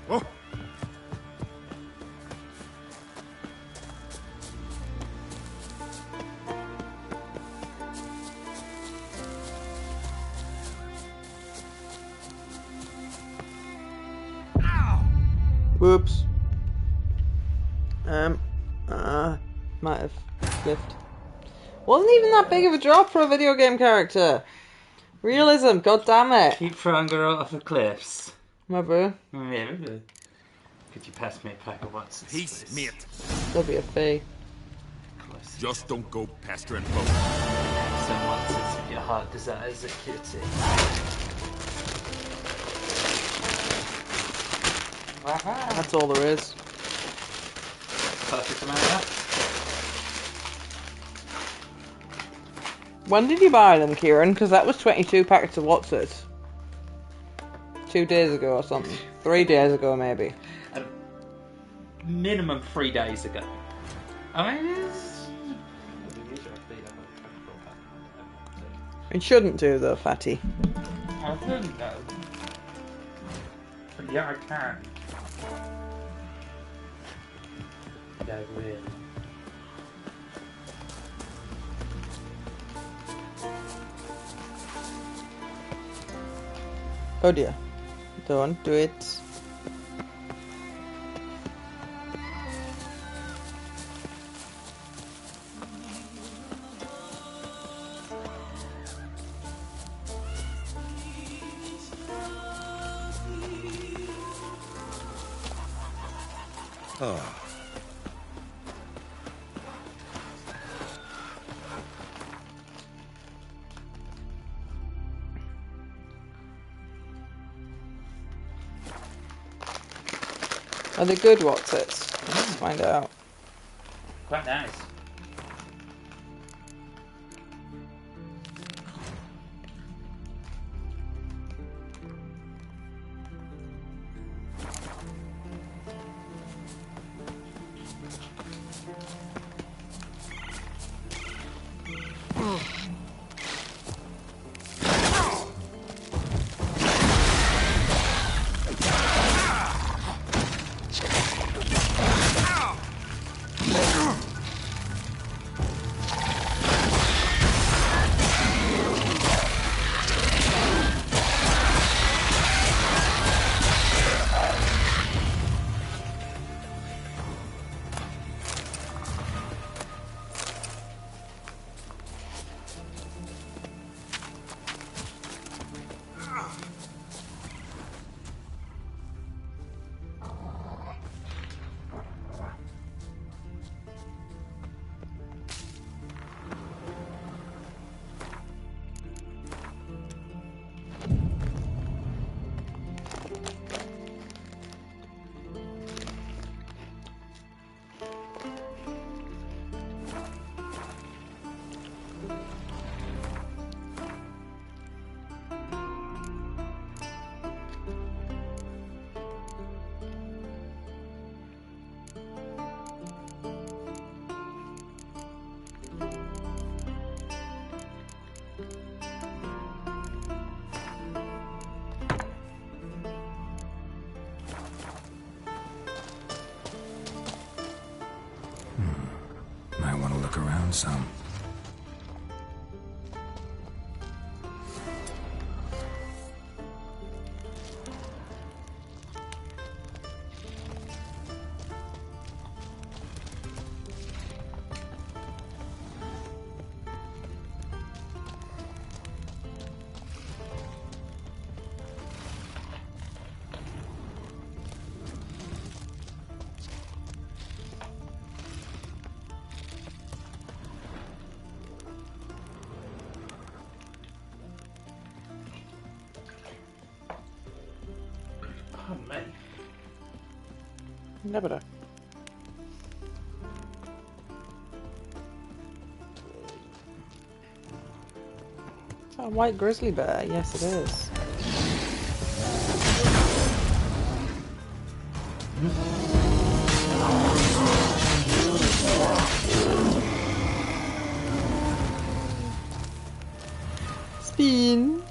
Oh. Whoops. Might have slipped. Wasn't even that big of a drop for a video game character. Realism, god damn it. Keep throwing her off the cliffs. Maybe. Maybe. Could you pass me a pack of what's Peace, mate. There'll be a fee. Just don't go pestering folk. So much as your heart desires a cutie. That's all there is. Perfect amount. When did you buy them, Kieran? Because that was 22 packets of what's it? 2 days ago or something. 3 days ago, maybe. Minimum 3 days ago. I mean, It shouldn't do, though, fatty. I shouldn't though. But yeah, I can. No, really. Oh dear. Don't do it. Oh. Are they good? What's it? Let's find out. Quite nice. Might want to look around some. Pardon me. Never know. Is that a white grizzly bear? Yes, it is. Spin.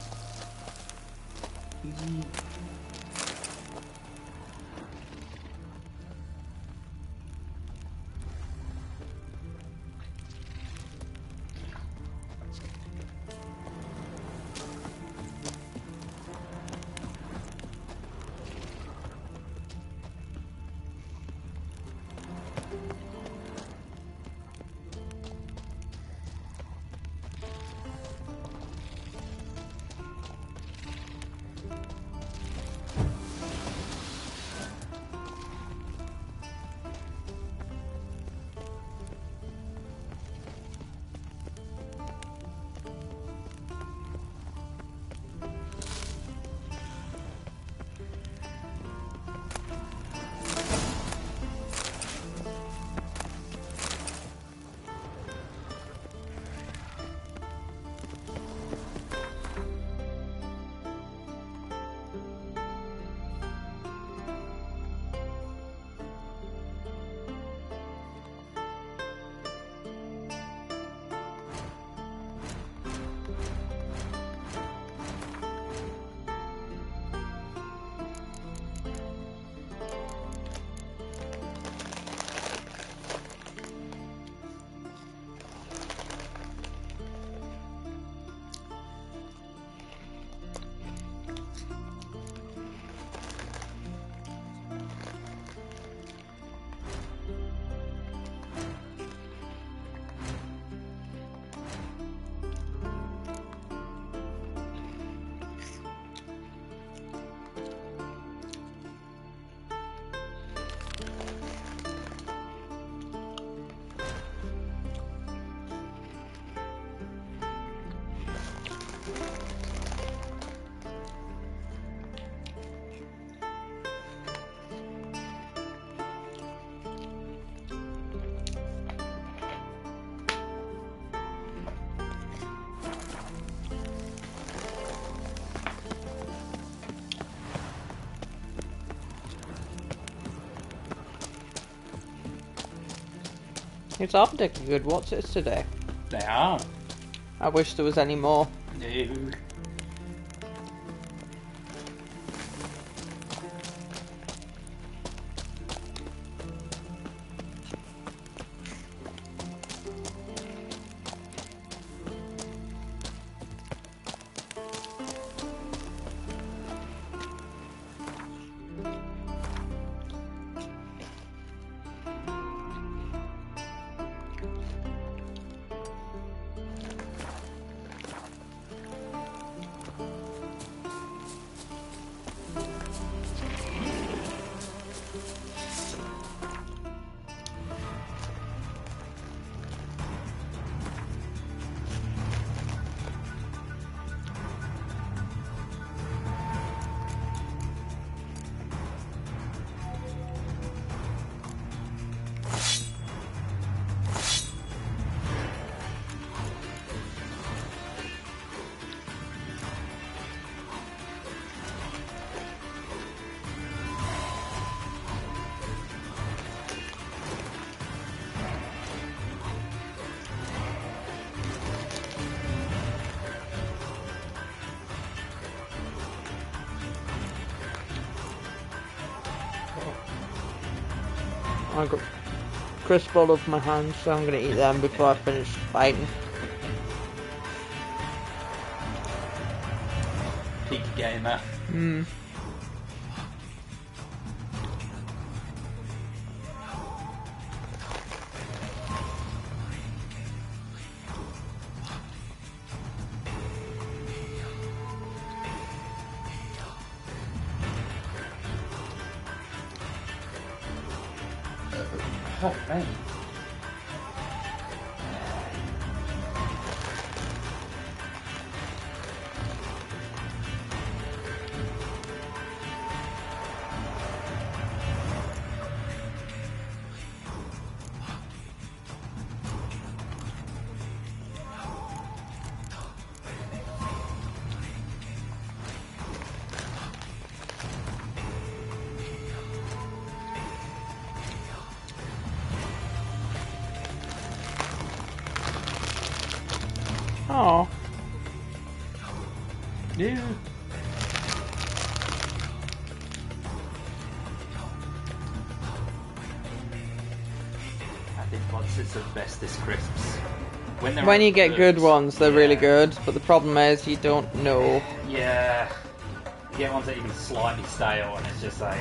It's often a good what's it today. They are. I wish there was any more. No. I got crisp all over my hands, so I'm gonna eat them before I finish fighting. Peak gamer. Oh, man. Oh. Yeah. I think once it's the bestest crisps. When you get good ones, they're really good, but the problem is you don't know. Yeah. You get ones that even slightly stale and it's just like...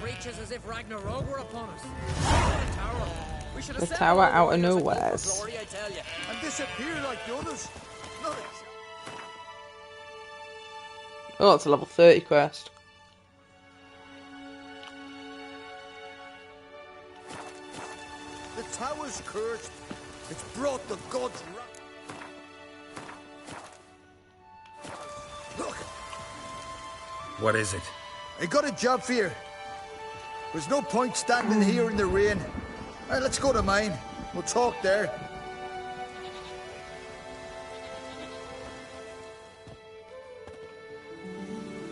breaches as if Ragnarok were upon us. We should The have set tower our out of warriors a goal for nowheres. glory, I tell you. And disappear like the others. Nice. Oh, it's a level 30 quest. The tower's cursed. It's brought the gods wrath. Look, What is it? I got a job for you. There's no point standing here in the rain. All right, let's go to mine. We'll talk there.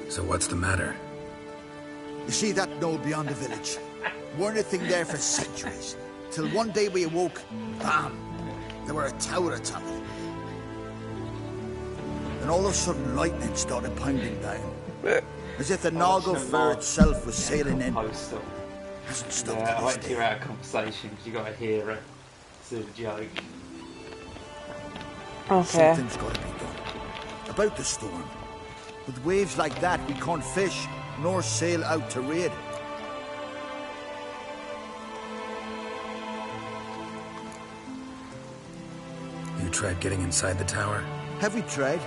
So what's the matter? You see that knoll beyond the village? Weren't a thing there for centuries. Till one day we awoke, bam! There were a tower atop it. And all of a sudden lightning started pounding down. As if the Noggle Fair itself was sailing in. Postal. Hasn't stopped Yeah, I to like this to hear day. out a conversation because you got to hear it. It's a joke. Okay. Something's got to be done. About the storm. With waves like that, we can't fish, nor sail out to raid. You tried getting inside the tower? Have we tried?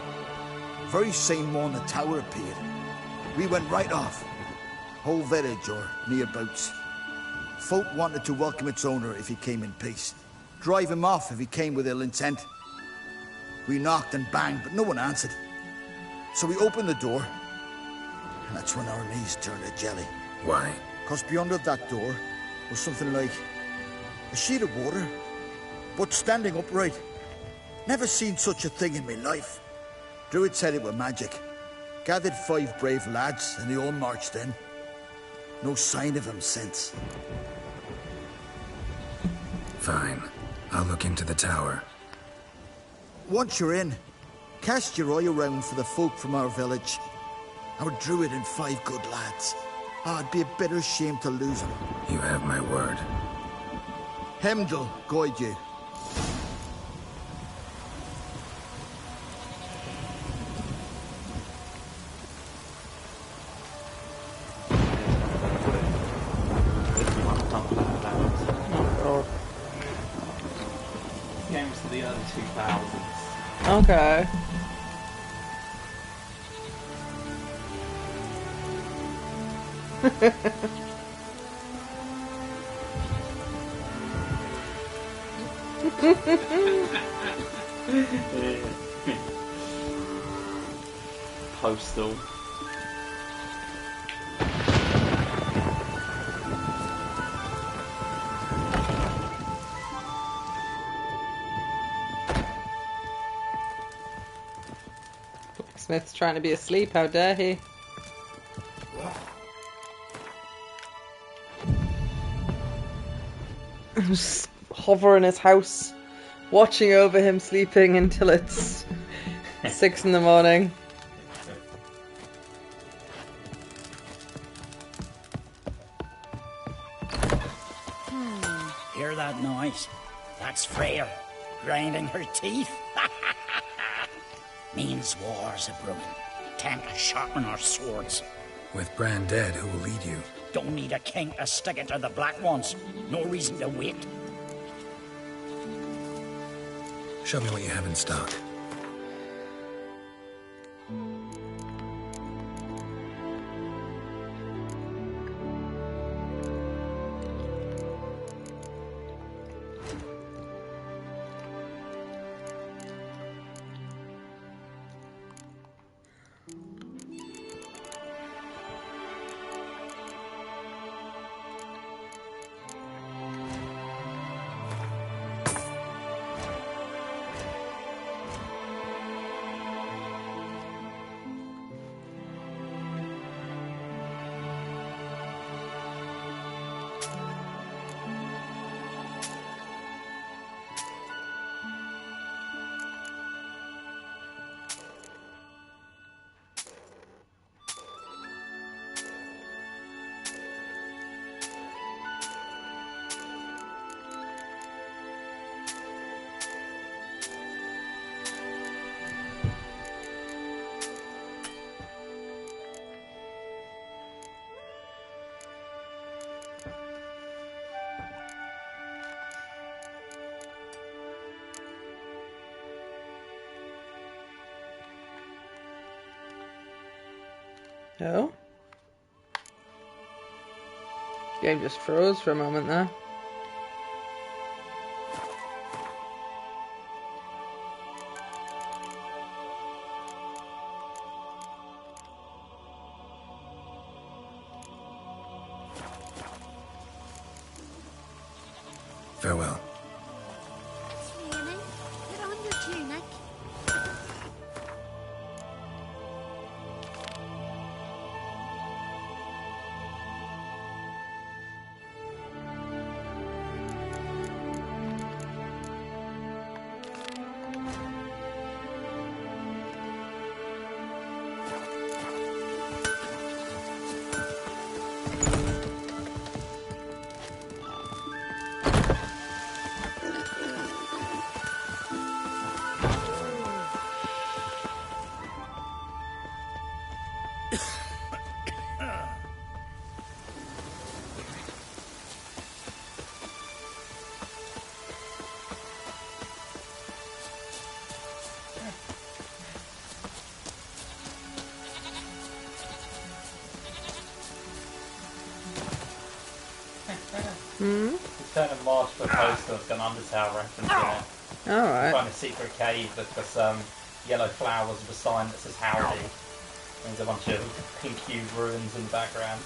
Very same morning the tower appeared. We went right off. Whole village or nearabouts. Folk wanted to welcome its owner if he came in peace. Drive him off if he came with ill intent. We knocked and banged, but no one answered. So we opened the door, and that's when our knees turned to jelly. Why? Because beyond that door was something like a sheet of water, but standing upright. Never seen such a thing in my life. Druid said it was magic. Gathered 5 brave lads, and they all marched in. No sign of him since. Fine. I'll look into the tower. Once you're in, cast your eye around for the folk from our village. Our druid and 5 good lads. It'd be a bitter shame to lose them. You have my word. Hemdall guide you. Games to the early 2000s. Okay. Postal. Smith's trying to be asleep, how dare he? Just hover in his house, watching over him sleeping until it's 6 in the morning. Hear that noise? That's Freya, grinding her teeth. Means war's a brewing. Time to sharpen our swords. With Bran dead, who will lead you? Don't need a king to stick it to the black ones. No reason to wait. Show me what you have in stock. Oh? Game just froze for a moment there. Farewell. It's raining. Put on your tunic. It's turning March to a poster that's got an Undertale reference in it. Alright. Find a secret cave that's got some yellow flowers with a sign that says howdy. There's a bunch of pink hued ruins in the background.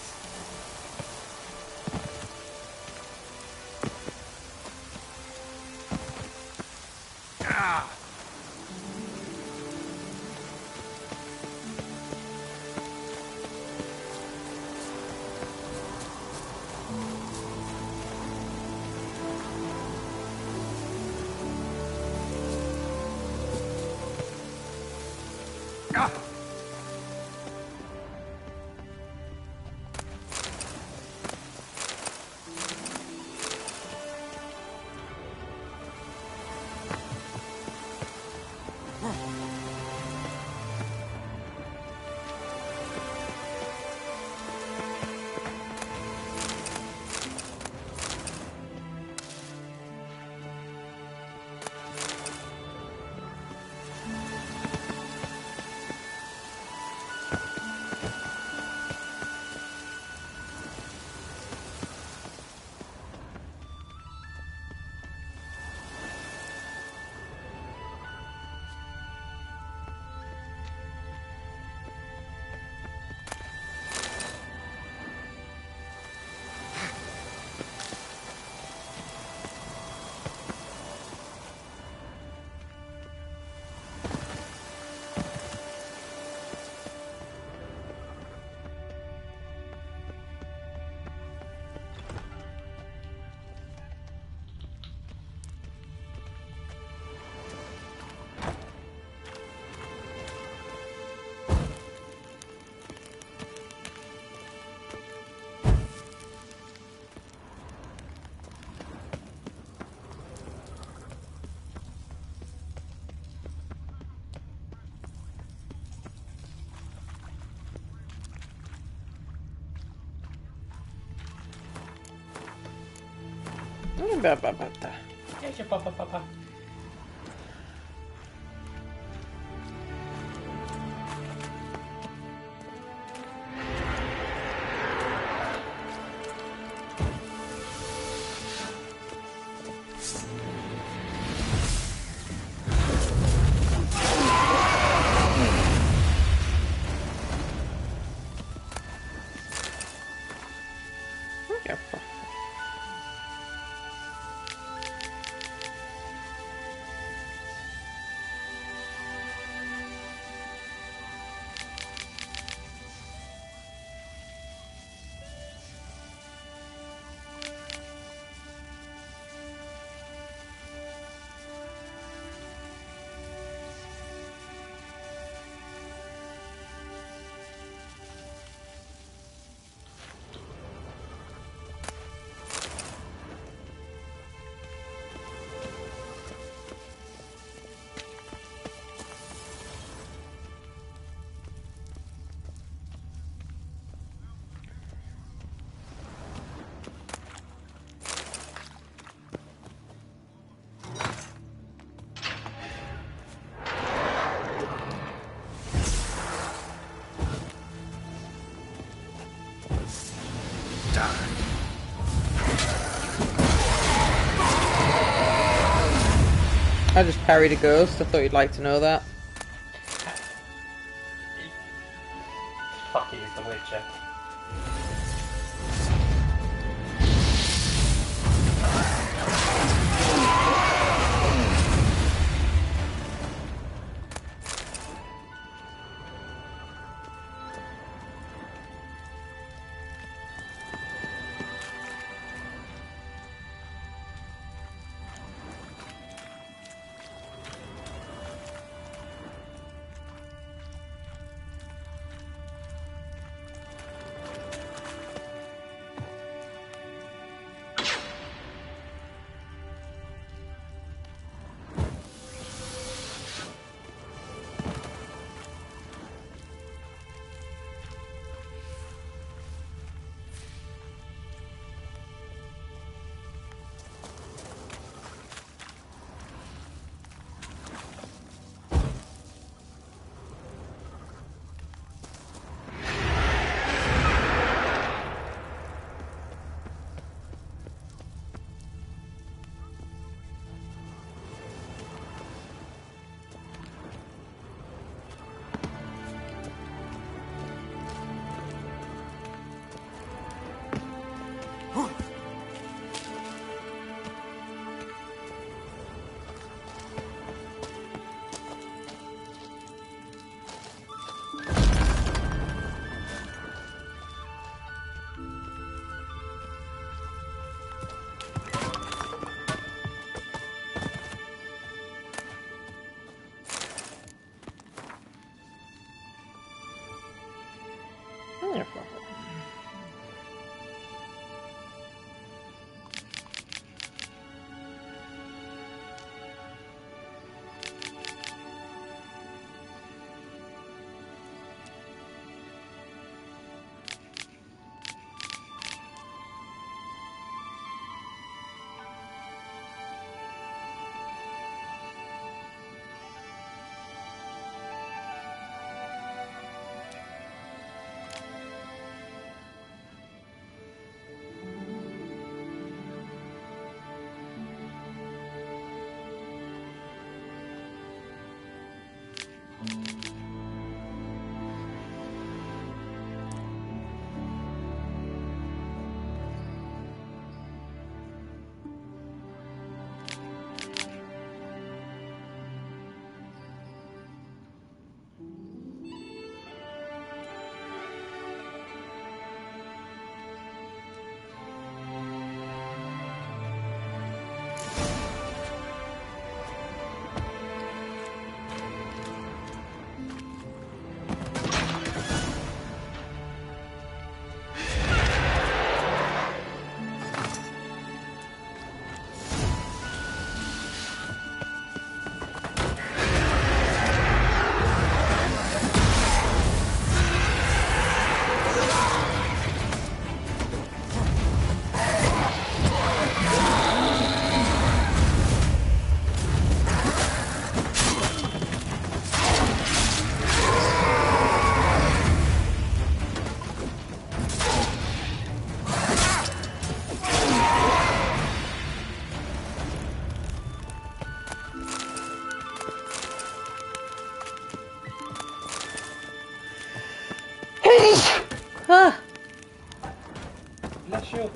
I just parried a ghost. I thought you'd like to know that. Fuck it, is The Witcher. Ah. Bless you.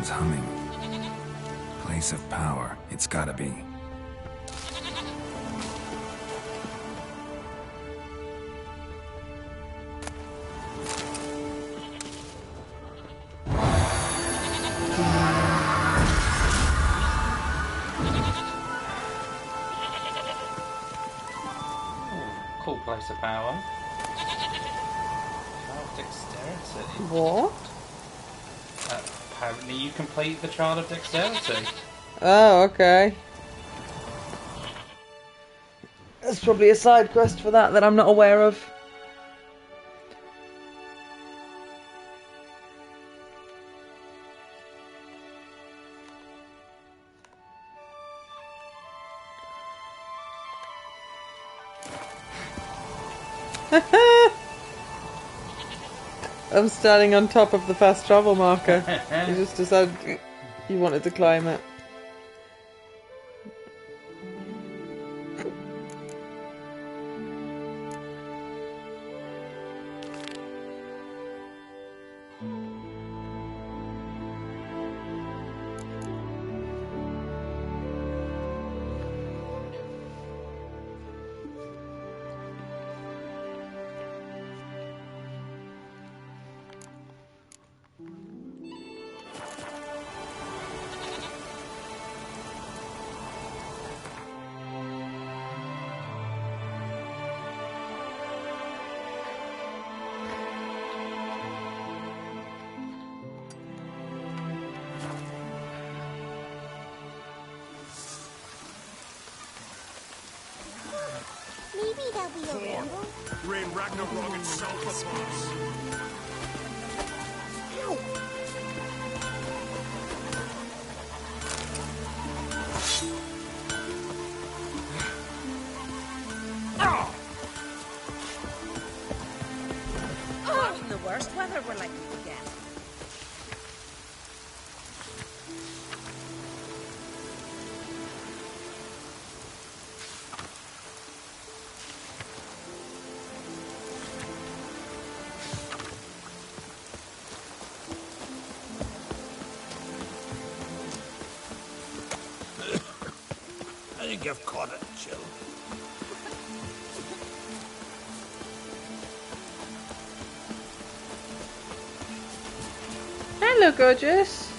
someone's humming. Place of power. It's gotta be. Cool place of power. Trial of Dexterity. What? Apparently you complete the Trial of Dexterity. Oh, okay. There's probably a side quest for that I'm not aware of. I'm standing on top of the fast travel marker. You just decided you wanted to climb it. Maybe there'll be a rainbow. Rain Ragnarok itself upon us. Imagine the worst weather we're likely to get. I think you've caught it, Jill. Hello, gorgeous.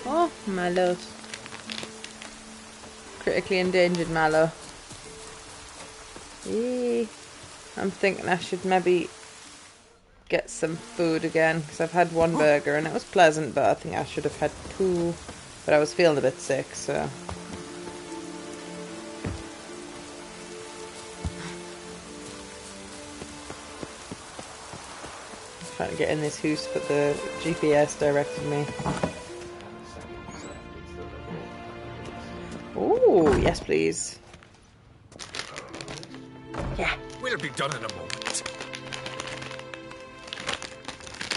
Oh, my lord. Critically endangered mallow. Eee. I'm thinking I should maybe get some food again, because I've had one burger and it was pleasant, but I think I should have had two. But I was feeling a bit sick, so... Trying to get in this house, but the GPS directed me. Oh, yes please. Yeah. We'll be done in a moment.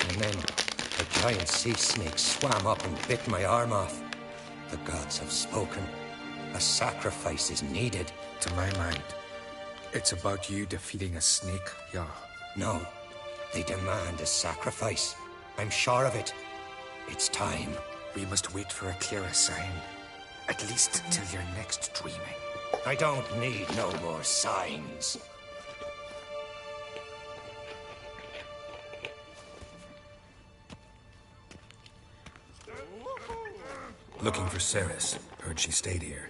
And then a giant sea snake swam up and bit my arm off. The gods have spoken. A sacrifice is needed. To my mind, it's about you defeating a snake, yeah. No. They demand a sacrifice. I'm sure of it. It's time. We must wait for a clearer sign. At least till your next dreaming. I don't need no more signs. Looking for Ceres. Heard she stayed here.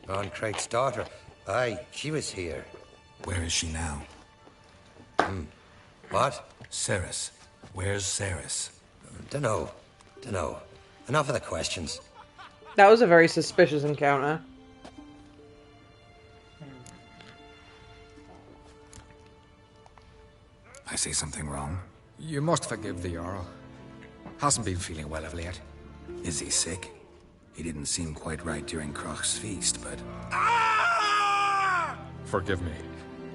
Ron Craig's daughter. Aye, she was here. Where is she now? What? Ceres. Where's Ceres? Dunno. Enough of the questions. That was a very suspicious encounter. I say something wrong? You must forgive the Jarl. Hasn't been feeling well of late. Is he sick? He didn't seem quite right during Kroch's feast, but... Forgive me.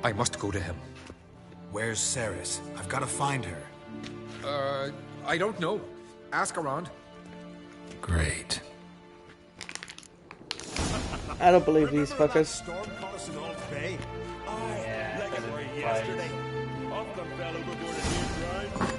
I must go to him. Where's Ceres? I've got to find her. I don't know. Ask around. Great. I don't believe these fuckers. Storm caught us in Alt Bay. Yeah, Like it were yesterday. Off the fell overboard at Near Ground.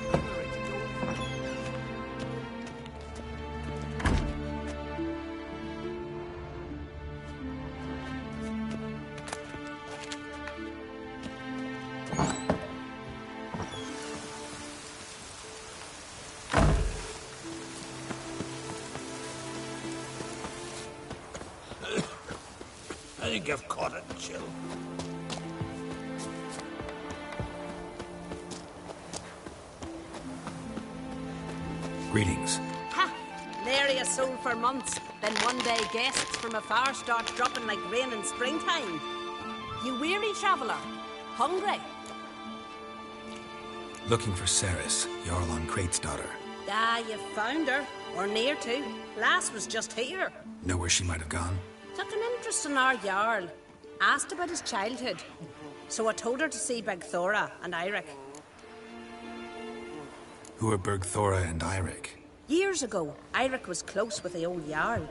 think you've caught it, Chill. Greetings. Ha! Nary a soul for months. Then one day guests from afar start dropping like rain in springtime. You weary traveller? Hungry? Looking for Ceres, Jarl on Crate's daughter. Ah, you found her. Or near to. Lass was just here. Know where she might have gone? Took an interest in our Jarl. Asked about his childhood. So I told her to see Bergthora and Eirik. Who are Bergthora and Eirik? Years ago, Eirik was close with the old Jarl.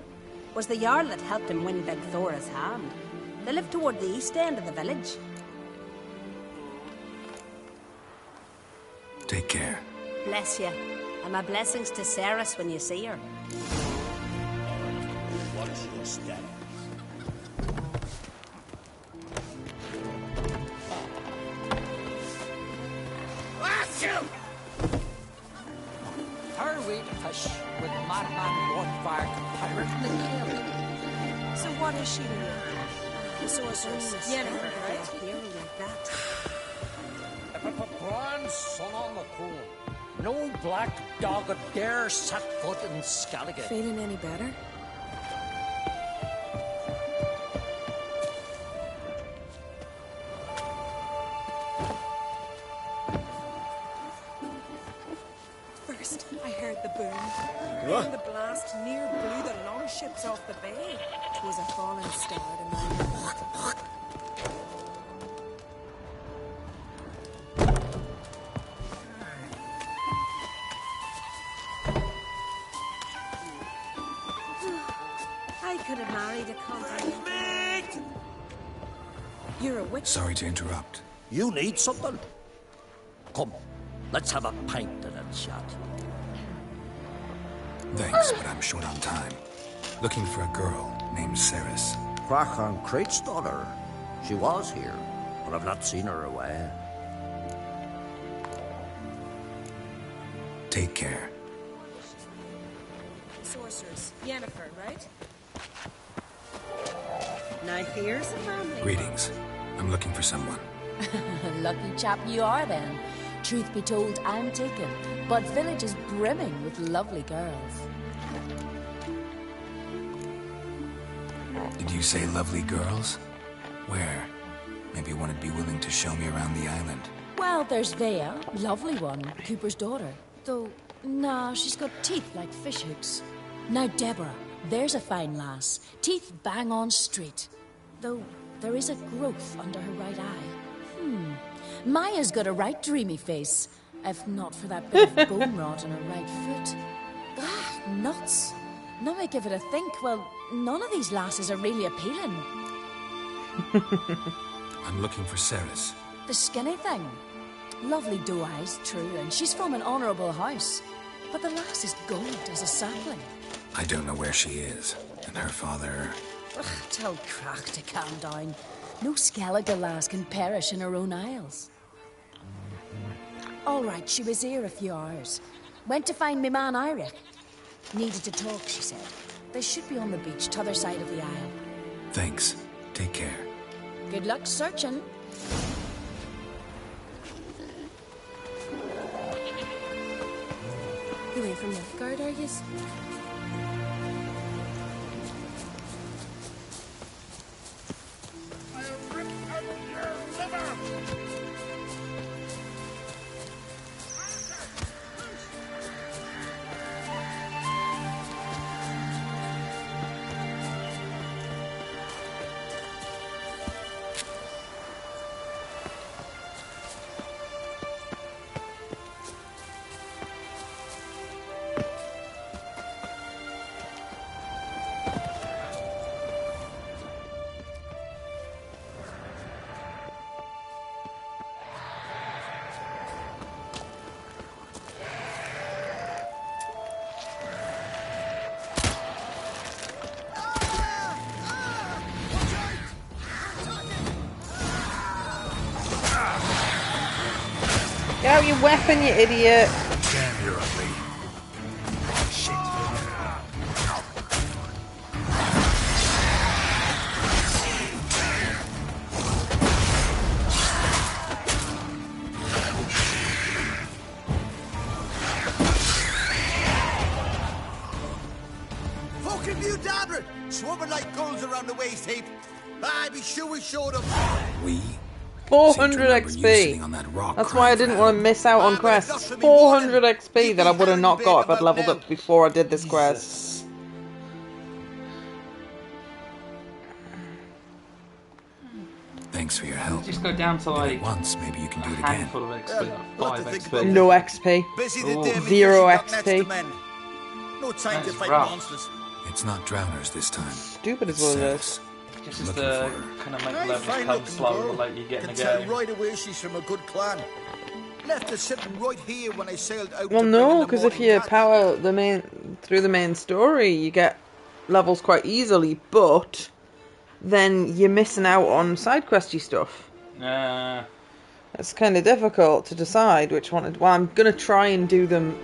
Was the Jarl that helped him win Bergthora's hand. They lived toward the east end of the village. Take care. Bless you. And my blessings to Ceres when you see her. Watch your step. Her way to fish with madman bonfire pirate in the gale. So what is she doing? The sorceress. Yennefer, right? Hearing like that. If it were grand sun on the coal, no black dog would dare set foot in Skellige. Feeling any better? First, I heard the boom. What? Then the blast near blew the longships off the bay. 'Twas a falling star to mine. I could have married a compliment. You're a witch. Sorry to interrupt. You need something? Come, let's have a pint and a chat. Thanks, but I'm short on time. Looking for a girl named Ceres. Crack on Crate's daughter. She was here, but I've not seen her away. Take care. Sorceress. Yennefer, right? Now here's a family. Greetings. I'm looking for someone. Lucky chap you are then. Truth be told, I'm taken, but village is brimming with lovely girls. Did you say lovely girls? Where? Maybe one would be willing to show me around the island. Well, there's Vea, lovely one, Cooper's daughter. Though, nah, she's got teeth like fish hooks. Now Deborah, there's a fine lass. Teeth bang on straight. Though, there is a growth under her right eye. Maya's got a right dreamy face. If not for that bit of bone rot on her right foot. Ah, nuts. Now I give it a think, well, none of these lasses are really appealing. I'm looking for Ceres. The skinny thing. Lovely doe eyes, true, and she's from an honourable house. But the lass is gold as a sapling. I don't know where she is. And her father... Ugh, tell Crack to calm down. No Skellige lass can perish in her own isles. All right, she was here a few hours. Went to find me man Eirik. Needed to talk, she said. They should be on the beach, t'other side of the isle. Thanks. Take care. Good luck searching. You ain't from Nilfgaard, are yous? Get out your weapon, you idiot! Damn, you're ugly. Shit. waste heap. Aye, be sure we showed him. We? 400 XP. That's why I didn't want to miss out on quests. 400 XP that I would have not got if I'd leveled up before I did this quest. Thanks for your help. Just go down to like once, maybe you can do it a again. handful of XP, 5 XP. No XP. Ooh. 0 XP. No time to fight rough. monsters. It's not drowners this time. Stupid is what it is. Just to kind of make the levels come slow, but like you get in the Can tell game. right away she's from a good clan. Left her sitting right here when I sailed out. Well, to bring in no, the because if morning you catch. power the main through the main story, you get levels quite easily. But then you're missing out on side questy stuff. It's kind of difficult to decide which one. Well, I'm gonna try and do them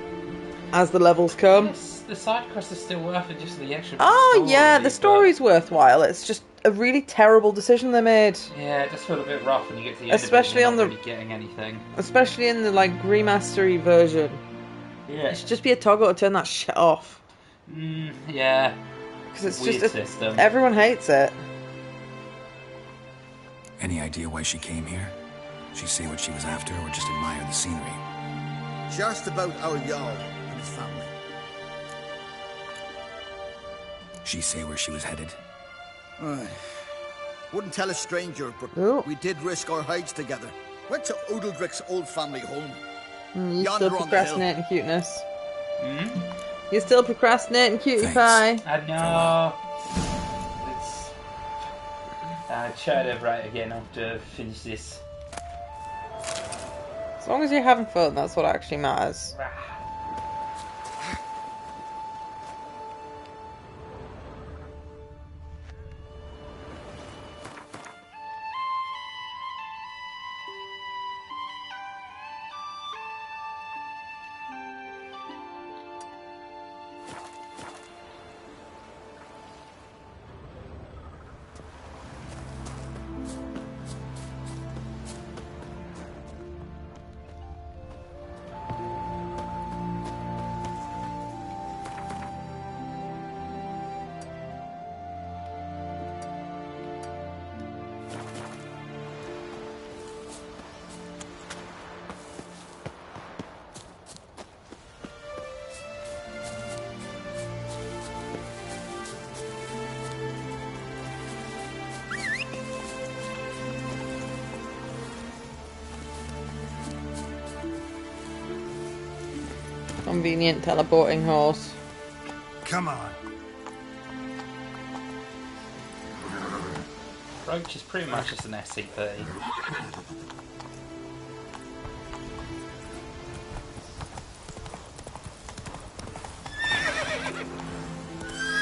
as the levels come. The side quest is still worth it, just the extra. Oh story, yeah, the story's worthwhile. It's just a really terrible decision they made. Yeah, it just felt a bit rough when you get to the end Especially of it, on you're the not really getting anything. Especially in the like remastery version. Yeah. It should just be a toggle to turn that shit off. Yeah. Because it's Weird just system. everyone hates it. Any idea why she came here? She say what she was after, or just admire the scenery? Just about our Jarl and his family. She say where she was headed? Wouldn't tell a stranger, but we did risk our hides together. Went to Odeldrick's old family home. You Yonder still on the procrastinating cuteness. You're still procrastinating cutie pie. I know. It's try to write again after finish this. As long as you're having fun, that's what actually matters. Convenient teleporting horse. Come on. Roach is pretty much just an SCP.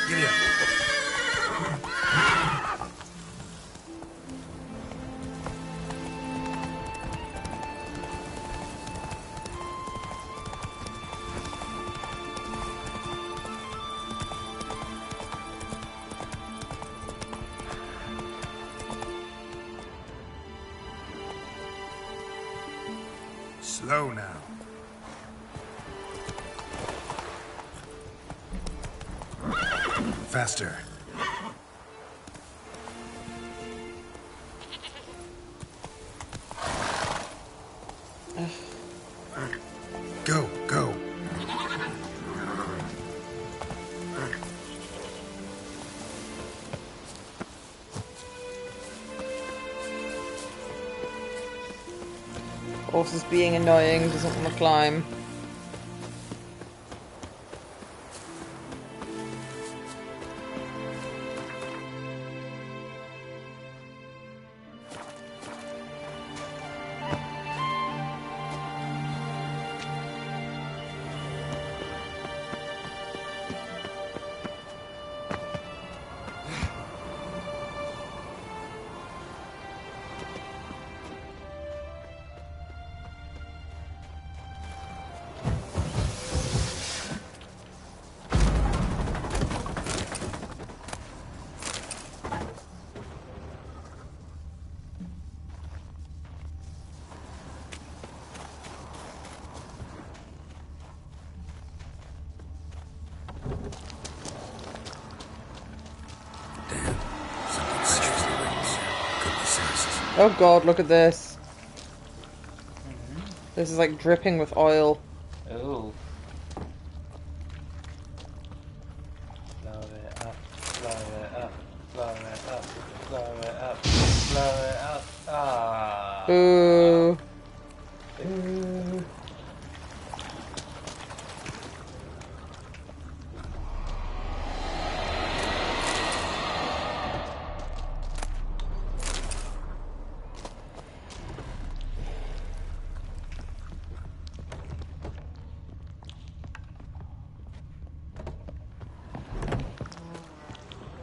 Giddy up. Slow now. Faster. Go, go. Horse is being annoying, doesn't want to climb. Oh god, look at this. This is like dripping with oil. Ooh. Blow it up, blow it up, blow it up, blow it up, blow it up. Ah. Ooh. Ooh.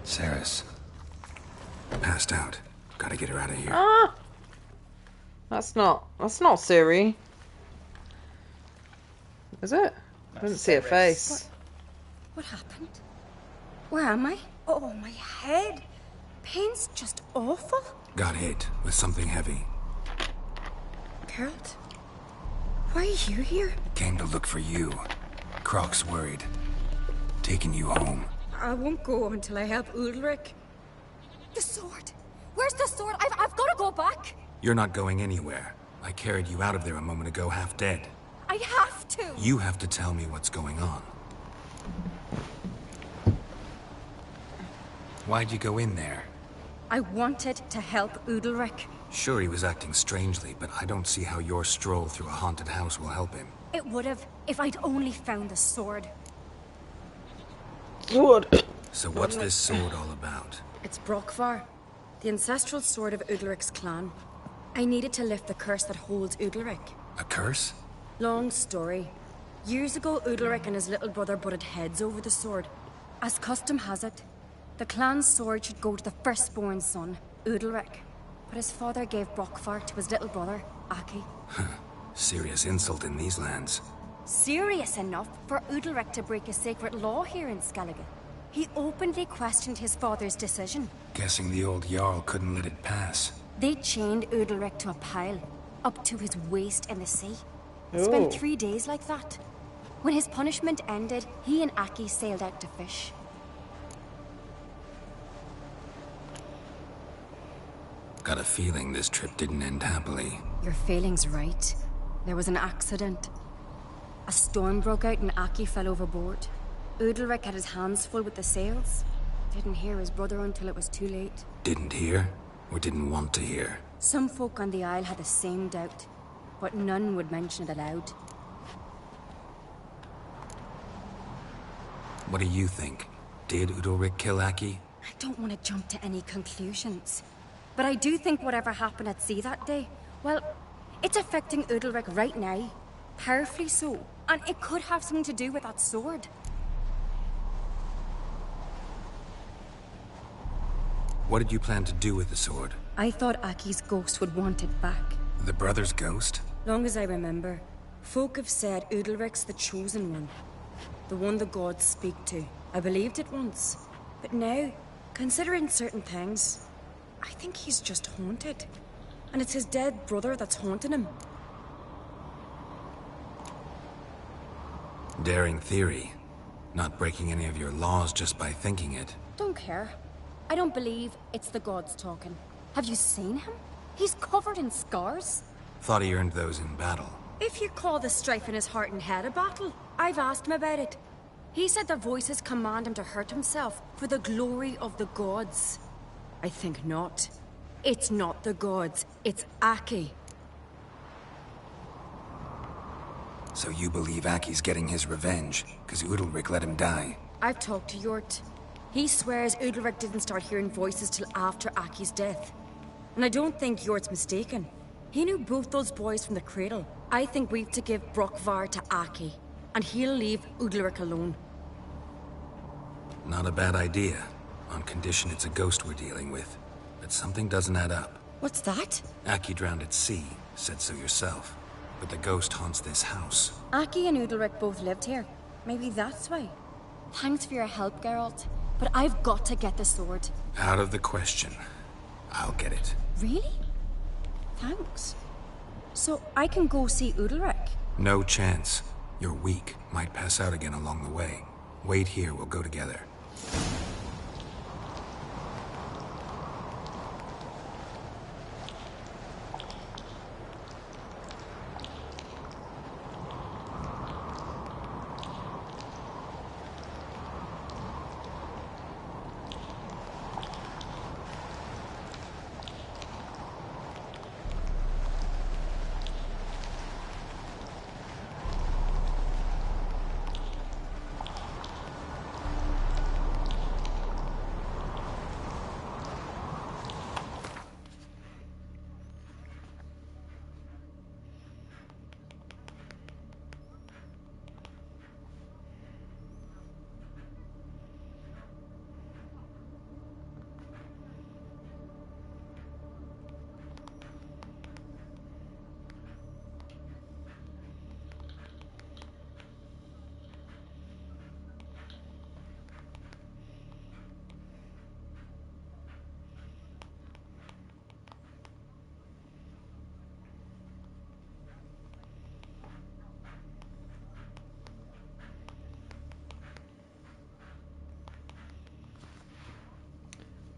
Saris. Passed out. Gotta get her out of here. Ah! That's not Siri. Is it? I didn't see a face. What happened? Where am I? Oh, my head. Pain's just awful. Got hit with something heavy. Geralt? Why are you here? Came to look for you. Croc's worried. Taking you home. I won't go until I help Ulrich. The sword! Where's the sword? I've got to go back! You're not going anywhere. I carried you out of there a moment ago, half dead. I have to! You have to tell me what's going on. Why'd you go in there? I wanted to help Ulrich. Sure, he was acting strangely, but I don't see how your stroll through a haunted house will help him. It would have, if I'd only found the sword. Sword. So what's this sword all about? It's Brockvar, the ancestral sword of Udalric's clan. I needed to lift the curse that holds Udalric. A curse? Long story. Years ago, Udalric and his little brother butted heads over the sword. As custom has it, the clan's sword should go to the firstborn son, Udalric. But his father gave Brockvar to his little brother, Aki. Serious insult in these lands. Serious enough for Udalric to break a sacred law here in Skellige. He openly questioned his father's decision. Guessing the old Jarl couldn't let it pass. They chained Udalric to a pile, up to his waist in the sea. Ooh. Spent 3 days like that. When his punishment ended, he and Aki sailed out to fish. Got a feeling this trip didn't end happily. Your feeling's right. There was an accident. A storm broke out and Aki fell overboard. Udalric had his hands full with the sails. Didn't hear his brother until it was too late. Didn't hear? Or didn't want to hear? Some folk on the Isle had the same doubt, but none would mention it aloud. What do you think? Did Udalric kill Aki? I don't want to jump to any conclusions, but I do think whatever happened at sea that day, well, it's affecting Udalric right now. Powerfully so. And it could have something to do with that sword. What did you plan to do with the sword? I thought Aki's ghost would want it back. The brother's ghost? Long as I remember, folk have said Udalric's the chosen one. The one the gods speak to. I believed it once. But now, considering certain things, I think he's just haunted. And it's his dead brother that's haunting him. Daring theory. Not breaking any of your laws just by thinking it. Don't care. I don't believe it's the gods talking. Have you seen him? He's covered in scars. Thought he earned those in battle. If you call the strife in his heart and head a battle, I've asked him about it. He said the voices command him to hurt himself for the glory of the gods. I think not. It's not the gods, it's Aki. So you believe Aki's getting his revenge, because Udalric let him die? I've talked to Yort. He swears Udalric didn't start hearing voices till after Aki's death. And I don't think Yort's mistaken. He knew both those boys from the cradle. I think we've to give Brockvar to Aki, and he'll leave Udalric alone. Not a bad idea, on condition it's a ghost we're dealing with. But something doesn't add up. What's that? Aki drowned at sea, said so yourself. But the ghost haunts this house. Aki and Udalric both lived here. Maybe that's why. Thanks for your help, Geralt. But I've got to get the sword. Out of the question. I'll get it. Really? Thanks. So I can go see Udalric? No chance. You're weak. Might pass out again along the way. Wait here, we'll go together.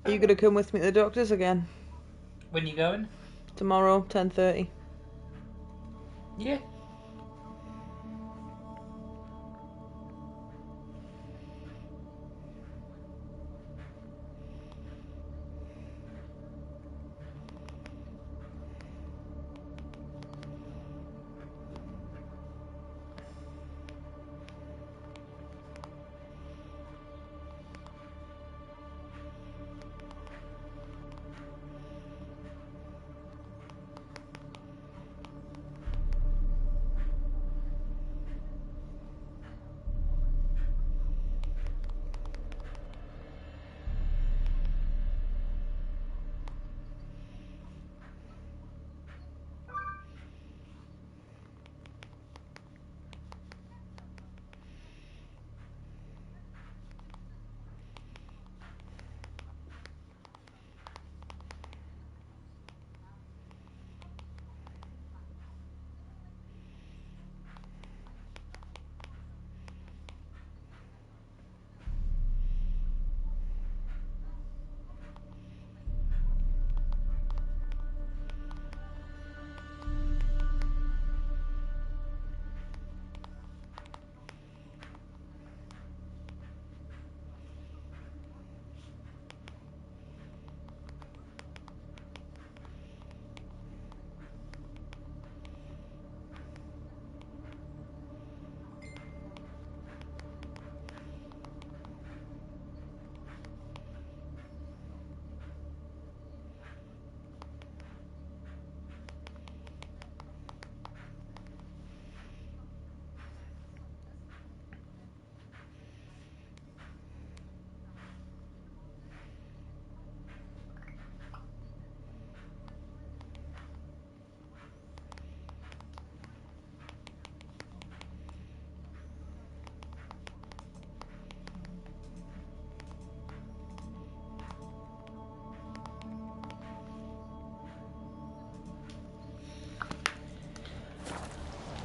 Are you gonna come with me to the doctor's again? When you going? Tomorrow, 10:30. Yeah.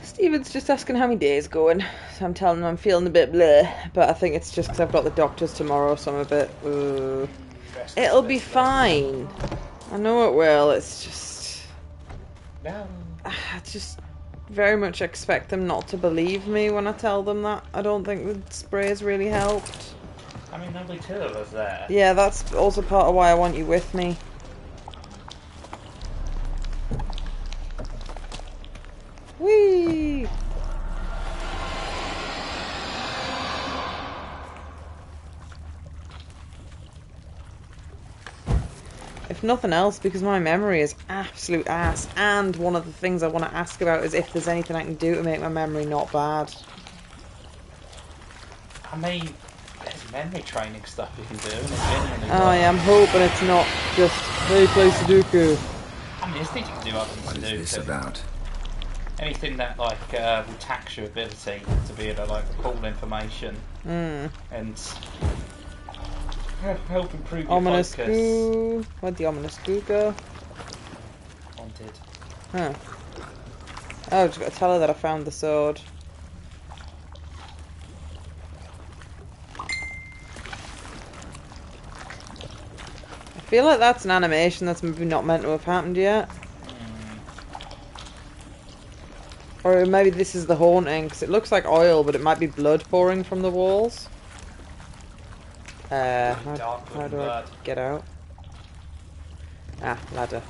Steven's just asking how my day's going. So I'm telling him I'm feeling a bit bleh, but I think it's just because I've got the doctors tomorrow, so I'm a bit. It'll be fine. I know it will. It's just. I just very much expect them not to believe me when I tell them that. I don't think the spray's really helped. I mean, there'll be two of us there. Yeah, that's also part of why I want you with me. Whee! If nothing else, because my memory is absolute ass, and one of the things I want to ask about is if there's anything I can do to make my memory not bad. I mean, there's memory training stuff you can do, and it's genuinely I am hoping it's not just, hey, play Sudoku. I mean, there's things you can do other than What Sudoku. is this about? Anything that will tax your ability to be able to recall information and help improve your Ominous focus. goo. Where'd the ominous goo go? Wanted. Huh. Oh, just gotta tell her that I found the sword. I feel like that's an animation that's maybe not meant to have happened yet. Or maybe this is the haunting, because it looks like oil, but it might be blood pouring from the walls. How do I get out? Ah, ladder.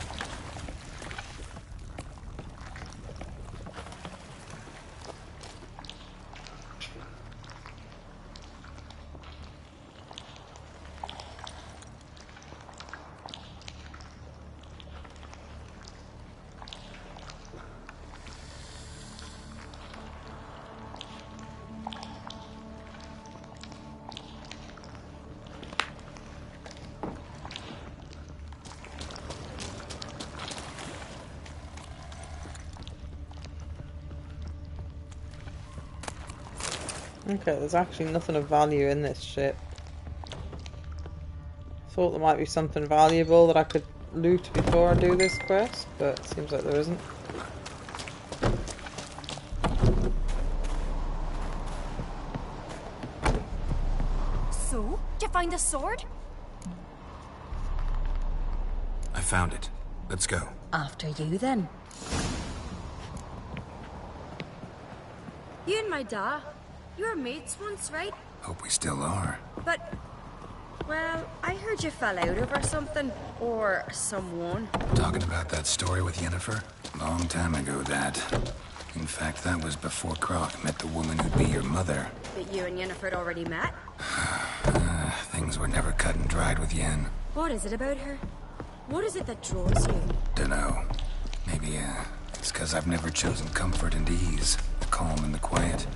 Okay, there's actually nothing of value in this ship. Thought there might be something valuable that I could loot before I do this quest, but it seems like there isn't. So, did you find the sword? found it. Let's go. After you, then. You and my da, you were mates once, right? Hope we still are. But, well, I heard you fell out over something. Or someone. Talking about that story with Yennefer? Long time ago, that. In fact, that was before Croc met the woman who'd be your mother. But you and Yennefer had already met? Things were never cut and dried with Yen. What is it about her? What is it that draws you? Dunno. Maybe, it's 'cause I've never chosen comfort and ease. The calm and the quiet.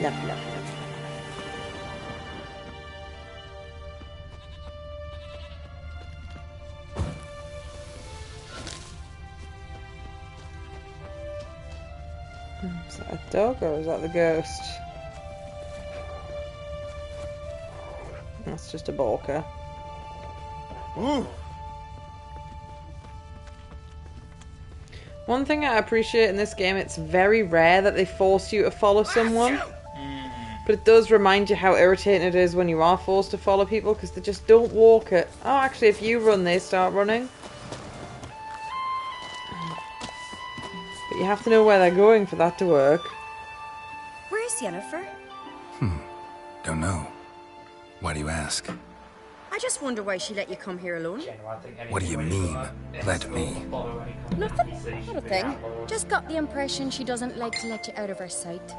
Love, love. Is that a dog or is that the ghost? That's just a balker. Ooh. One thing I appreciate in this game, it's very rare that they force you to follow someone. But it does remind you how irritating it is when you are forced to follow people because they just don't walk it. Oh, actually, if you run, they start running. But you have to know where they're going for that to work. Where's Yennefer? Don't know. Why do you ask? I just wonder why she let you come here alone. What do you mean, let me? Nothing. Not a thing. Just got the impression she doesn't like to let you out of her sight.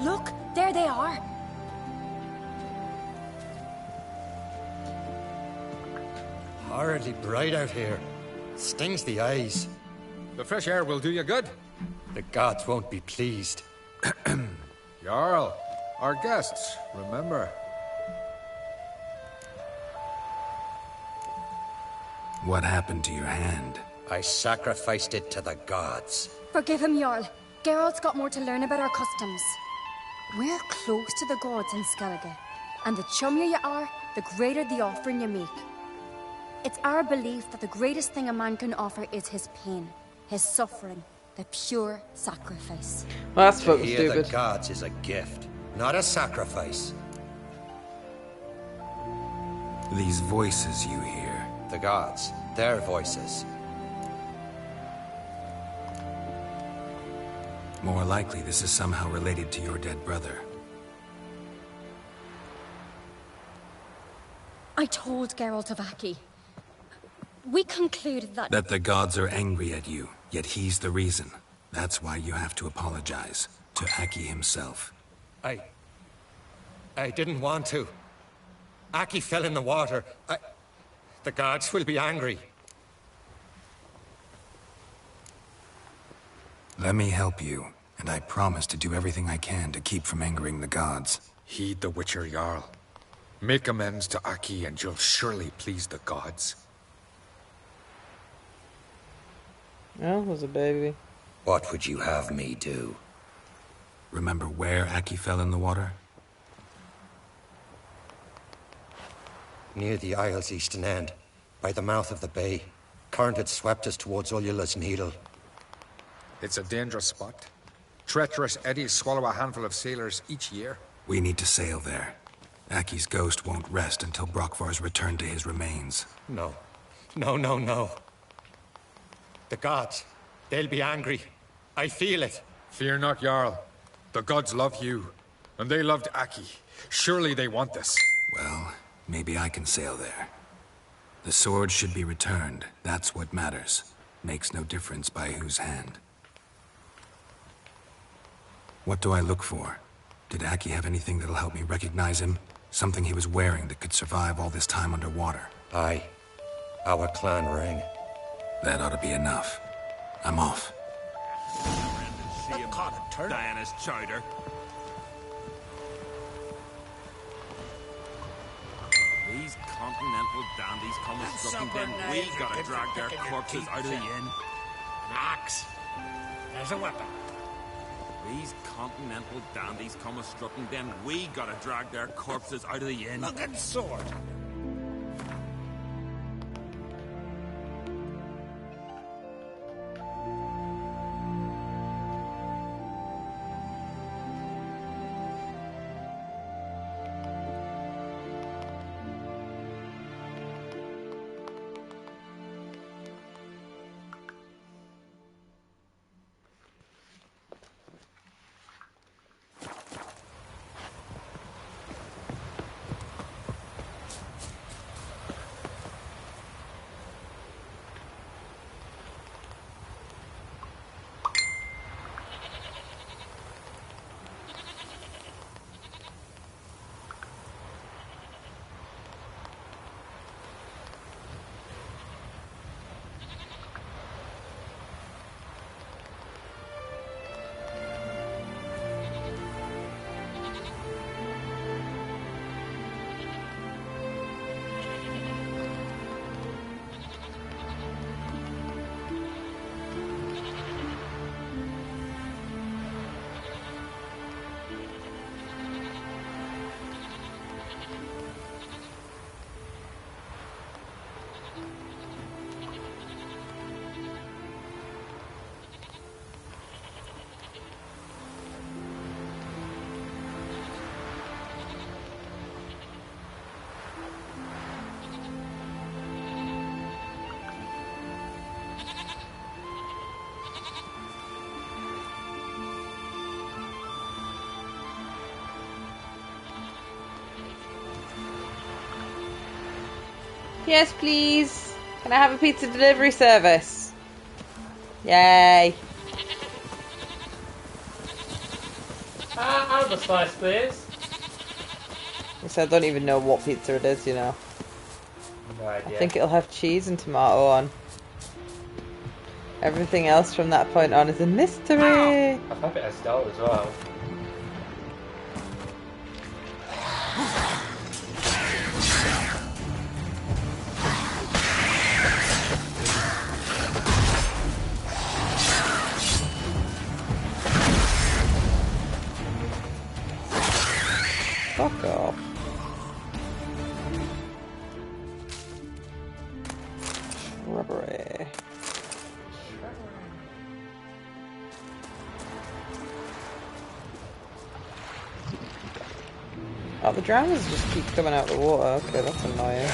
Look, there they are. Horridly bright out here. Stings the eyes. The fresh air will do you good. The gods won't be pleased. Jarl, our guests, remember. What happened to your hand? I sacrificed it to the gods. Forgive him, Jarl. Geralt's got more to learn about our customs. We're close to the gods in Skellige, and the chummier you are, the greater the offering you make. It's our belief that the greatest thing a man can offer is his pain, his suffering, the pure sacrifice. Well, that's fucking hear stupid. The gods is a gift, not a sacrifice. These voices you hear. The gods, their voices. More likely, this is somehow related to your dead brother. I told Geralt of Aki. We concluded that... That the gods are angry at you, yet he's the reason. That's why you have to apologize. To Aki himself. I didn't want to. Aki fell in the water. The gods will be angry. Let me help you, and I promise to do everything I can to keep from angering the gods. Heed the Witcher Jarl. Make amends to Aki and you'll surely please the gods. Oh, it was a baby. What would you have me do? Remember where Aki fell in the water? Near the Isle's eastern end, by the mouth of the bay. Current had swept us towards Ullula's Needle. It's a dangerous spot. Treacherous eddies swallow a handful of sailors each year. We need to sail there. Aki's ghost won't rest until Brokvar's returned to his remains. No. No. The gods, they'll be angry. I feel it. Fear not, Jarl. The gods love you, and they loved Aki. Surely they want this. Well, maybe I can sail there. The sword should be returned. That's what matters. Makes no difference by whose hand. What do I look for? Did Aki have anything that'll help me recognize him? Something he was wearing that could survive all this time underwater? Aye. Our clan ring. That ought to be enough. I'm off. Diana's chowder. These continental dandies come a strucking them. We gotta drag their corpses out of the inn. An axe. There's a weapon. These continental dandies come a strutting them. We gotta drag their corpses out of the inn. Look at sword. Yes, please. Can I have a pizza delivery service? Yay. I'll have a slice, please. So I don't even know what pizza it is, you know. No idea. I think it'll have cheese and tomato on. Everything else from that point on is a mystery. I hope it has dough as well. Fuck off. Rubbery. Oh, the drowners just keep coming out of the water. Okay, that's annoying.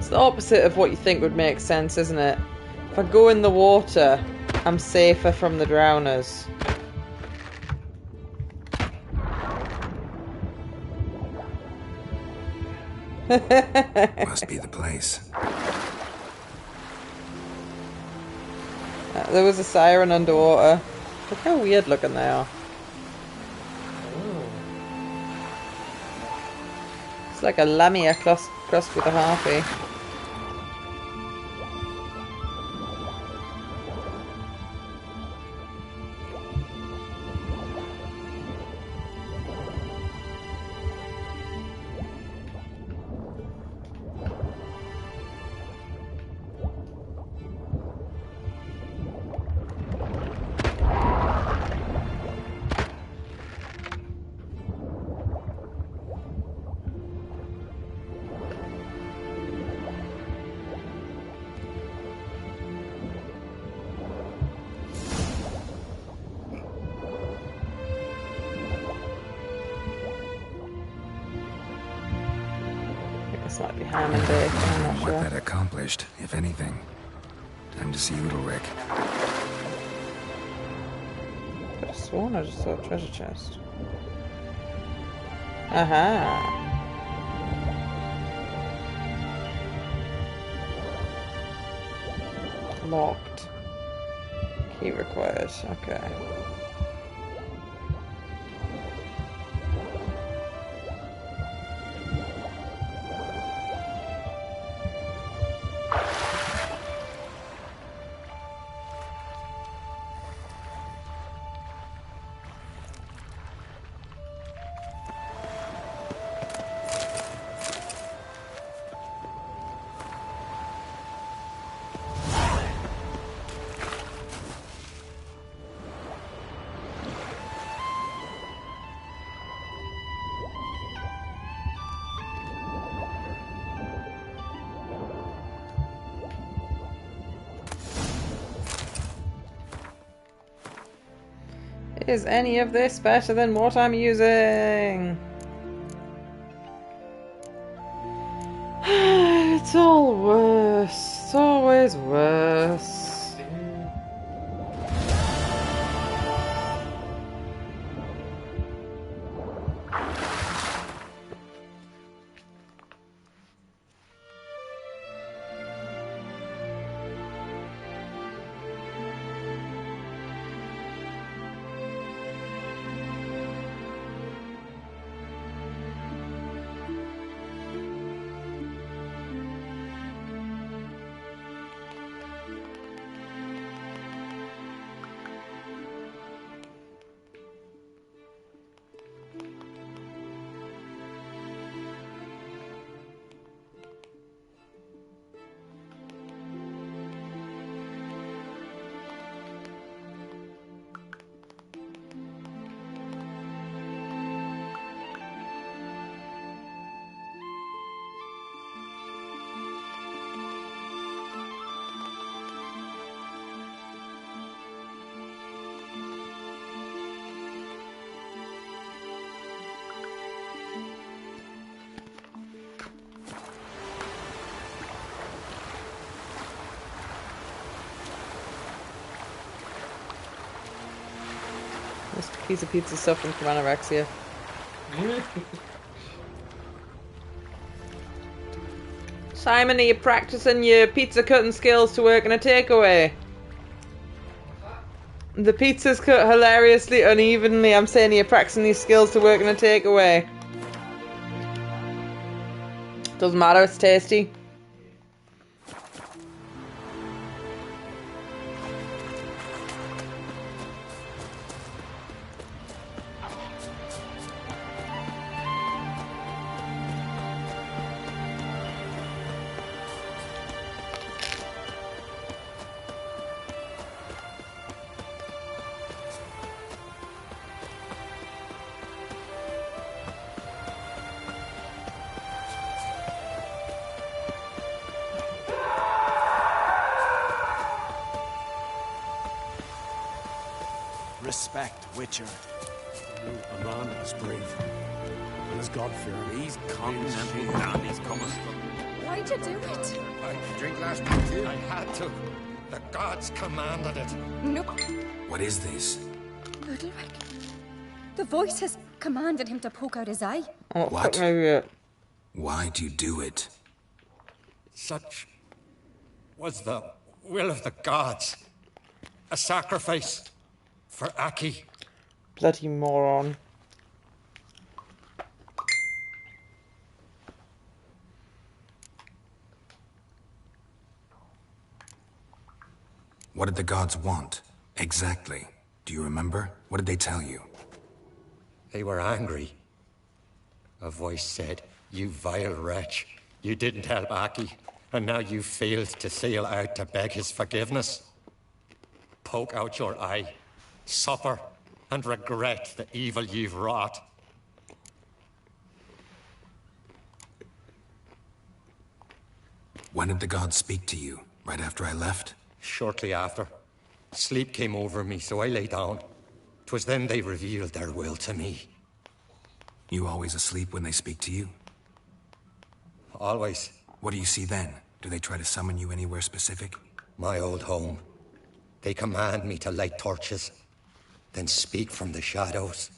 It's the opposite of what you think would make sense, isn't it? If I go in the water, I'm safer from the drowners. Must be the place. There was a siren underwater. Look how weird looking they are. It's like a lamia crossed with a harpy. This might be ham and bacon, I'm not What sure. that accomplished, if anything. Time to see Udalric. Could have sworn I just saw a treasure chest. Aha! Locked. Key required. Okay. Is any of this better than what I'm using? It's all worse. It's always worse. This piece of pizza suffering from anorexia. Simon, are you practicing your pizza cutting skills to work in a takeaway? The pizza's cut hilariously unevenly. I'm saying you're practicing these skills to work in a takeaway. Doesn't matter, it's tasty. Respect, Witcher. A man is brave and is God-fearing. These continental dandies come and Why Why'd you do it? I drink last night too. I had to. The gods commanded it. Nope. What is this? Udalric. The voice has commanded him to poke out his eye. Oh, What? fuck me. Why'd you do it? Such was the will of the gods. A sacrifice for Aki. Bloody moron. What did the gods want? Exactly. Do you remember? What did they tell you? They were angry. A voice said, "You vile wretch. You didn't help Aki, and now you failed to sail out to beg his forgiveness. Poke out your eye, suffer, and regret the evil you've wrought." When did the gods speak to you? Right after I left? Shortly after. Sleep came over me, so I lay down. 'Twas then they revealed their will to me. You always asleep when they speak to you? Always. What do you see then? Do they try to summon you anywhere specific? My old home. They command me to light torches, then speak from the shadows.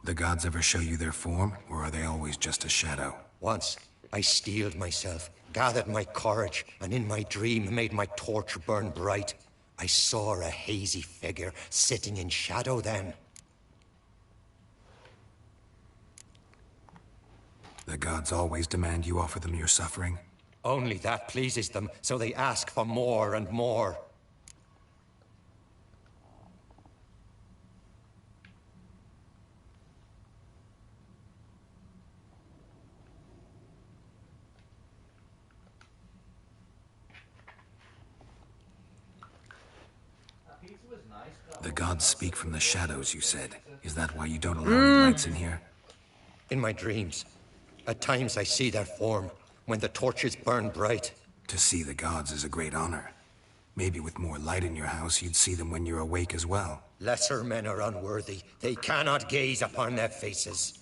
The gods ever show you their form, or are they always just a shadow? Once, I steeled myself, gathered my courage, and in my dream made my torch burn bright. I saw a hazy figure sitting in shadow then. The gods always demand you offer them your suffering? Only that pleases them, so they ask for more and more. The gods speak from the shadows, you said. Is that why you don't allow any lights in here? In my dreams. At times I see their form, when the torches burn bright. To see the gods is a great honor. Maybe with more light in your house, you'd see them when you're awake as well. Lesser men are unworthy. They cannot gaze upon their faces.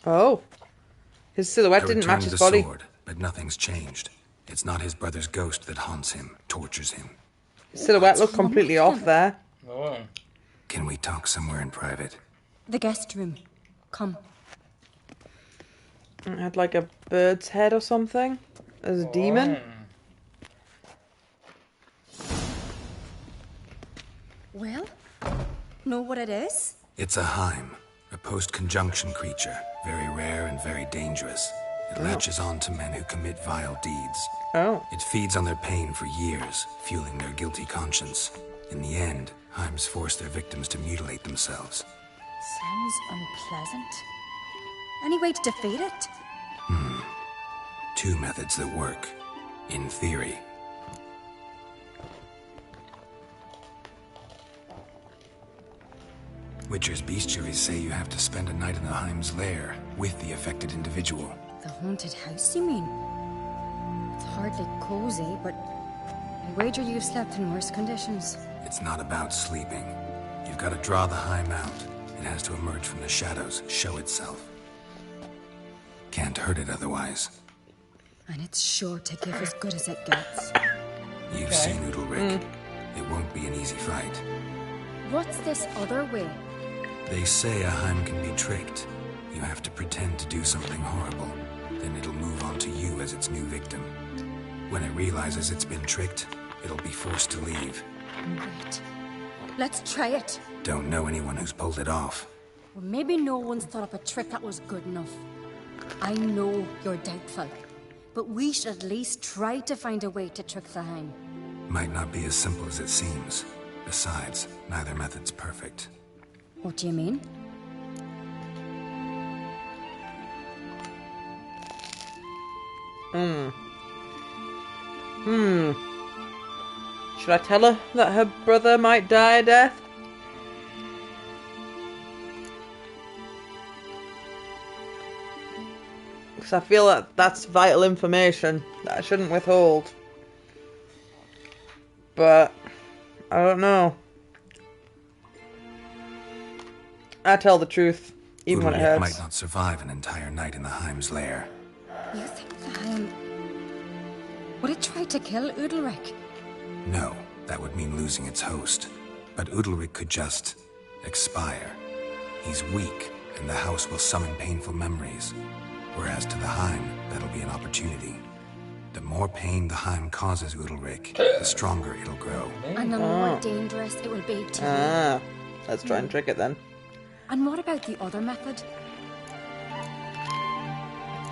Oh. His silhouette didn't match his body. Sword, but nothing's changed. It's not his brother's ghost that haunts him, tortures him. His silhouette looked completely off there. Oh. Can we talk somewhere in private? The guest room. Come. It had like a bird's head or something. As a demon. Well, know what it is? It's a Heim, a post-conjunction creature. Very rare and very dangerous. It latches on to men who commit vile deeds. Oh. It feeds on their pain for years, fueling their guilty conscience. In the end, Heims force their victims to mutilate themselves. Sounds unpleasant. Any way to defeat it? Two methods that work. In theory. Witcher's bestiaries say you have to spend a night in the Heim's lair with the affected individual. The haunted house, you mean? It's hardly cozy, but I wager you've slept in worse conditions. It's not about sleeping. You've got to draw the Heim out. It has to emerge from the shadows, show itself. Can't hurt it otherwise. And it's sure to give as good as it gets. You've seen Udalric. It won't be an easy fight. What's this other way? They say a Heim can be tricked. You have to pretend to do something horrible. Then it'll move on to you as its new victim. When it realizes it's been tricked, it'll be forced to leave. Wait. Let's try it. Don't know anyone who's pulled it off. Well, maybe no one's thought up a trick that was good enough. I know you're doubtful, but we should at least try to find a way to trick the Heim. Might not be as simple as it seems. Besides, neither method's perfect. What do you mean? Should I tell her that her brother might die a death? Because I feel that that's vital information that I shouldn't withhold. But I don't know. I tell the truth, even when it hurts. might not survive an entire night in the Heim's lair. You think the Heim would it try to kill Udalric? No, that would mean losing its host. But Udalric could just expire. He's weak, and the house will summon painful memories. Whereas to the Heim, that'll be an opportunity. The more pain the Heim causes Udalric, the stronger it'll grow. And the more dangerous it will be to you. Let's try and trick it then. And what about the other method?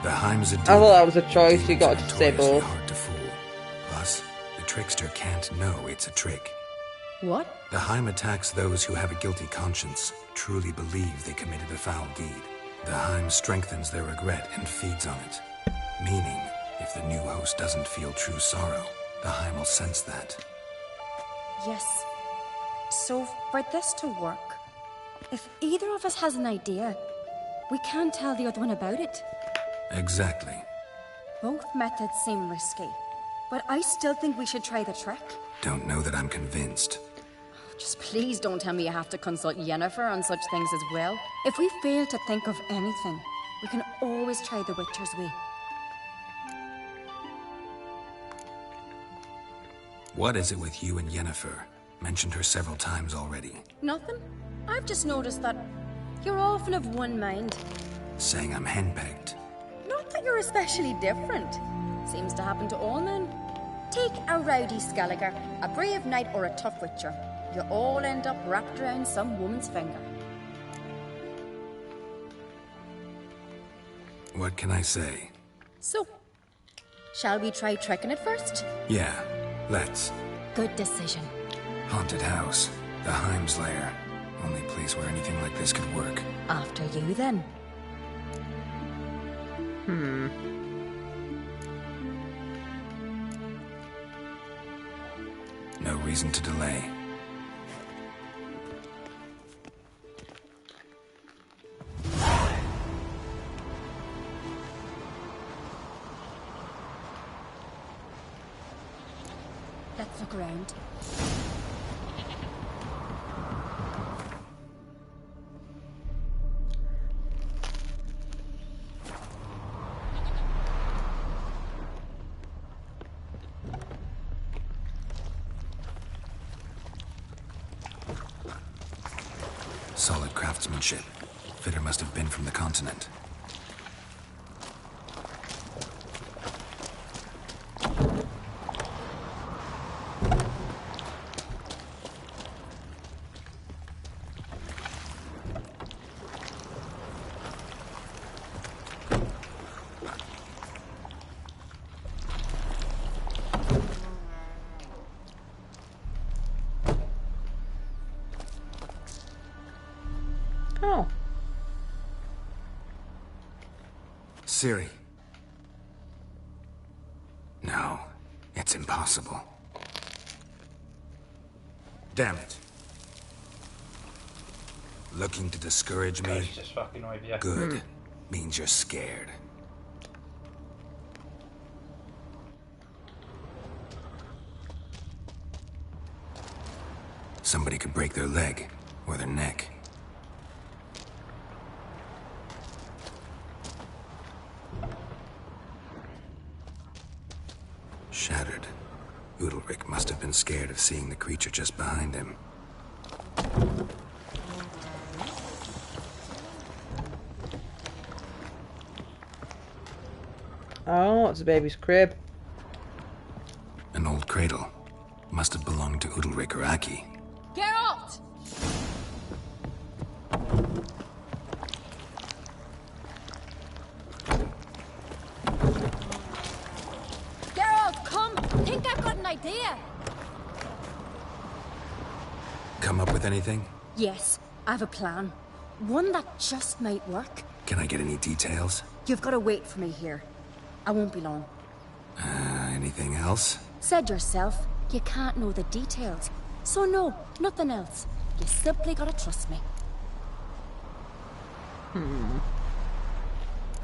The Heim's a I thought that was a choice, you got to say both. Hard to fool. Plus, the trickster can't know it's a trick. What? The Heim attacks those who have a guilty conscience, truly believe they committed a foul deed. The Heim strengthens their regret and feeds on it. Meaning, if the new host doesn't feel true sorrow, the Heim will sense that. Yes. So, for this to work, if either of us has an idea, we can't tell the other one about it. Exactly. Both methods seem risky, but I still think we should try the trick. Don't know that I'm convinced. Just please don't tell me you have to consult Yennefer on such things as well. If we fail to think of anything, we can always try the Witcher's way. What is it with you and Yennefer? Mentioned her several times already. Nothing. I've just noticed that you're often of one mind. Saying I'm henpecked. Not that you're especially different. Seems to happen to all men. Take a rowdy Skelliger, a brave knight, or a tough witcher. You all end up wrapped around some woman's finger. What can I say? So, shall we try tricking it first? Yeah, let's. Good decision. Haunted house. The Heim's lair. Only place where anything like this could work. After you, then. No reason to delay. Let's look around. Solid craftsmanship. Fitter must have been from the continent. Oh. Ciri. No, it's impossible. Damn it. Looking to discourage me? She's just fucking with you. Good. Means you're scared. Somebody could break their leg or their neck. Shattered. Udalric must have been scared of seeing the creature just behind him. Oh, it's a baby's crib. An old cradle. Must have belonged to Udalric or Aki. Geralt! Geralt, come! Think I've got an idea! Come up with anything? Yes, I have a plan. One that just might work. Can I get any details? You've got to wait for me here. I won't be long. Anything else? Said yourself, you can't know the details. So no, nothing else. You simply gotta trust me.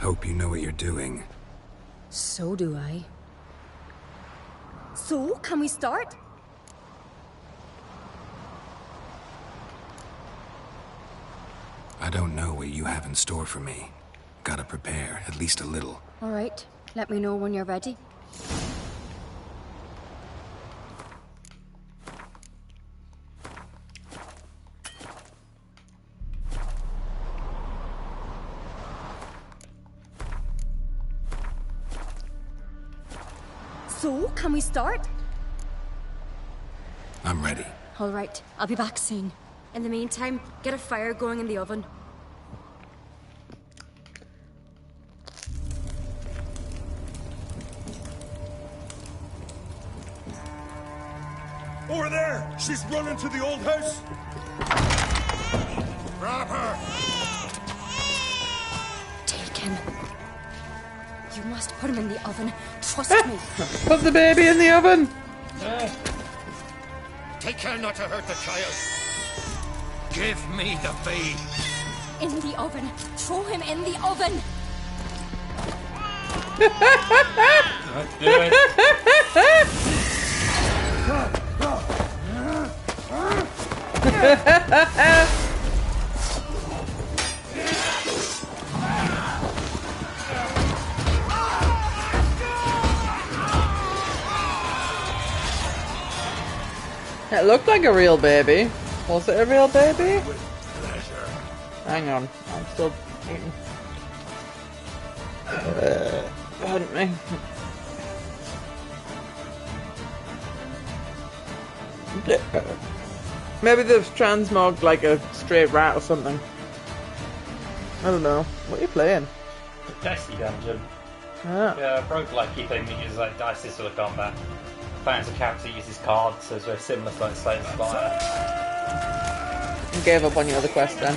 Hope you know what you're doing. So do I. So, can we start? I don't know what you have in store for me. Gotta prepare, at least a little. All right, let me know when you're ready. So, can we start? I'm ready. All right, I'll be back soon. In the meantime, get a fire going in the oven. Over there! She's running to the old house! Grab her! Take him. You must put him in the oven. Trust me. Put the baby in the oven! Take care not to hurt the child. Give me the babe. In the oven. Throw him in the oven. Let's do it. It looked like a real baby. Was it a real baby? Hang on, I'm still eating. Pardon me. Maybe they've transmogged like a straight rat or something. I don't know. What are you playing? Dicey Dungeon. Ah. Yeah, roguelike thing that uses like dice sort of combat. Fancy character uses cards, so it's very similar to like Slay the Spire. You gave up on your other quest then.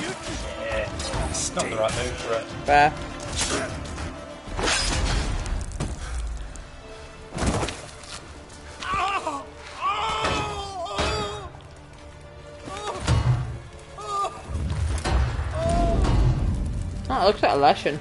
Yeah, it's not the right move for it. Fair. Oh, it looks like a lesson.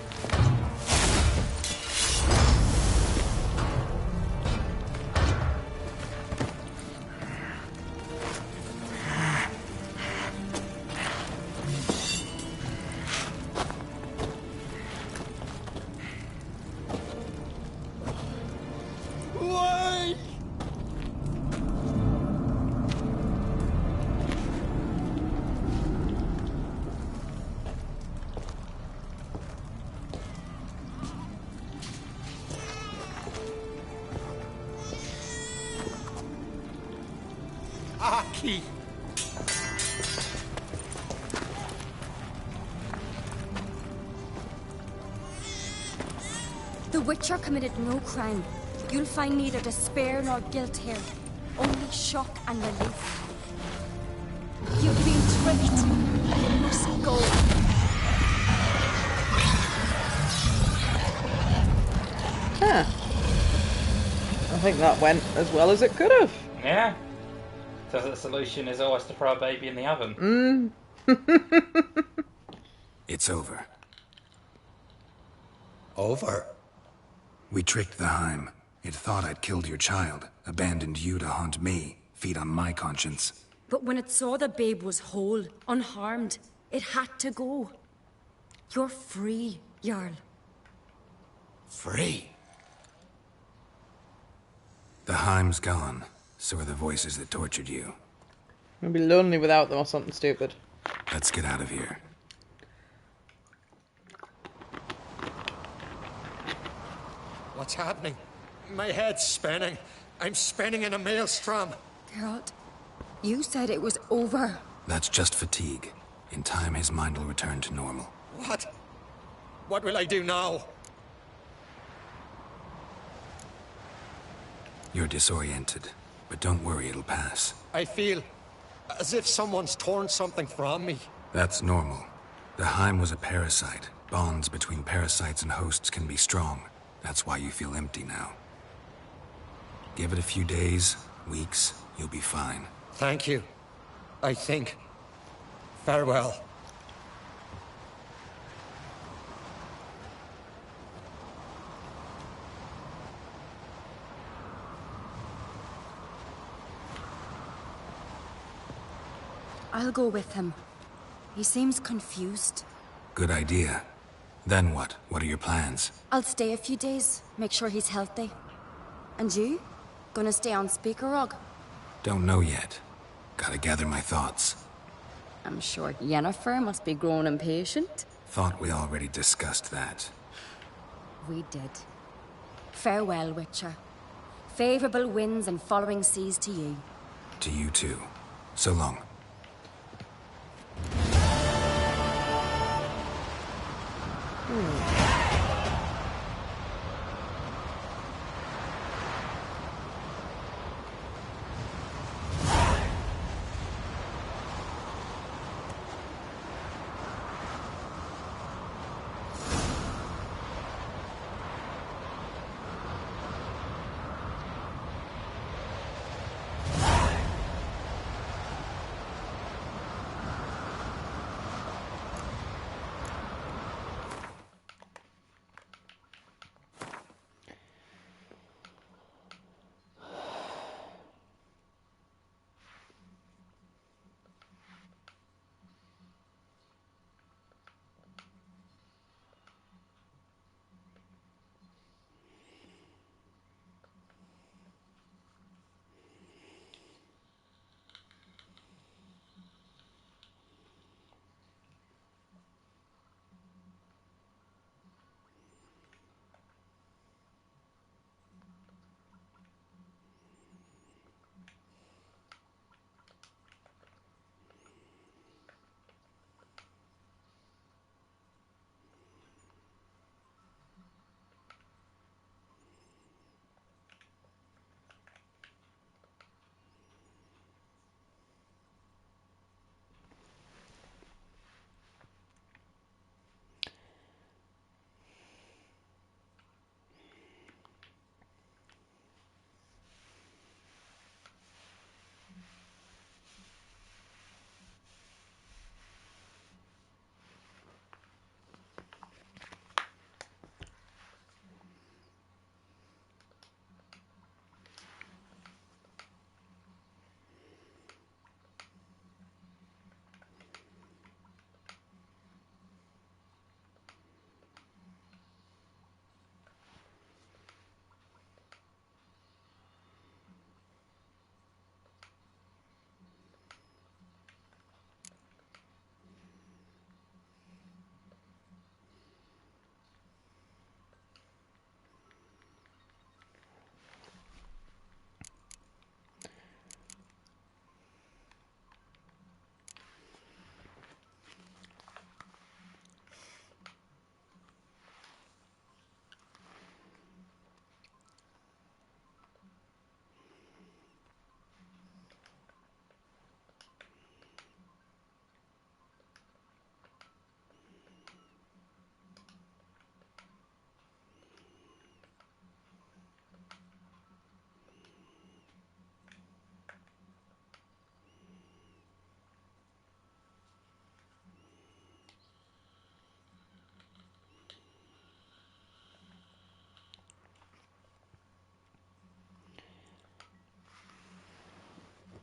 Why? Aki. The Witcher committed no crime. You'll find neither despair nor guilt here. Only shock and relief. You've been tricked. You must go. Huh. I think that went as well as it could have. Yeah. So the solution is always to throw a baby in the oven. It's over. Over? We tricked the Heim. It thought I'd killed your child, abandoned you to haunt me, feed on my conscience. But when it saw the babe was whole, unharmed, it had to go. You're free, Jarl. Free? The Heim's gone. So are the voices that tortured you. I'll be lonely without them or something stupid. Let's get out of here. What's happening? My head's spinning. I'm spinning in a maelstrom. Geralt, you said it was over. That's just fatigue. In time, his mind will return to normal. What? What will I do now? You're disoriented, but don't worry, it'll pass. I feel as if someone's torn something from me. That's normal. The Heim was a parasite. Bonds between parasites and hosts can be strong. That's why you feel empty now. Give it a few days, weeks, you'll be fine. Thank you. I think. Farewell. I'll go with him. He seems confused. Good idea. Then what? What are your plans? I'll stay a few days, make sure he's healthy. And you? Gonna stay on Speaker Rug? Don't know yet. Gotta gather my thoughts. I'm sure Yennefer must be growing impatient. Thought we already discussed that. We did. Farewell, Witcher. Favorable winds and following seas to you. To you too. So long.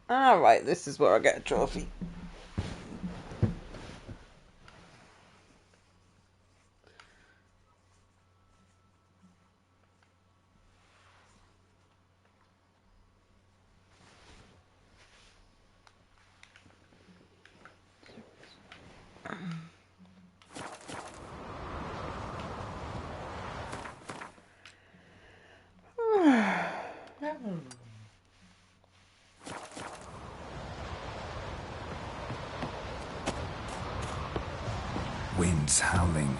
Alright, this is where I get a trophy. Winds howling.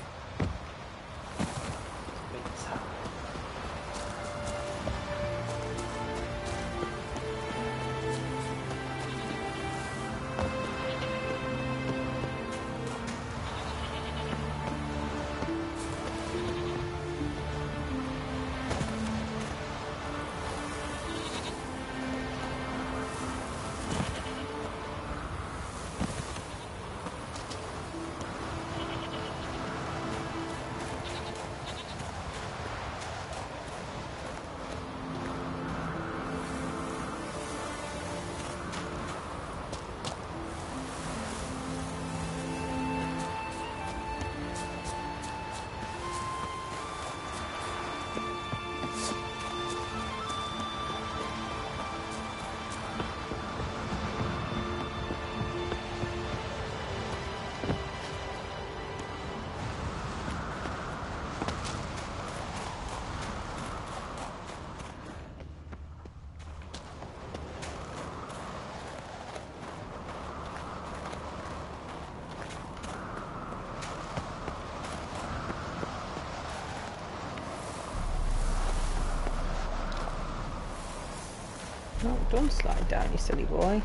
Oh, don't slide down, you silly boy.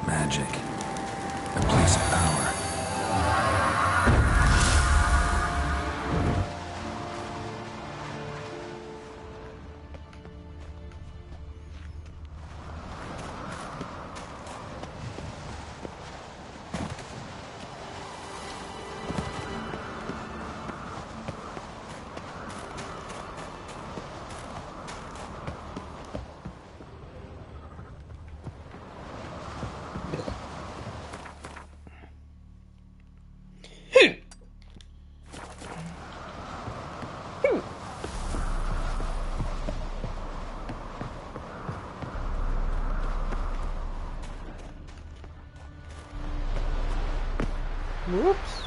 Magic. A place of power. Whoops.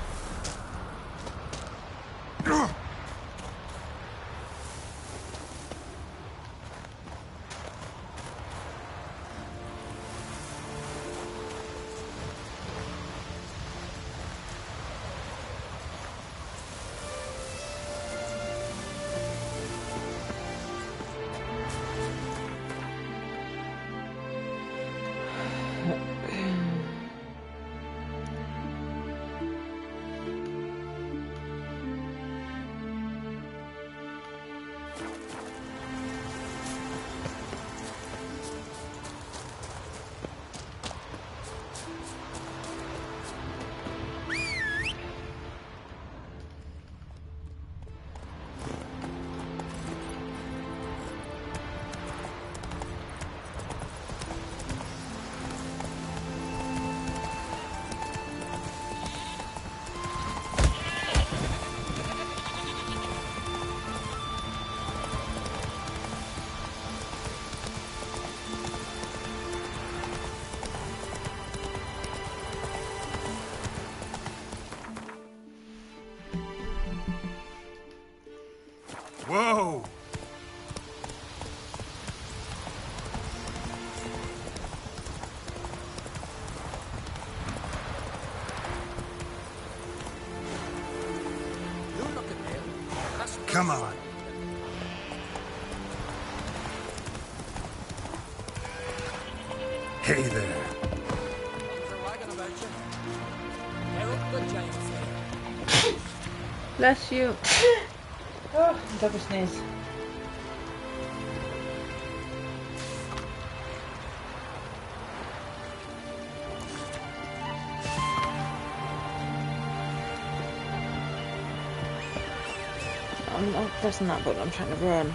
Whoa! Come on. Hey there. Bless you. Oh, double sneeze. I'm not pressing that button, I'm trying to run.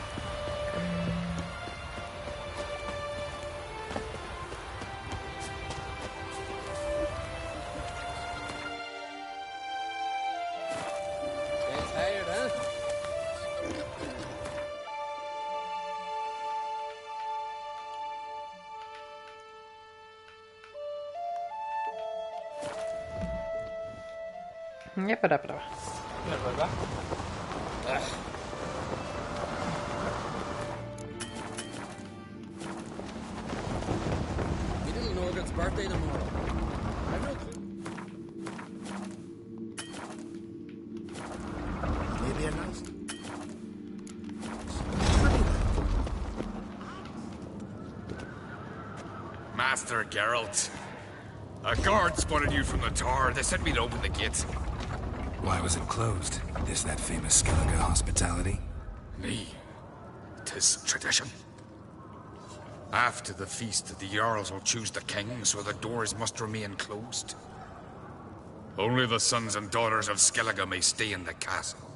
Tired, huh? Yep, Verdad. We didn't know it's birthday tomorrow. I've no clue. Maybe a nice. Master Geralt. A guard spotted you from the tower. They said we'd open the gate. Why was it closed? Is that famous Skellige hospitality? Me. 'Tis tradition. After the feast, the Jarls will choose the king, so the doors must remain closed. Only the sons and daughters of Skellige may stay in the castle.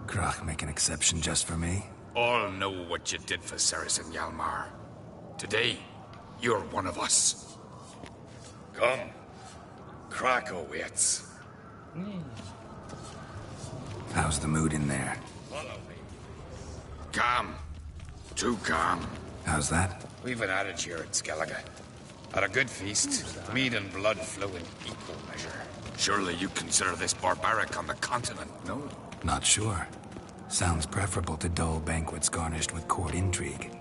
Krach make an exception just for me? All know what you did for Ceres and Hjalmar. Today, you're one of us. Come. Krakow waits. How's the mood in there? Follow me. Calm. Too calm. How's that? We've an adage here at Skellige. At a good feast, mead and blood flow in equal measure. Surely you consider this barbaric on the continent, no? Not sure. Sounds preferable to dull banquets garnished with court intrigue.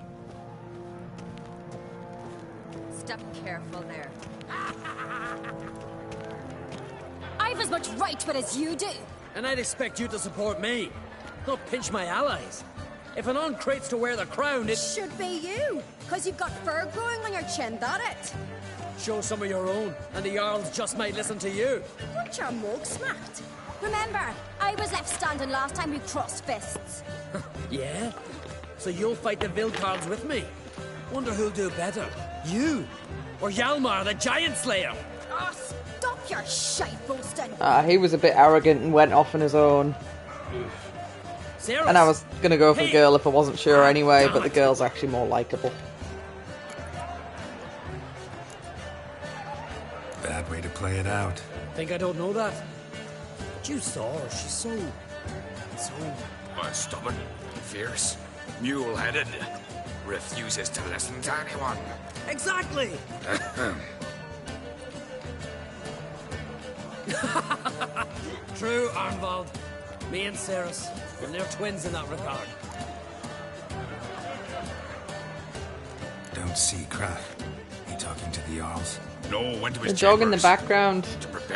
step careful there. I've as much right to it as you do. And I'd expect you to support me, not pinch my allies. If an uncrate's to wear the crown, it should be you, because you've got fur growing on your chin, that it? Show some of your own, and the Jarls just might listen to you. Got your mug smacked. Remember, I was left standing last time we crossed fists. Yeah? So you'll fight the Vilcarls with me? Wonder who'll do better, you or Hjalmar, the Giant Slayer? Oh, stop your shite boasting. He was a bit arrogant and went off on his own. Sarah. And I was gonna go for the girl if I wasn't sure anyway, but the girl's actually more likeable. Bad way to play it out. Think I don't know that? But you saw her, she's so... Stubborn, fierce, mule-headed, refuses to listen to anyone. Exactly! True, Arnvald. Me and Ceres, and they're twins in that regard. Don't see Craft. He talking to the Jarls? No, went to his The dog in the chambers. background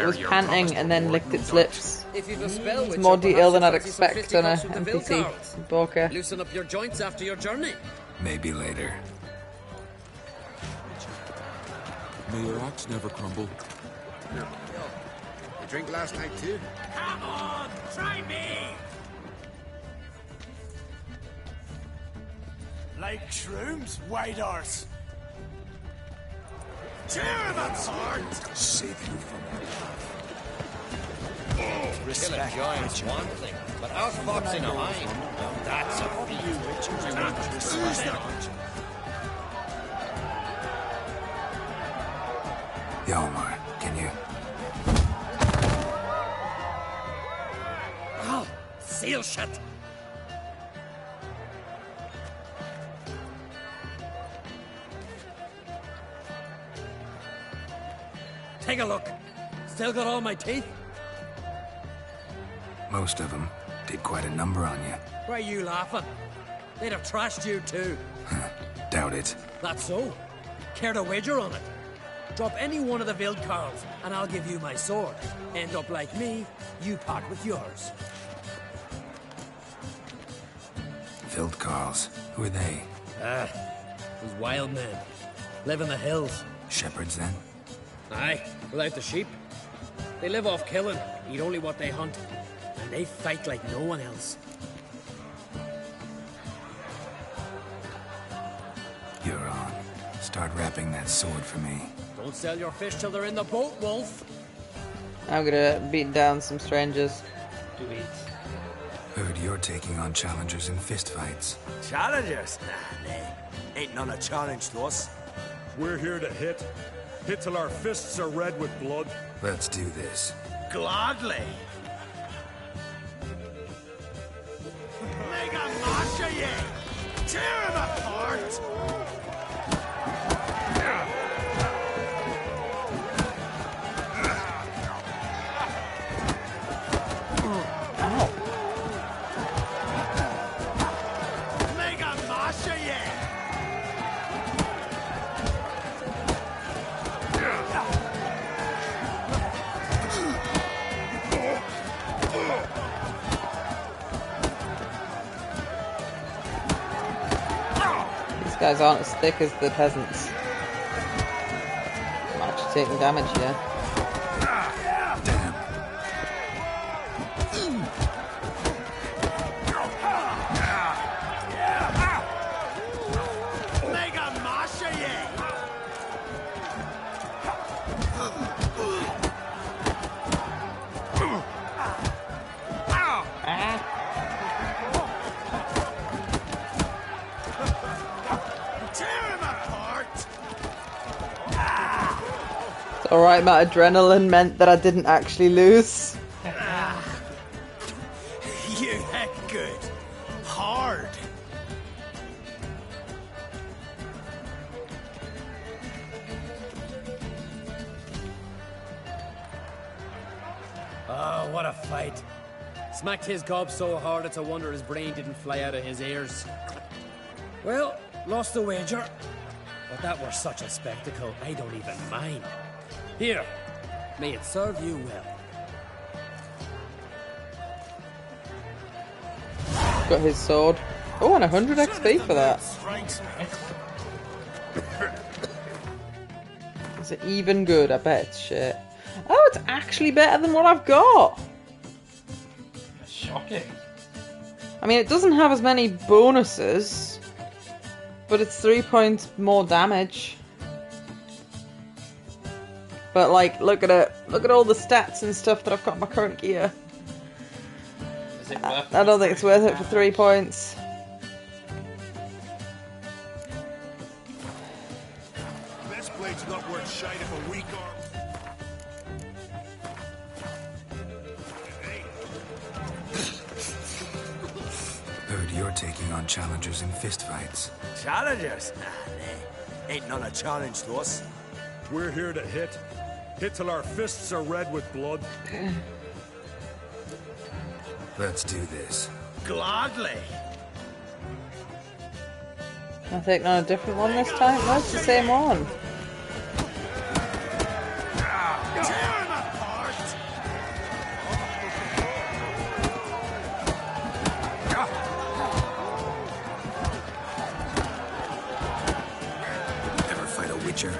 was panting and then licked its lips. If you've a spell It's which more or perhaps detail than I'd fancy some expect on a fisticuffs with the NPC Vilcarls. Borka. Loosen up your joints after your journey. Maybe later. May your axe never crumble. You drink last night too? Come on, try me! Like shrooms, white horse. Tear him apart! Save you from Respect. Kill a giant's one thing, but outfoxing a hind, now that's a feat. Hjalmar, can you? Oh, seal shut! Take a look. Still got all my teeth? Most of them did quite a number on you. Why are you laughing? They'd have trashed you too. Doubt it. That's so. Care to wager on it? Drop any one of the Vilcarls, and I'll give you my sword. End up like me, you part with yours. Vilcarls. Who are they? Those wild men. Live in the hills. Shepherds, then? Aye, without the sheep. They live off killing, eat only what they hunt. And they fight like no one else. You're on. Start wrapping that sword for me. Don't sell your fish till they're in the boat, Wolf. I'm gonna beat down some strangers. Do it. Heard you're taking on challengers in fistfights. Challengers? Nah, nay. Ain't none a challenge to us. We're here to hit. Hit till our fists are red with blood. Let's do this. Gladly. Mega Masha, ye! Tear him apart! Mega Masha, ye! These guys aren't as thick as the peasants. I'm actually taking damage here. Mega Masha, ye! Tear him apart! Alright, my adrenaline meant that I didn't actually lose. You heck good. Hard. Oh, what a fight. Smacked his gob so hard it's a wonder his brain didn't fly out of his ears. Well, lost the wager. But that were such a spectacle, I don't even mind. Here, may it serve you well. Got his sword. Oh, and 100 XP for that. Is it even good? I bet it's shit. Oh, it's actually better than what I've got. Shocking. I mean, it doesn't have as many bonuses, but it's 3 points more damage. But, like, look at it. Look at all the stats and stuff that I've got in my current gear. Is it worth I don't think it's worth it for 3 points. This blade's not worth shite of a weak arm. Heard you're taking on challengers in fistfights. Challengers? Nah, they ain't none a challenge to us. We're here to hit. Hit till our fists are red with blood. Let's do this. Gladly. I think on a different one this time. No, it's the same one. Ever fight a witcher?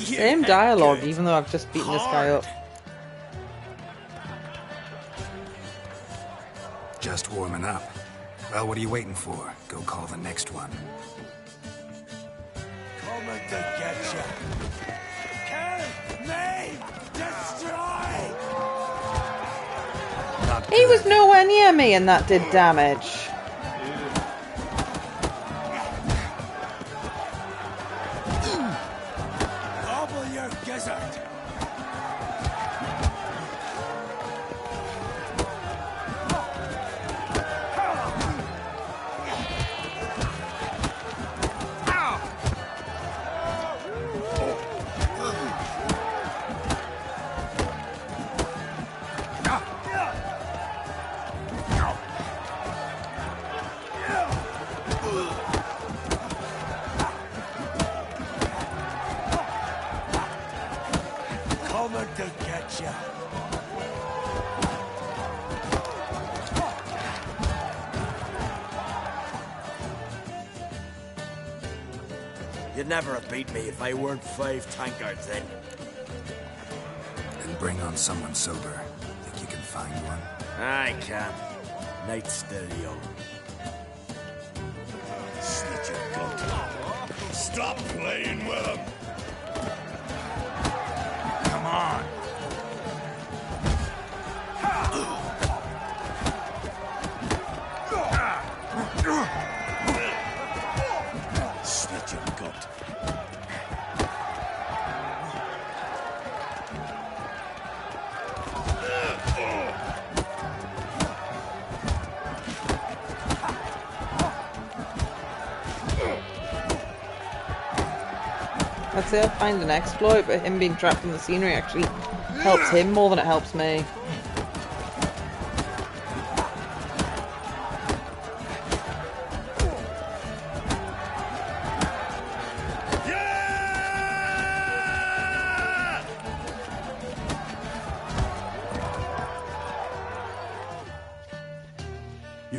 Same dialogue, even though I've just beaten this guy up. Just warming up. Well, what are you waiting for? Go call the next one. Coming to get you. Kill, maim, destroy. He was nowhere near me and that did damage. Gobble your gizzard. Coming to get you. You'd never have beat me if I weren't 5 tankards then. Then bring on someone sober. Think you can find one? I can. Night's still young. Slit your gut. Stop playing with him. Come on. Slit your gut. I'd say I find an exploit, but him being trapped in the scenery actually helps him more than it helps me.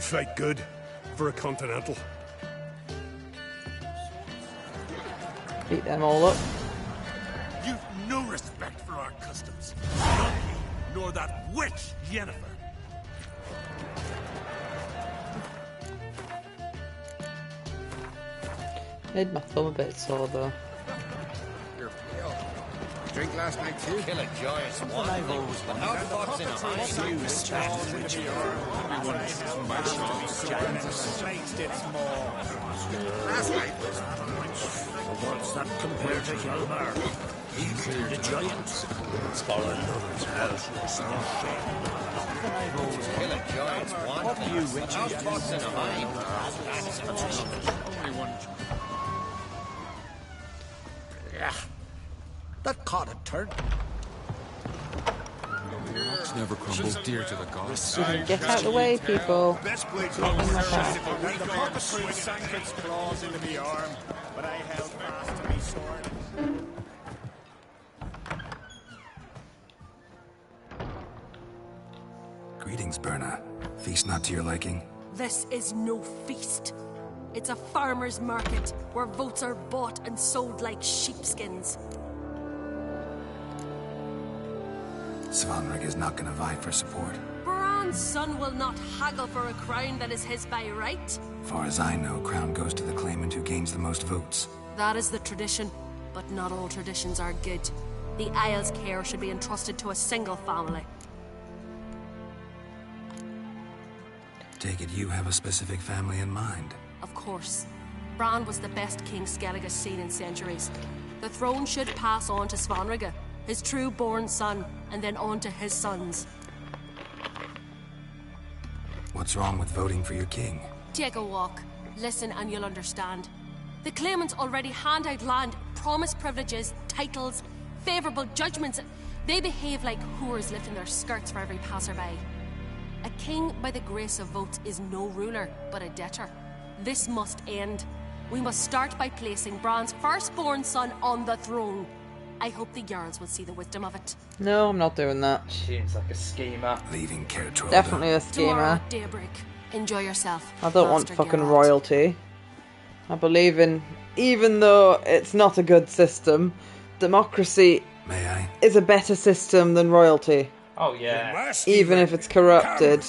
fight good for a continental. Beat them all up. You've no respect for our customs. Not you, nor that witch, Yennefer. Made my thumb a bit sore though. You're pale. You drink last night too? Kill a joyous one. I've always been out fox in a high view. Last night was what's that compared to Hjalmar? He killed the giants. It's for another's house. I've always kill a giant's one. What do you witches out fox in a high? Only one. Yeah. That caught a turn. Rocks never crumble. Dear to the gods. Get out of the way, people. Best blades Get in my path. The cockatrice sank its claws into me arm, but I held fast to me sword. Greetings, Berna. Feast not to your liking? This is no feast. It's a farmer's market where votes are bought and sold like sheepskins. Svanrig is not going to vie for support. Bran's son will not haggle for a crown that is his by right. Far as I know, crown goes to the claimant who gains the most votes. That is the tradition, but not all traditions are good. The Isle's care should be entrusted to a single family. Take it you have a specific family in mind. Of course. Bran was the best king Skellig has seen in centuries. The throne should pass on to Svanrige, his true-born son, and then on to his sons. What's wrong with voting for your king? Take a walk. Listen and you'll understand. The claimants already hand out land, promise privileges, titles, favourable judgments. They behave like whores lifting their skirts for every passerby. A king by the grace of votes is no ruler, but a debtor. This must end. We must start by placing Bran's firstborn son on the throne. I hope the Jarls will see the wisdom of it. No, I'm not doing that. Seems like a schemer. Leaving Kertrolda. Definitely a Tomorrow schemer. at daybreak. Enjoy yourself. I don't want Master fucking Geralt. royalty. I believe in, even though it's not a good system, democracy May I? is a better system than royalty. Oh yeah. Even if it's corrupted,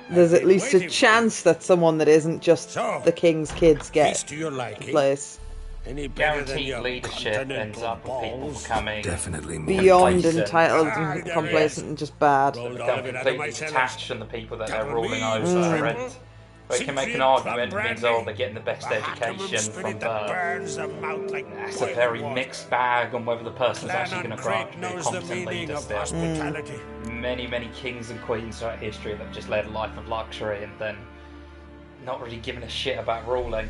there's at least a chance that someone that isn't just the king's kids get to your liking. place. Any better than Guaranteed your leadership ends up with people becoming definitely more Beyond complacent. entitled and complacent and just bad. They become completely detached from the people that they're ruling over, and they can make an argument that means, oh, they're getting the best education from birth. That's a very mixed bag on whether the person's actually going to grow up to be a competent leader still. Many, many kings and queens throughout history that have just led a life of luxury and then not really given a shit about ruling.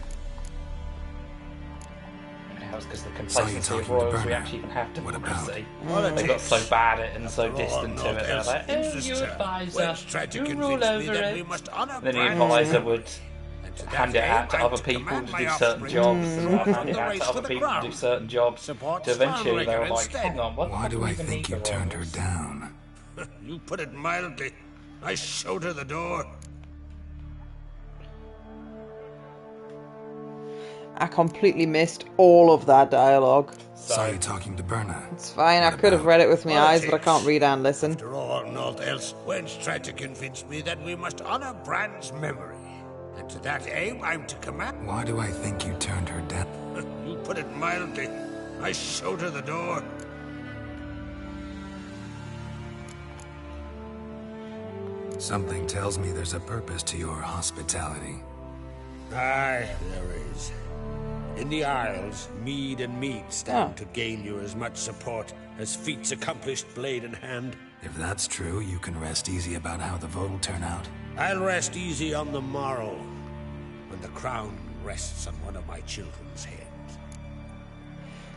That was because the complacency of royals we actually even have democracy. They got so bad at it and so distant to it. They're like, oh, you advisor, you rule over it. Then the advisor would hand it out to other people to do certain jobs, and hand it out to other people to do certain jobs. To eventually they were like, hang on, what? Why do I think you turned her down? You put it mildly. I showed her the door. I completely missed all of that dialogue. Saw you talking to Berna. It's fine, I could have read it with my eyes, but I can't read and listen. After all, naught else, Wench tried to convince me that we must honor Bran's memory. And to that aim, I'm to command. Why do I think you turned her down? You put it mildly. I showed her the door. Something tells me there's a purpose to your hospitality. Aye, there is. In the Isles, mead and meat stand to gain you as much support as feats accomplished blade in hand. If that's true, you can rest easy about how the vote will turn out. I'll rest easy on the morrow, when the crown rests on one of my children's heads.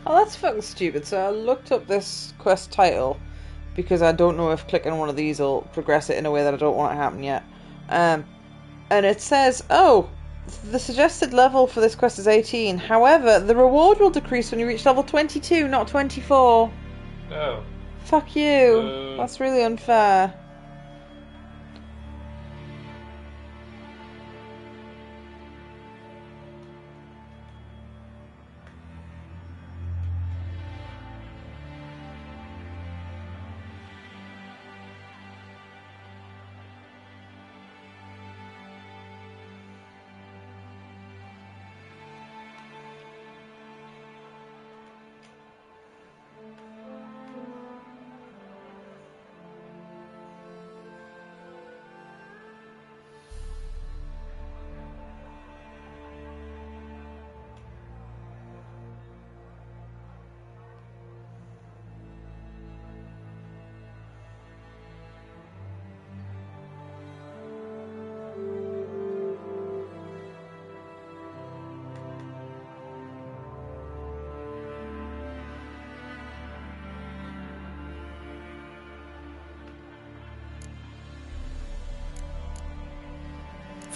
Oh, that's fucking stupid. So I looked up this quest title because I don't know if clicking one of these will progress it in a way that I don't want to happen yet. And it says, oh, the suggested level for this quest is 18. However, the reward will decrease when you reach level 22, not 24. Oh. Fuck you. That's really unfair.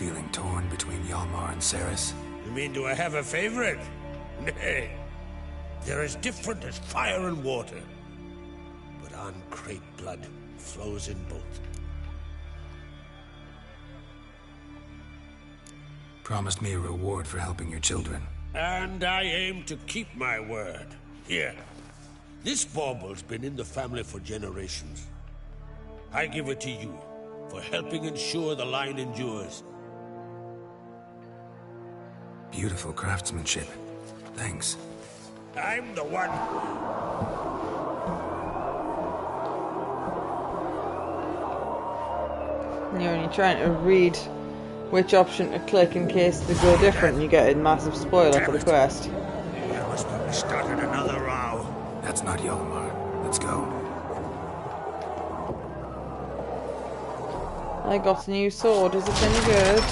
feeling torn between Hjalmar and Ceres? You mean, do I have a favorite? Nay. They're as different as fire and water. But uncrate blood flows in both. Promised me a reward for helping your children. And I aim to keep my word. Here. This bauble's been in the family for generations. I give it to you for helping ensure the line endures. Beautiful craftsmanship. Thanks. I'm the one. You're only trying to read which option to click in case they go different and you get a massive spoiler for the quest. I must have started another row. That's not Hjalmar. Let's go. I got a new sword. Is it any good?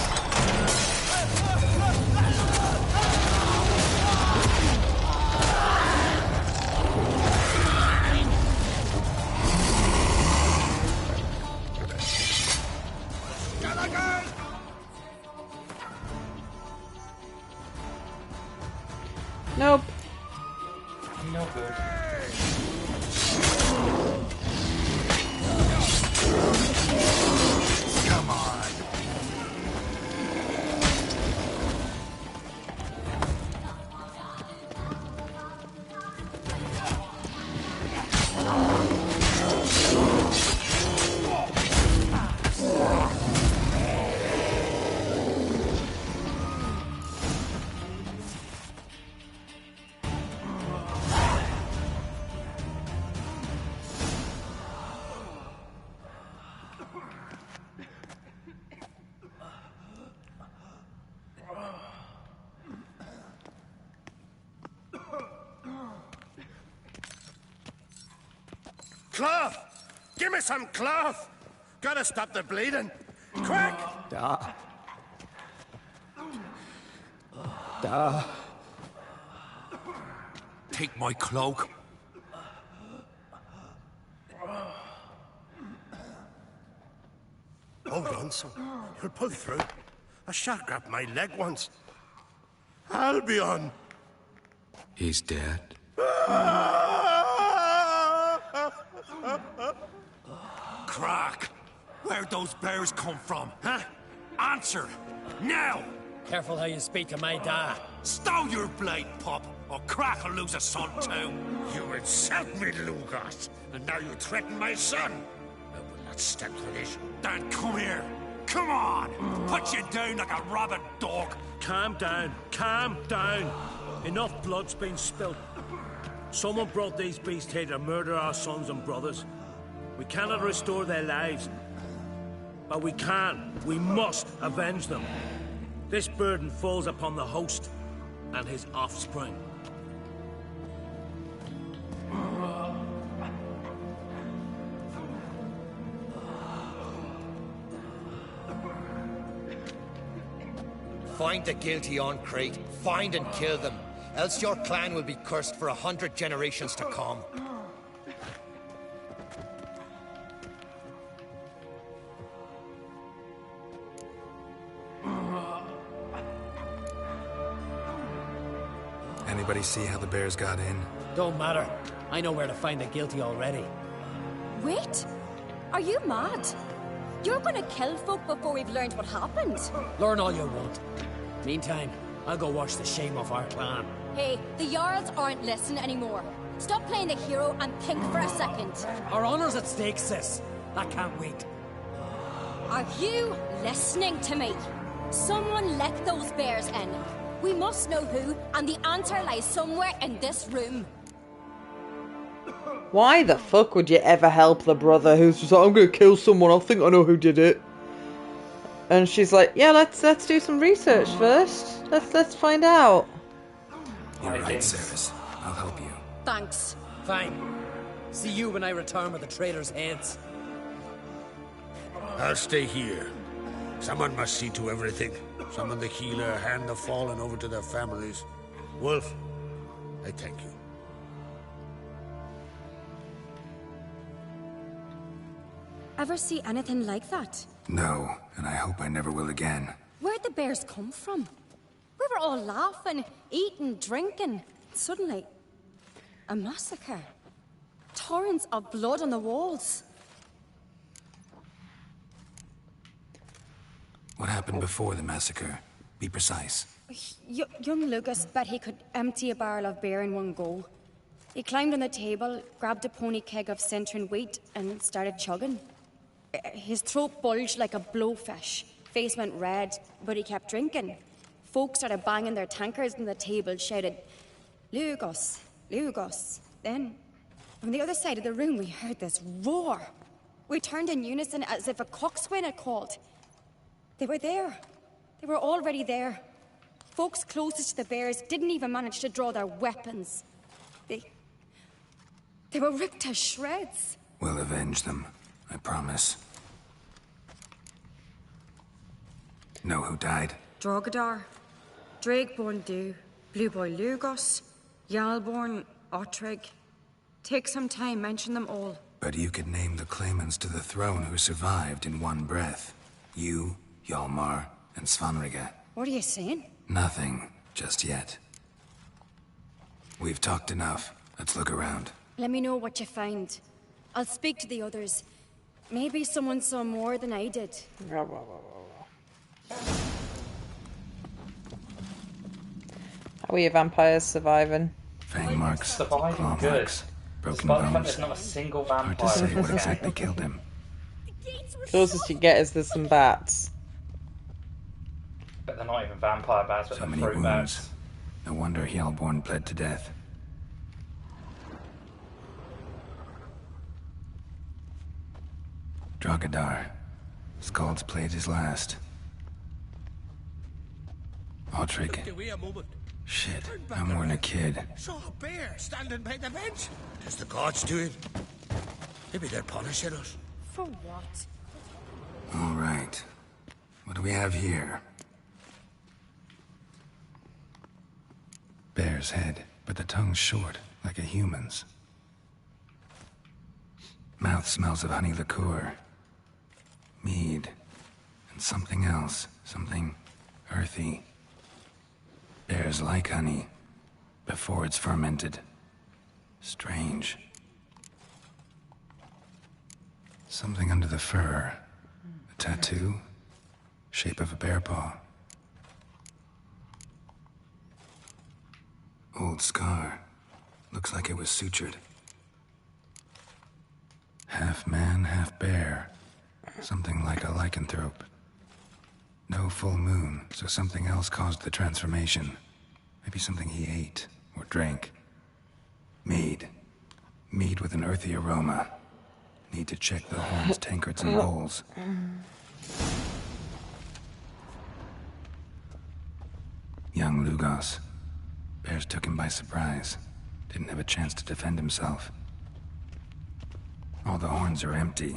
Nope. No good. Come on. Cloth! Give me some cloth! Gotta stop the bleeding. Quick! Da. Da. Take my cloak. Hold on, son. You'll pull through. A shark grabbed my leg once. Albion! He's dead. Crack! Where'd those bears come from, huh? Answer! Now! Careful how you speak to my dad. Stow your blade, pup, or Crack will lose a son too. You insult me, Lugas, and now you threaten my son. I will not stand for this. Dan, come here. Come on! Put you down like a rabid dog. Calm down. Calm down. Enough blood's been spilt. Someone brought these beasts here to murder our sons and brothers. We cannot restore their lives. But we can. We must avenge them. This burden falls upon the host and his offspring. Find the guilty on Crate. Find and kill them. Else your clan will be cursed for 100 generations to come. Anybody see how the bears got in? Don't matter. I know where to find the guilty already. Wait! Are you mad? You're gonna kill folk before we've learned what happened. Learn all you want. Meantime, I'll go wash the shame off our clan. Hey, the Jarls aren't listening anymore. Stop playing the hero and think for a second. Our honor's at stake, sis. That can't wait. Are you listening to me? Someone let those bears in. We must know who, and the answer lies somewhere in this room. Why the fuck would you ever help the brother who's just like, I'm gonna kill someone, I think I know who did it. And she's like, yeah, let's do some research first. Let's find out. You're right, Ceres. I'll help you. Thanks. Fine. See you when I return with the traitors' heads. I'll stay here. Someone must see to everything. Summon the healer, hand the fallen over to their families. Wolf, I thank you. Ever see anything like that? No, and I hope I never will again. Where'd the bears come from? We were all laughing, eating, drinking. Suddenly, a massacre. Torrents of blood on the walls. What happened before the massacre? Be precise. Young Lucas bet he could empty a barrel of beer in one go. He climbed on the table, grabbed a pony keg of Centron wheat, and started chugging. His throat bulged like a blowfish. Face went red, but he kept drinking. Folks started banging their tankards on the table, shouted, "Lugos, Lugos." Then, from the other side of the room, we heard this roar. We turned in unison as if a coxswain had called. They were there. They were already there. Folks closest to the bears didn't even manage to draw their weapons. They were ripped to shreds. We'll avenge them, I promise. Know who died? Drogadar, Drakeborn Du, Blue Boy Lugos, Yalborn, Ottrig. Take some time, mention them all. But you could name the claimants to the throne who survived in one breath. You, Hjalmar, and Svanrige. What are you saying? Nothing, just yet. We've talked enough. Let's look around. Let me know what you find. I'll speak to the others. Maybe someone saw more than I did. How are you vampires surviving? Fang marks, Surviving claw good. marks, broken Despite the fact bones. there's not a single Hard to vampire say in what this exactly game. killed him. Closest you get is there's some bats. But they're not even vampire bats, but So they're many fruit wounds. bats. No wonder Hjalborn bled to death. Drogadar. Skald's played his last. Ottrig. Give me a moment. Shit, I'm more than a kid. Saw a bear standing by the bench. What is the gods doing? Maybe they're punishing us. For what? All right. What do we have here? Bear's head, but the tongue's short, like a human's. Mouth smells of honey liqueur. Mead. And something else. Something earthy. Bears like honey, before it's fermented. Strange. Something under the fur. A tattoo. Shape of a bear paw. Old scar. Looks like it was sutured. Half man, half bear. Something like a lycanthrope. No full moon, so something else caused the transformation. Maybe something he ate or drank. Mead. Mead with an earthy aroma. Need to check the horns, tankards, and bowls. Young Lugos. Bears took him by surprise. Didn't have a chance to defend himself. All the horns are empty.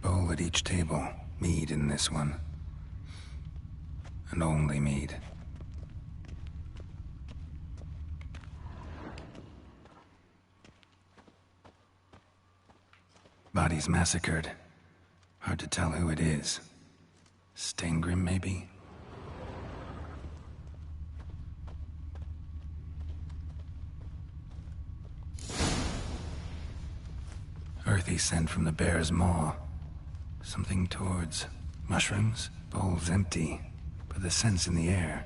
Bowl at each table. Mead in this one. And only mead. Bodies massacred. Hard to tell who it is. Steingrim, maybe? Earthy scent from the bear's maw. Something towards mushrooms. Bowls empty, but the scent's in the air.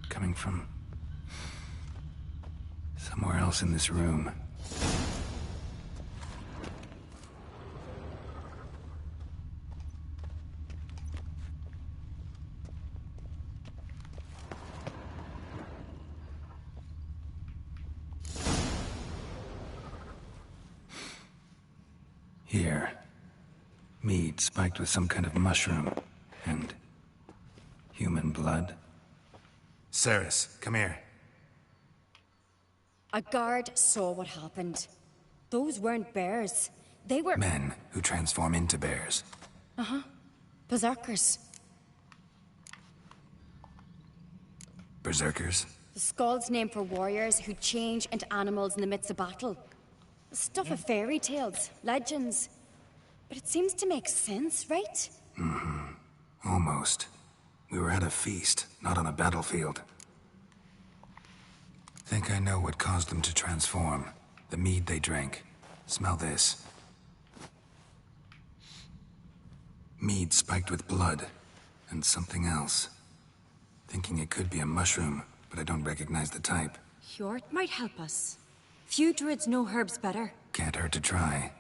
Coming from somewhere else in this room. Here. Mead spiked with some kind of mushroom. And human blood. Ceres, come here. A guard saw what happened. Those weren't bears. They were... Men who transform into bears. Uh-huh. Berserkers. Berserkers? The Skald's name for warriors who change into animals in the midst of battle. Stuff of fairy tales, legends. but it seems to make sense, right? Mm-hmm. Almost. We were at a feast, not on a battlefield. Think I know what caused them to transform. The mead they drank. Smell this. Mead spiked with blood. And something else. Thinking it could be a mushroom, but I don't recognize the type. Hjort might help us. Few druids know herbs better. Can't hurt to try.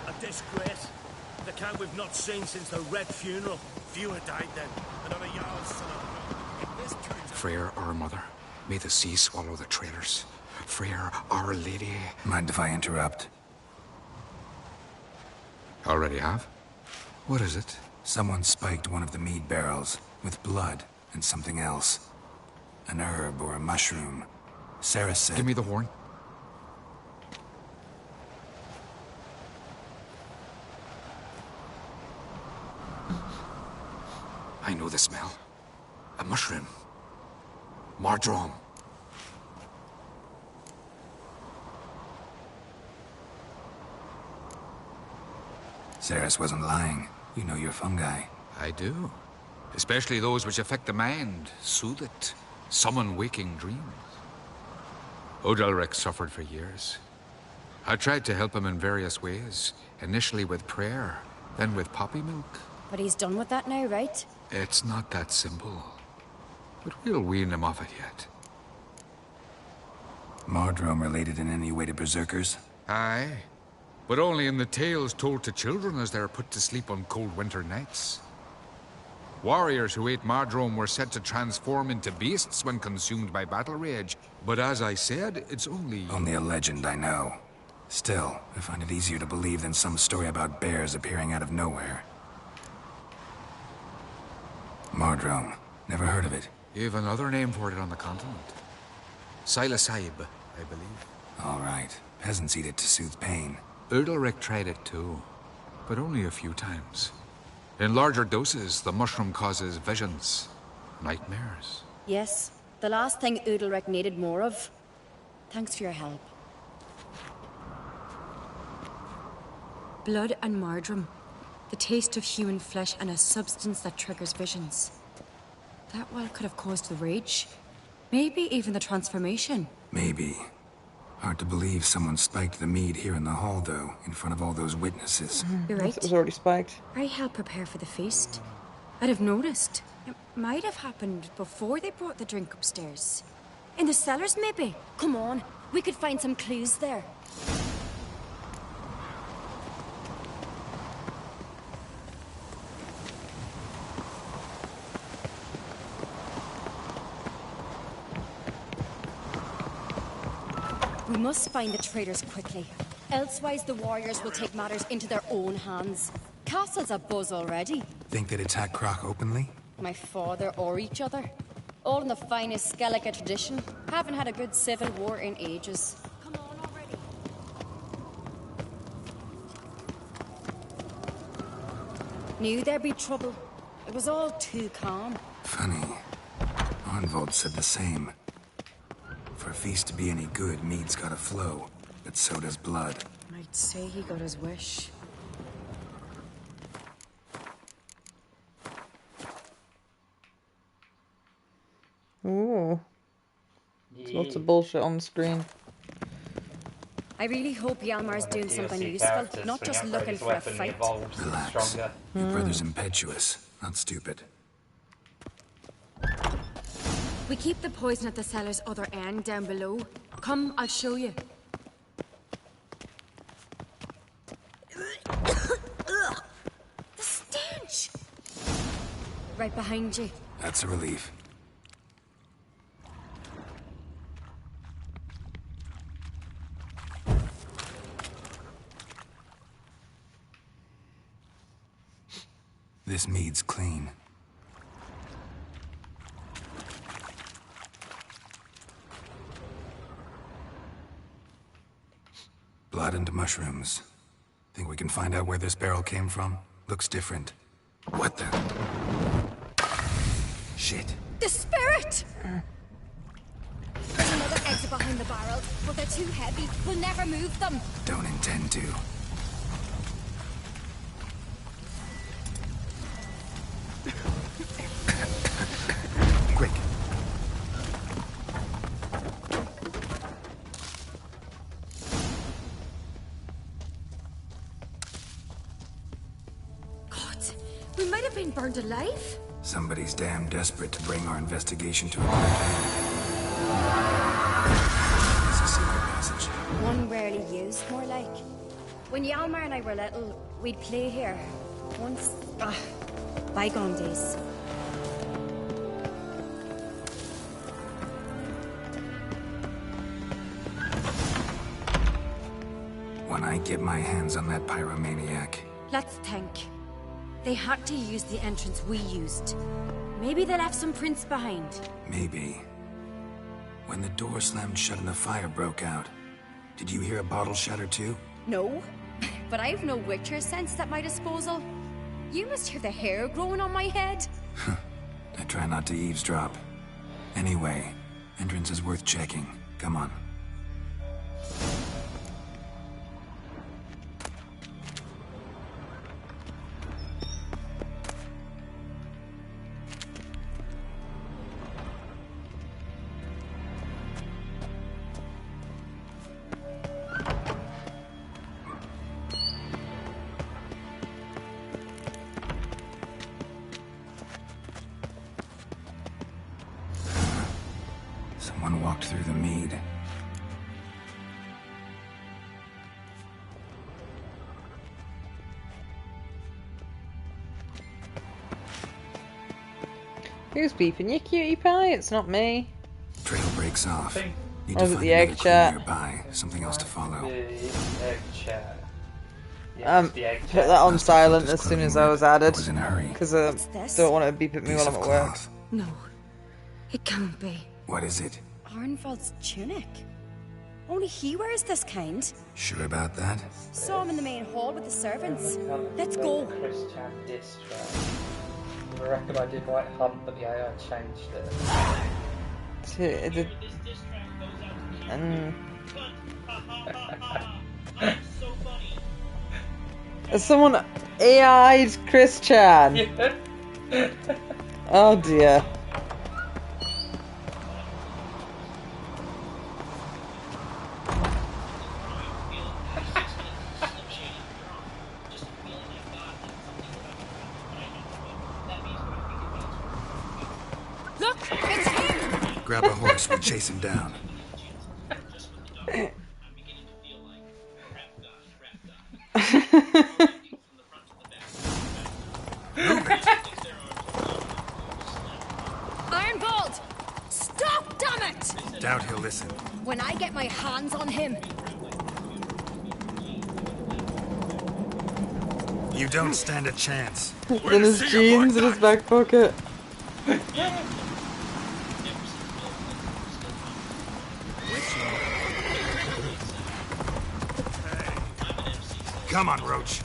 A disgrace. The count we've not seen since the Red funeral. Few had died then. Another Jarl's son of... This turns out... Freyr, our mother, may the sea swallow the traitors. Freyr, our lady... Mind if I interrupt? Already have? What is it? Someone spiked one of the mead barrels with blood and something else. An herb or a mushroom. Sarah said... Give me the horn. I know the smell. A mushroom. Mardrome. Saris wasn't lying. You know your fungi. I do. Especially those which affect the mind, soothe it, summon waking dreams. Odalric suffered for years. I tried to help him in various ways, initially with prayer, then with poppy milk. But he's done with that now, right? It's not that simple. But we'll wean him off it yet. Mardrome related in any way to berserkers? Aye. But only in the tales told to children as they're put to sleep on cold winter nights. Warriors who ate Mardrome were said to transform into beasts when consumed by battle rage. But as I said, it's only... Only a legend, I know. Still, I find it easier to believe than some story about bears appearing out of nowhere. Mardrome. Never heard of it. You've another name for it on the continent. Silasaib, I believe. All right. Peasants eat it to soothe pain. Udalric tried it too, but only a few times. In larger doses, the mushroom causes visions, nightmares. Yes, the last thing Udalric needed more of. Thanks for your help. Blood and Mardrome. The taste of human flesh and a substance that triggers visions. That well could have caused the rage. Maybe even the transformation. Maybe. Hard to believe someone spiked the mead here in the hall, though, in front of all those witnesses. You're right. It was already spiked. I helped prepare for the feast. I'd have noticed. It might have happened before they brought the drink upstairs. In the cellars, maybe. Come on, we could find some clues there. We must find the traitors quickly. Elsewise, the warriors will take matters into their own hands. Castle's abuzz already. Think they'd attack Croc openly? My father or each other. All in the finest Skellige tradition. Haven't had a good civil war in ages. Come on already. Knew there'd be trouble. It was all too calm. Funny. Arnvold said the same. For a feast to be any good, mead's gotta flow, but so does blood. I'd say he got his wish. Ooh. There's lots of bullshit on the screen. I really hope Hjalmar's doing something useful, not just looking for a fight. Relax. Your brother's impetuous, not stupid. We keep the poison at the cellar's other end, down below. Come, I'll show you. The stench! Right behind you. That's a relief. This mead's clean. Blood and mushrooms. Think we can find out where this barrel came from? Looks different. What the? Shit. The spirit! There's another exit behind the barrel, but they're too heavy. We'll never move them. Don't intend to. Quick. God, we might have been burned alive. Somebody's damn desperate to bring our investigation to a clear end. It's a secret passage. One rarely used, more like. When Yalmar and I were little, we'd play here. Once. Bygone days. When I get my hands on that pyromaniac, Let's think. They had to use the entrance we used. Maybe they left some prints behind. maybe. When the door slammed shut and the fire broke out, did you hear a bottle shatter too? No, but I've no Witcher sense at my disposal. You must hear the hair growing on my head. I try not to eavesdrop. Anyway, entrance is worth checking. Come on. Someone walked through the mead. Who's beeping you, cutie pie? It's not me. Trail breaks off. Need Or to was it find the another egg clue chat? nearby. Something else to follow. Egg chat. Yeah, it's the egg Put chat. that on silent as soon as I was added. was in a hurry. Because I this? don't want it to beep at me while I'm at work. No, it can't be. What is it? Arnvald's tunic. Only he wears this kind. Sure about that? Saw him in the main hall with the servants. Let's go. Christian diss track. I reckon I did right hunt, but the AI changed it. Has someone AI'd Christian? Oh dear. Look, it's him! Grab a horse, we'll chase him down. Ironbolt! Stop, damn it! Doubt he'll listen. When I get my hands on him, You don't stand a chance. In his jeans in his back pocket. Come on, Roach.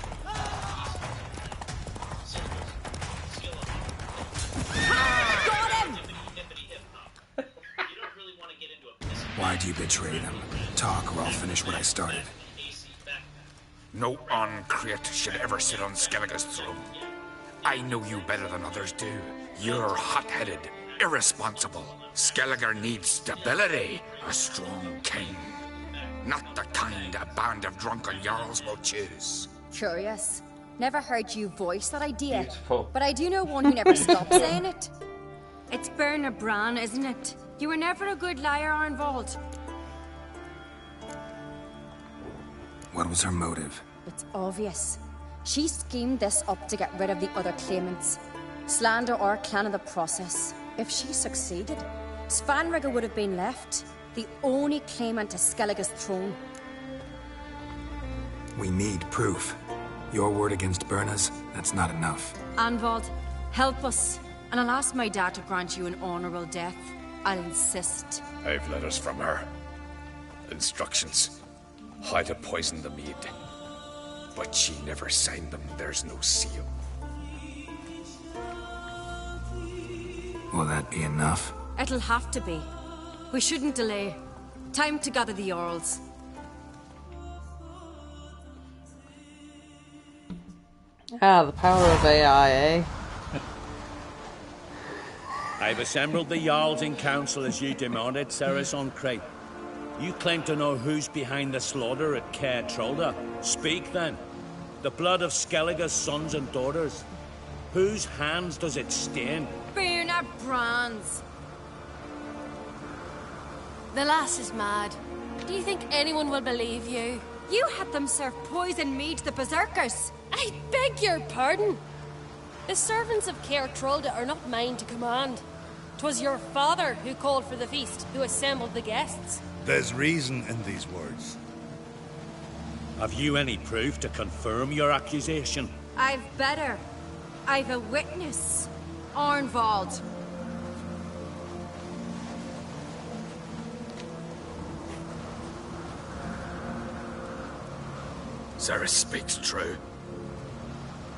got him! Why'd you betray them? Talk or I'll finish what I started. No Ancrete should ever sit on Skellige's throne. I know you better than others do. You're hot-headed, irresponsible. Skellige needs stability, a strong king. Not the kind a band of drunken jarls will choose. Curious. Never heard you voice that idea. Beautiful. But I do know one who never stops saying it. It's Berna Bran, isn't it? You were never a good liar, Arnvald. What was her motive? It's obvious. She schemed this up to get rid of the other claimants. Slander our clan in the process. If she succeeded, Svanrigga would have been left, the only claimant to Skellige's throne. We need proof. Your word against Berna's, that's not enough. Anvald, help us, and I'll ask my dad to grant you an honourable death. I'll insist. I've letters from her. Instructions. How to poison the mead. But she never signed them. There's no seal. Will that be enough? It'll have to be. We shouldn't delay. Time to gather the Jarls. Ah, the power of AI, eh? I've assembled the Jarls in council as you demanded, Ceres on Crate. You claim to know who's behind the slaughter at Caer Trolda. Speak then. The blood of Skellige's sons and daughters. Whose hands does it stain? Birna Brands. The lass is mad. Do you think anyone will believe you? You had them serve poison mead to the berserkers. I beg your pardon. The servants of Caer Trolda are not mine to command. 'Twas your father who called for the feast, who assembled the guests. There's reason in these words. Have you any proof to confirm your accusation? I've better. I've a witness. Arnvald. Ceres speaks true.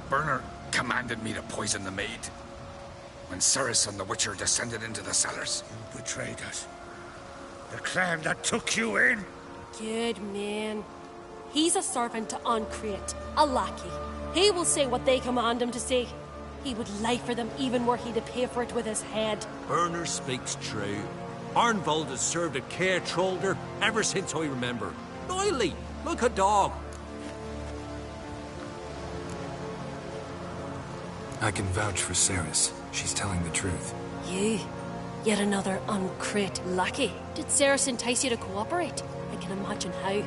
Bernard commanded me to poison the maid. When Ceres and the Witcher descended into the cellars. You betrayed us. The clan that took you in. Good man. He's a servant to Ancrate, a lackey. He will say what they command him to say. He would lie for them even were he to pay for it with his head. Bernard speaks true. Arnvald has served at Caer Trolder ever since I remember. Loyally, like a dog. I can vouch for Ceres. She's telling the truth. You? Yet another Ancrate lackey. Did Ceres entice you to cooperate? I can imagine how.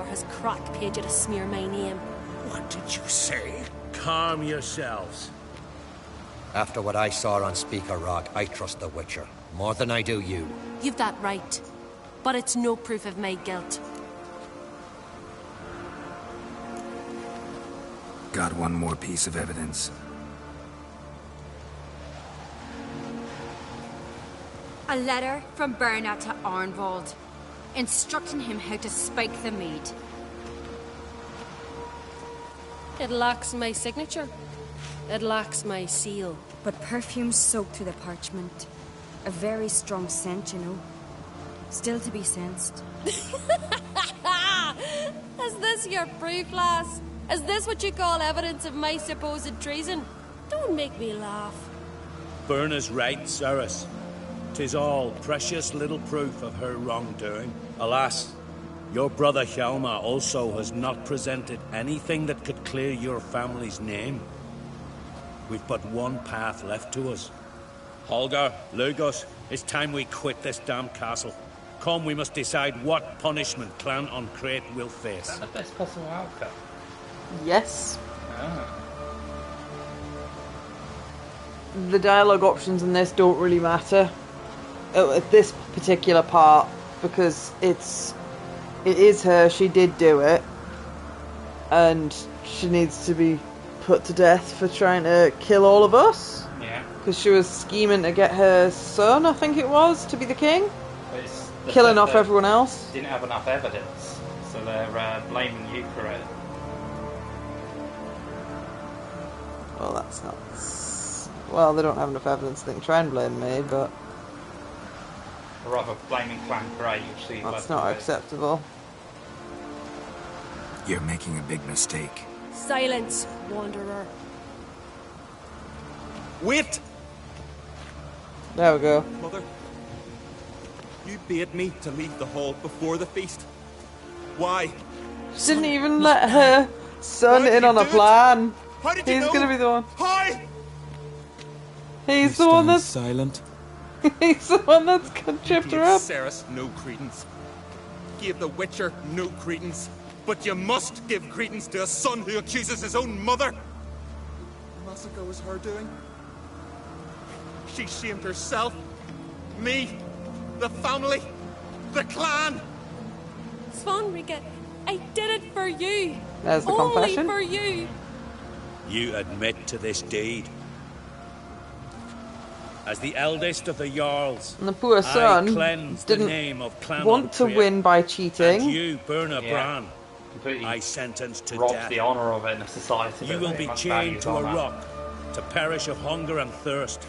Or has Crack paid you to smear my name? What did you say? Calm yourselves. After what I saw on Speaker Rock, I trust the Witcher. More than I do you. You've that right. But it's no proof of my guilt. Got one more piece of evidence. A letter from Birna to Arnvald, instructing him how to spike the mead. It lacks my signature. It lacks my seal. But perfume soaked through the parchment. A very strong scent, you know. Still to be sensed. Is this your proof, lass? Is this what you call evidence of my supposed treason? Don't make me laugh. Birna's right, Ceres. 'Tis all precious little proof of her wrongdoing. Alas, your brother Hjalmar also has not presented anything that could clear your family's name. We've but one path left to us. Holger, Lugos, it's time we quit this damn castle. Come, we must decide what punishment Clan Ancrate will face. Is that the best possible outcome? Yes. Oh. The dialogue options in this don't really matter at this particular part, because it is her, she did do it, and she needs to be put to death for trying to kill all of us. Yeah. Because she was scheming to get her son, I think it was, to be the king. But it's the Killing fact off that everyone else. Didn't have enough evidence, so they're blaming you for it. Well, that's not... Well, they don't have enough evidence, they can try and blame me, but... Or rather, blaming Clan Grey, which they that's not acceptable. You're making a big mistake. Silence, wanderer. Wait! There we go. Mother, you bade me to leave the hall before the feast. Why? She didn't even let her son in on a plan. How did you He's know? gonna be the one. How? He's the one that's... silent. He's the one that's tripped her Gave up. Ceres no credence. Gave the Witcher no credence. But you must give credence to a son who accuses his own mother. The massacre was her doing. She shamed herself, me, the family, the clan. Svanrika, I did it for you. There's the Only confession. for you. You admit to this deed. As the eldest of the Jarls, And the poor I son cleanse the didn't name of Clan want to Ancrate. win by cheating. And you, Birna Yeah. Bran, Completely I sentence to robbed death. the honour of it in a society. You that will very be much chained values to a honour. rock, to perish of hunger and thirst.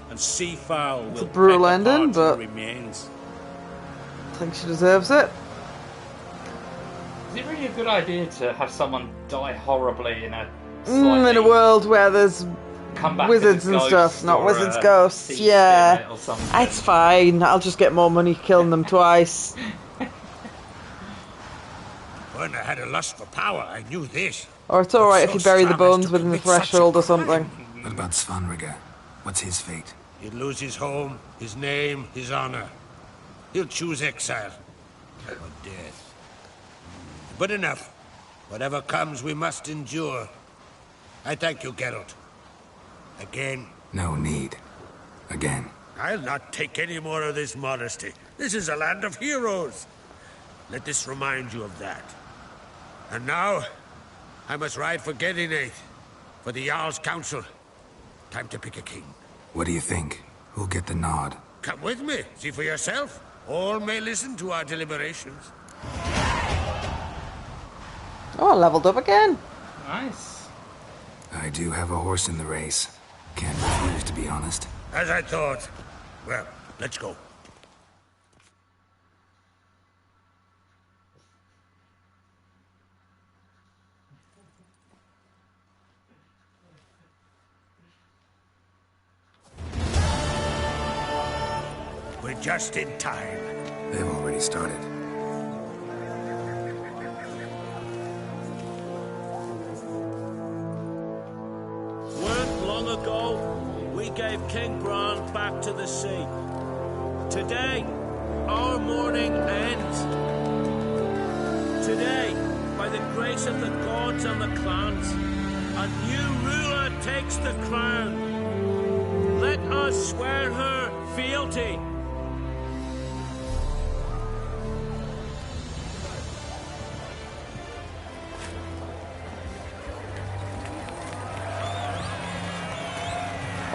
and seafowl It's will a brutal peck ending, apart but her remains. I think she deserves it. Is it really a good idea to have someone die horribly in a In a world where there's come back wizards as a and ghost stuff, not or wizards, a ghosts. sea Yeah, spirit or something? it's fine. I'll just get more money killing them twice. When I had a lust for power, I knew this. Or it's alright if you bury the bones within the threshold or something. What about Svanrige? What's his fate? He'd lose his home, his name, his honor. He'll choose exile or death. But enough. Whatever comes, we must endure. I thank you, Geralt. Again. No need. Again. I'll not take any more of this modesty. This is a land of heroes. Let this remind you of that. And now, I must ride for Gedinate, for the Jarl's Council. Time to pick a king. What do you think? Who'll get the nod? Come with me, see for yourself. All may listen to our deliberations. Oh, I leveled up again. Nice. I do have a horse in the race. Can't refuse, to be honest. As I thought. Well, let's go. We're just in time. They've already started. Weren't long ago, we gave King Bran back to the sea. Today, our mourning ends. Today, by the grace of the gods and the clans, a new ruler takes the crown. Let us swear her fealty.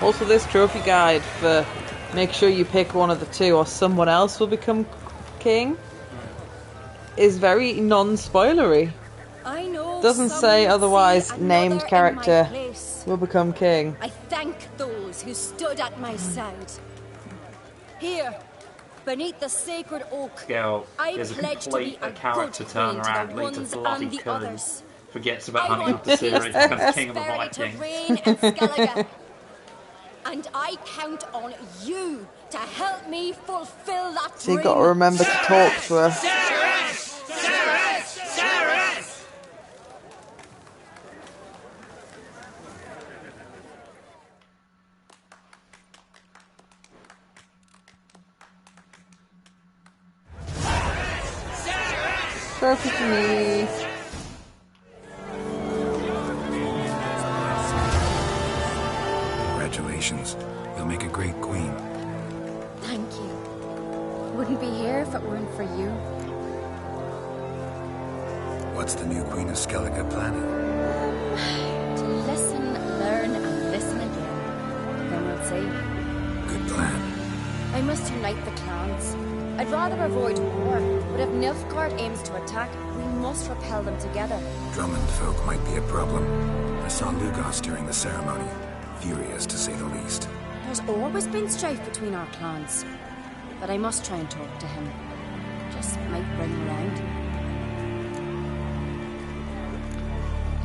Also, this trophy guide for make sure you pick one of the two or someone else will become king is very non-spoilery. I know. Doesn't some say would otherwise see named another in my character place. will become king. I thank those who stood at my side. Here, beneath the sacred oak, Girl, I there's a pledge to complete be a character good queen to turnaround, the leads to ones bloody and the coup. others. Forgets about I hunting want up the series, peace and becomes king of the prosperity to Vikings. reign in Skellige. And I count on you to help me fulfill that So you dream. got to remember to talk to her. Trophy for me. Congratulations. You'll make a great queen. Thank you. Wouldn't be here if it weren't for you. What's the new Queen of Skellige planning? To listen, learn, and listen again. Then we'll see. Good plan. I must unite the clans. I'd rather avoid war, but if Nilfgaard aims to attack, we must repel them together. Drummond folk might be a problem. I saw Lugos during the ceremony. Furious, to say the least. There's always been strife between our clans. But I must try and talk to him. Just might bring him around.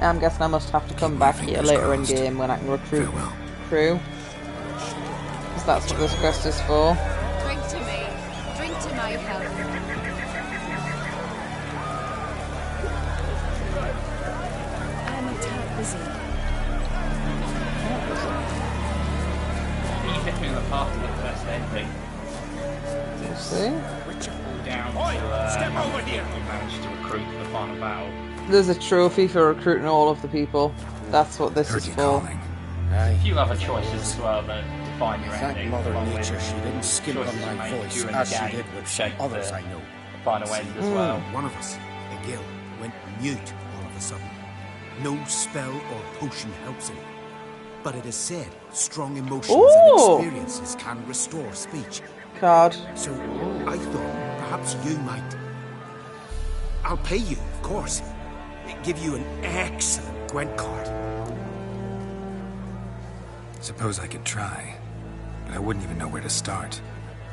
I'm guessing I must have to come back here later in game when I can recruit crew. Because that's what this quest is for. Drink to me. Drink to my health. I'm a tad busy. You hit me in the past of the first ending. See? Down to step over here. You managed to recruit for the final battle. There's a trophy for recruiting all of the people. That's what this is for. A few other choices as well that define your Thank ending. Mother along with Nature she didn't skimp on choices my made voice during as the she game did with shape some others the I know. final end as well. One of us, a gill, went mute all of a sudden. No spell or potion helps him. But it is said strong emotions Ooh. and experiences can restore speech. Card. So I thought perhaps you might. I'll pay you, of course. Give you an excellent Gwent card. Suppose I could try. but I wouldn't even know where to start.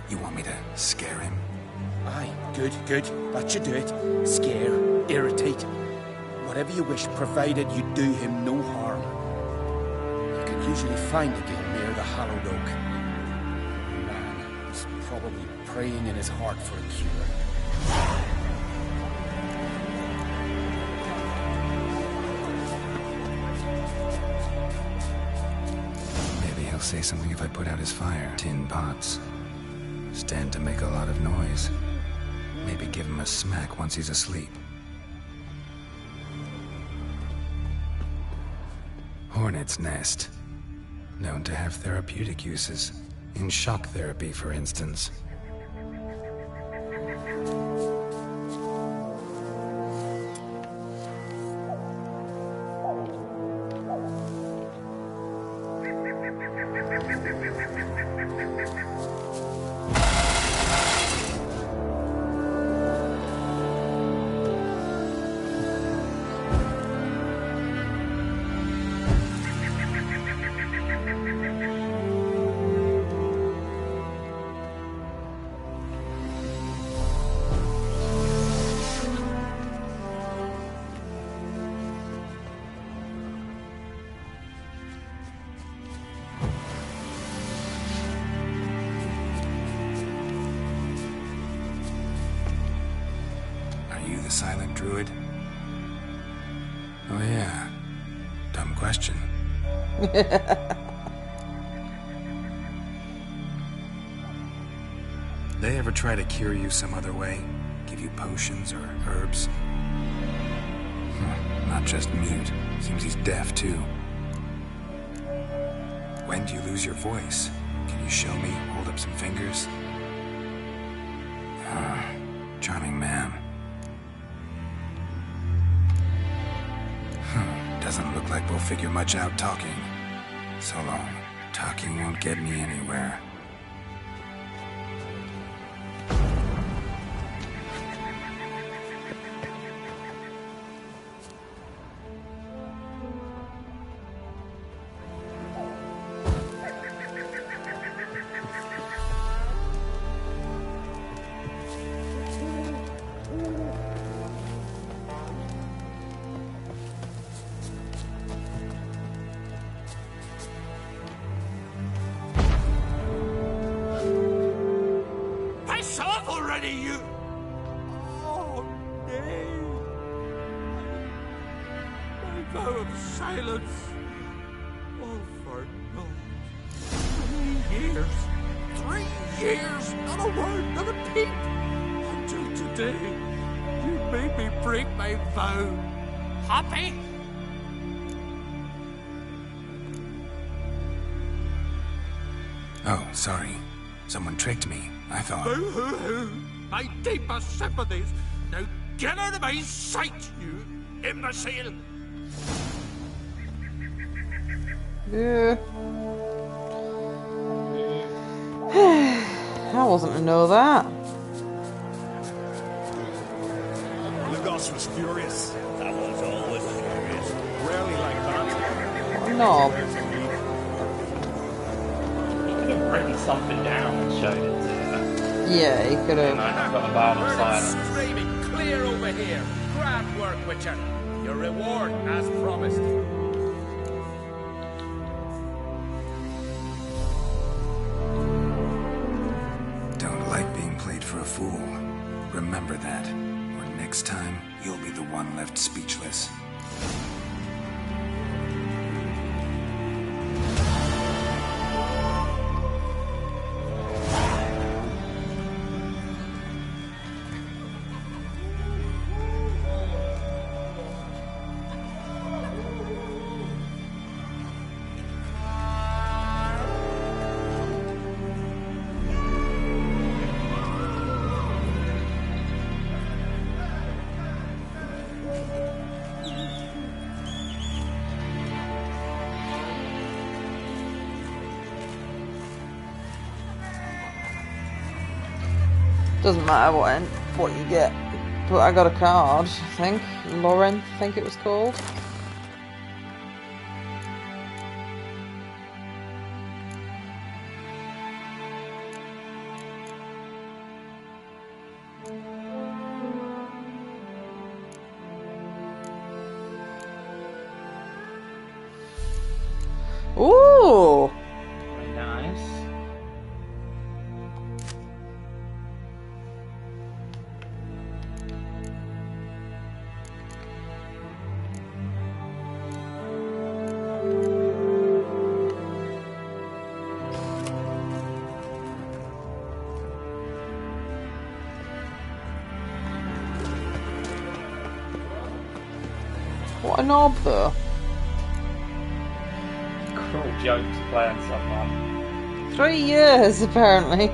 You want me to scare him? Aye, good, good. That should do it. Scare, irritate. Whatever you wish, provided you do him no harm. You can usually find a game near the Hallowed Oak. The man is probably praying in his heart for a cure. Maybe he'll say something if I put out his fire. Tin pots. Stand to make a lot of noise. Maybe give him a smack once he's asleep. Hornet's nest. Known to have therapeutic uses. In shock therapy, for instance. The silent druid? Oh yeah. Dumb question. They ever try to cure you some other way? Give you potions or herbs? Not just mute. Seems he's deaf too. When do you lose your voice? Can you show me? Hold up some fingers? Charming man. Doesn't look like we'll figure much out talking. So long. Talking won't get me anywhere. Oh, sorry. Someone tricked me. I thought... Boo-hoo-hoo! My deepest sympathies! Now get out of my sight, you imbecile! Yeah. I wasn't to know that. Lugos was furious. That was always furious. Rarely like that. What a knob. Written something down and showed it to her. Yeah, he could have. And I got a bar of silence. Screaming clear over here. Grand work, Witcher. Your reward as promised. Don't like being played for a fool. Remember that. Or next time, you'll be the one left speechless. Doesn't matter what you get. But I got a card, I think. Lauren, I think it was called. Ooh! Very nice. What a knob, though. Cruel joke to play on someone. 3 years, apparently.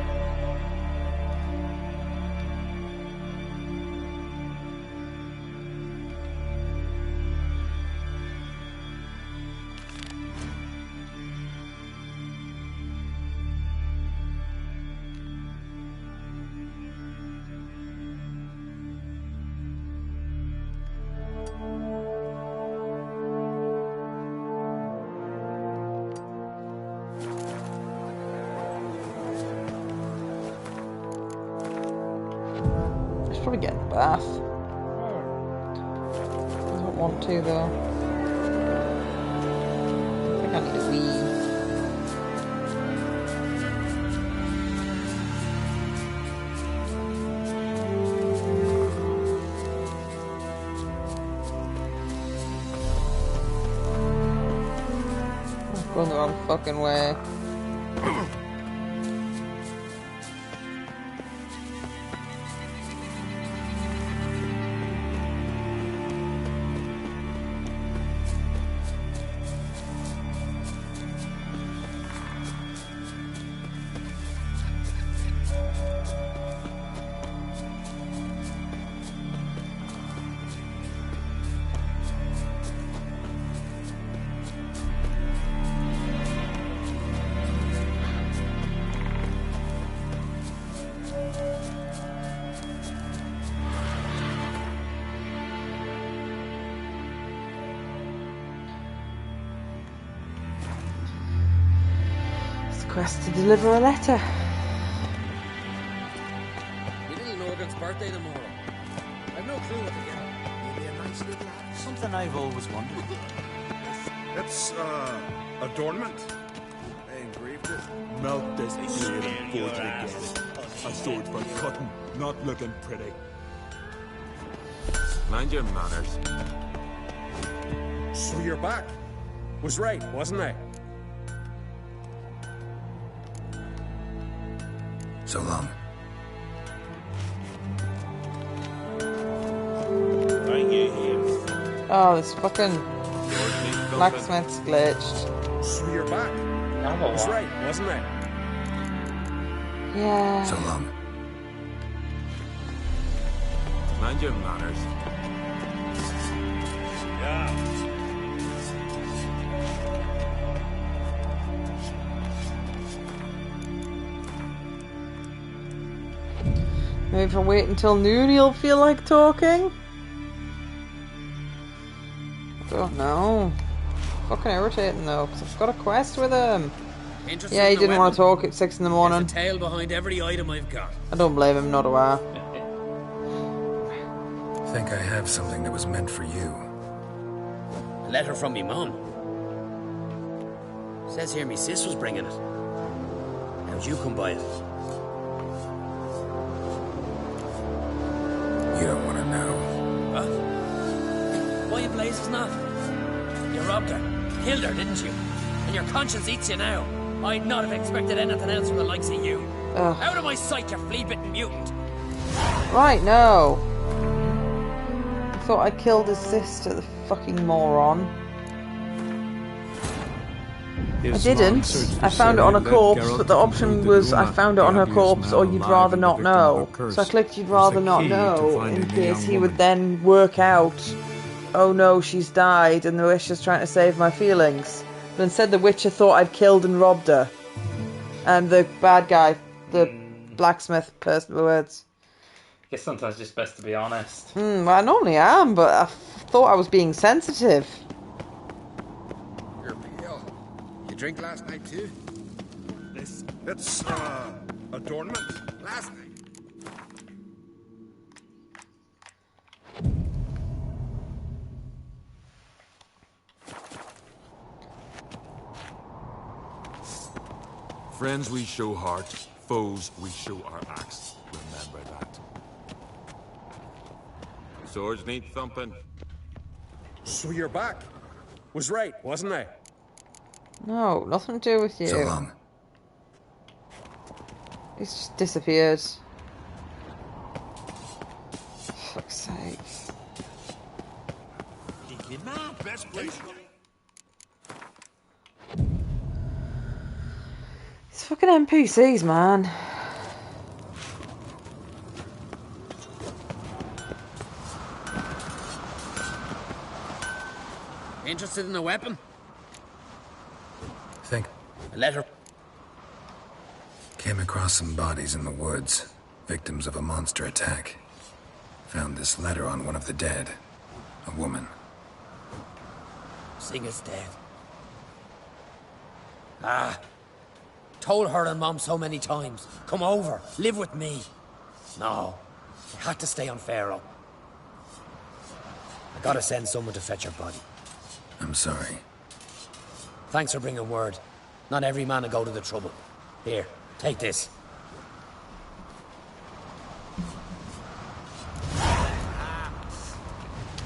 I should probably get in the bath. I don't want to, though. I think I need a wee. I'm going the wrong fucking way. Quest to deliver a letter. My little Morgan's birthday tomorrow. I've no clue what to get her. Maybe a nice little lad. Something I've always wondered. It's, adornment. I engraved it. Melt this blade and forge it again. A sword for cutting, not looking pretty. Mind your manners. So you're back. Was right, wasn't I? So long. Oh, this fucking blacksmith's glitched. So you're back. Was right, wasn't I? Yeah. So long. Mind your manners. Yeah. Maybe if I wait until noon he'll feel like talking? I don't know. Fucking irritating though, because I've got a quest with him. Interested Yeah, he in the didn't want to weapon? talk at 6 in the morning. There's a tale behind every item I've got. I don't blame him, nor do I. I think I have something that was meant for you. A letter from me mum. Says here me sis was bringing it. How'd you come by it? You don't want to know. What? Why in blazes not? You robbed her. Killed her, didn't you? And your conscience eats you now. I'd not have expected anything else from the likes of you. Ugh. Out of my sight, you flea-bitten mutant. Right, no. I thought I killed his sister, the fucking moron. I didn't. I found it on a corpse, but the option was I found it on her corpse or you'd rather not know. So I clicked you'd rather not know in case he would then work out, oh no, she's died and the Witcher's trying to save my feelings. But instead the Witcher thought I'd killed and robbed her. And the bad guy, the blacksmith person with words. I guess sometimes it's just best to be honest. Well, I normally am, but I thought I was being sensitive. You're pale. You drink last night too? It's, adornment. Last night. Friends we show heart, foes we show our axe. Remember that. Swords need thumping. So you're back. Was right, wasn't I? No, nothing to do with you. So long. He's just disappeared. Fuck's sake. Best place. These fucking NPCs, man. Interested in a weapon? Think. A letter. Came across some bodies in the woods, victims of a monster attack. Found this letter on one of the dead. A woman. Singer's dead. Ah. Told her and Mom so many times. Come over. Live with me. No. I had to stay on Pharaoh. I gotta send someone to fetch her body. I'm sorry. Thanks for bringing word. Not every man will go to the trouble. Here, take this.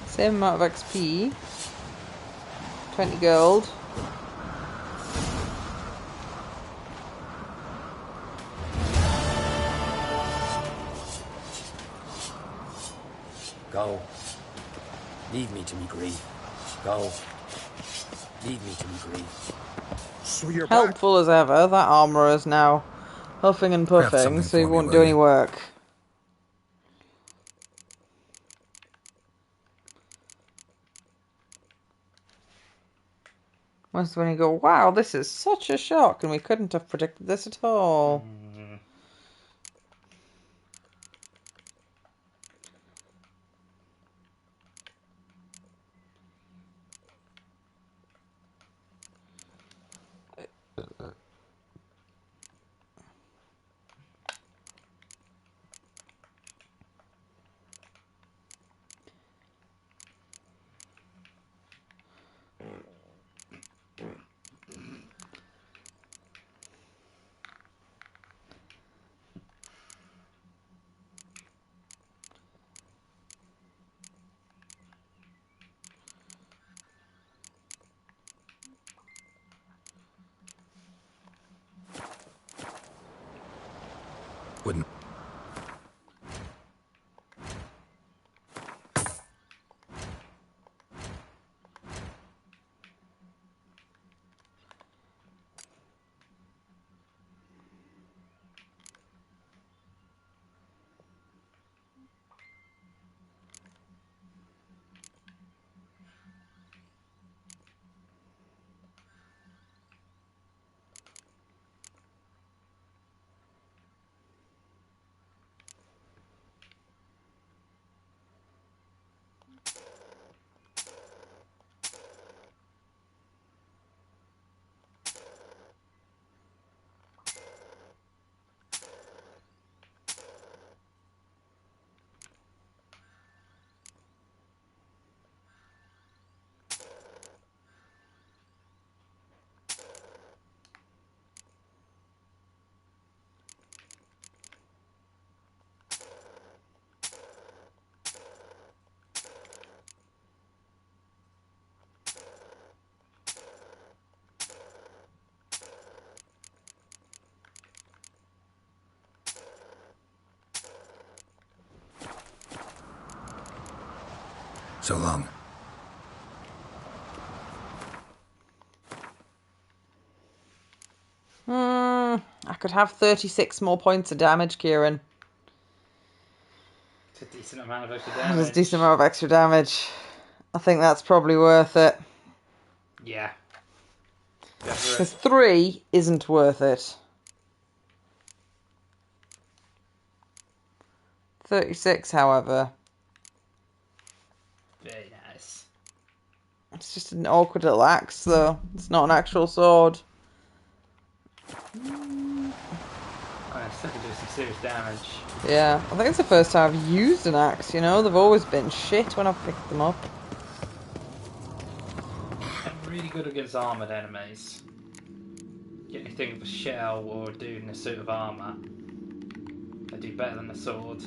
Same amount of XP. 20 gold. Go. Leave me to me grief. Go. Leave me to me grief. So you're Helpful as ever. That armourer is now huffing and puffing, so he won't do any work. Once when you go, wow, this is such a shock, and we couldn't have predicted this at all. Wouldn't. So long. I could have 36 more points of damage, Kieran. It's a decent amount of extra There's damage. a decent amount of extra damage. I think that's probably worth it. Yeah. Because 3 isn't worth it. 36, however. Very nice. It's just an awkward little axe, though. It's not an actual sword. I still can do some serious damage. Yeah, I think it's the first time I've used an axe, you know? They've always been shit when I've picked them up. I'm really good against armoured enemies. Get anything with a shell or a dude in a suit of armour. They do better than the sword.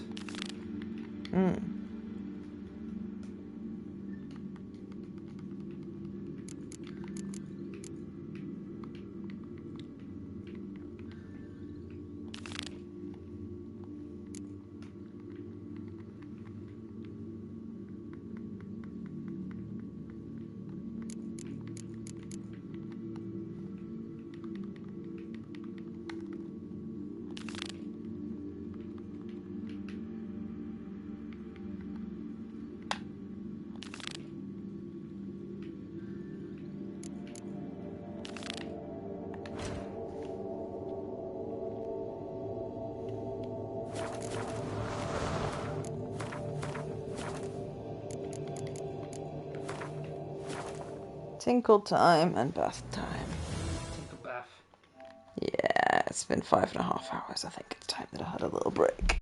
Tinkle time and bath time. Tinkle bath. Yeah, it's been 5.5 hours. I think it's time that I had a little break.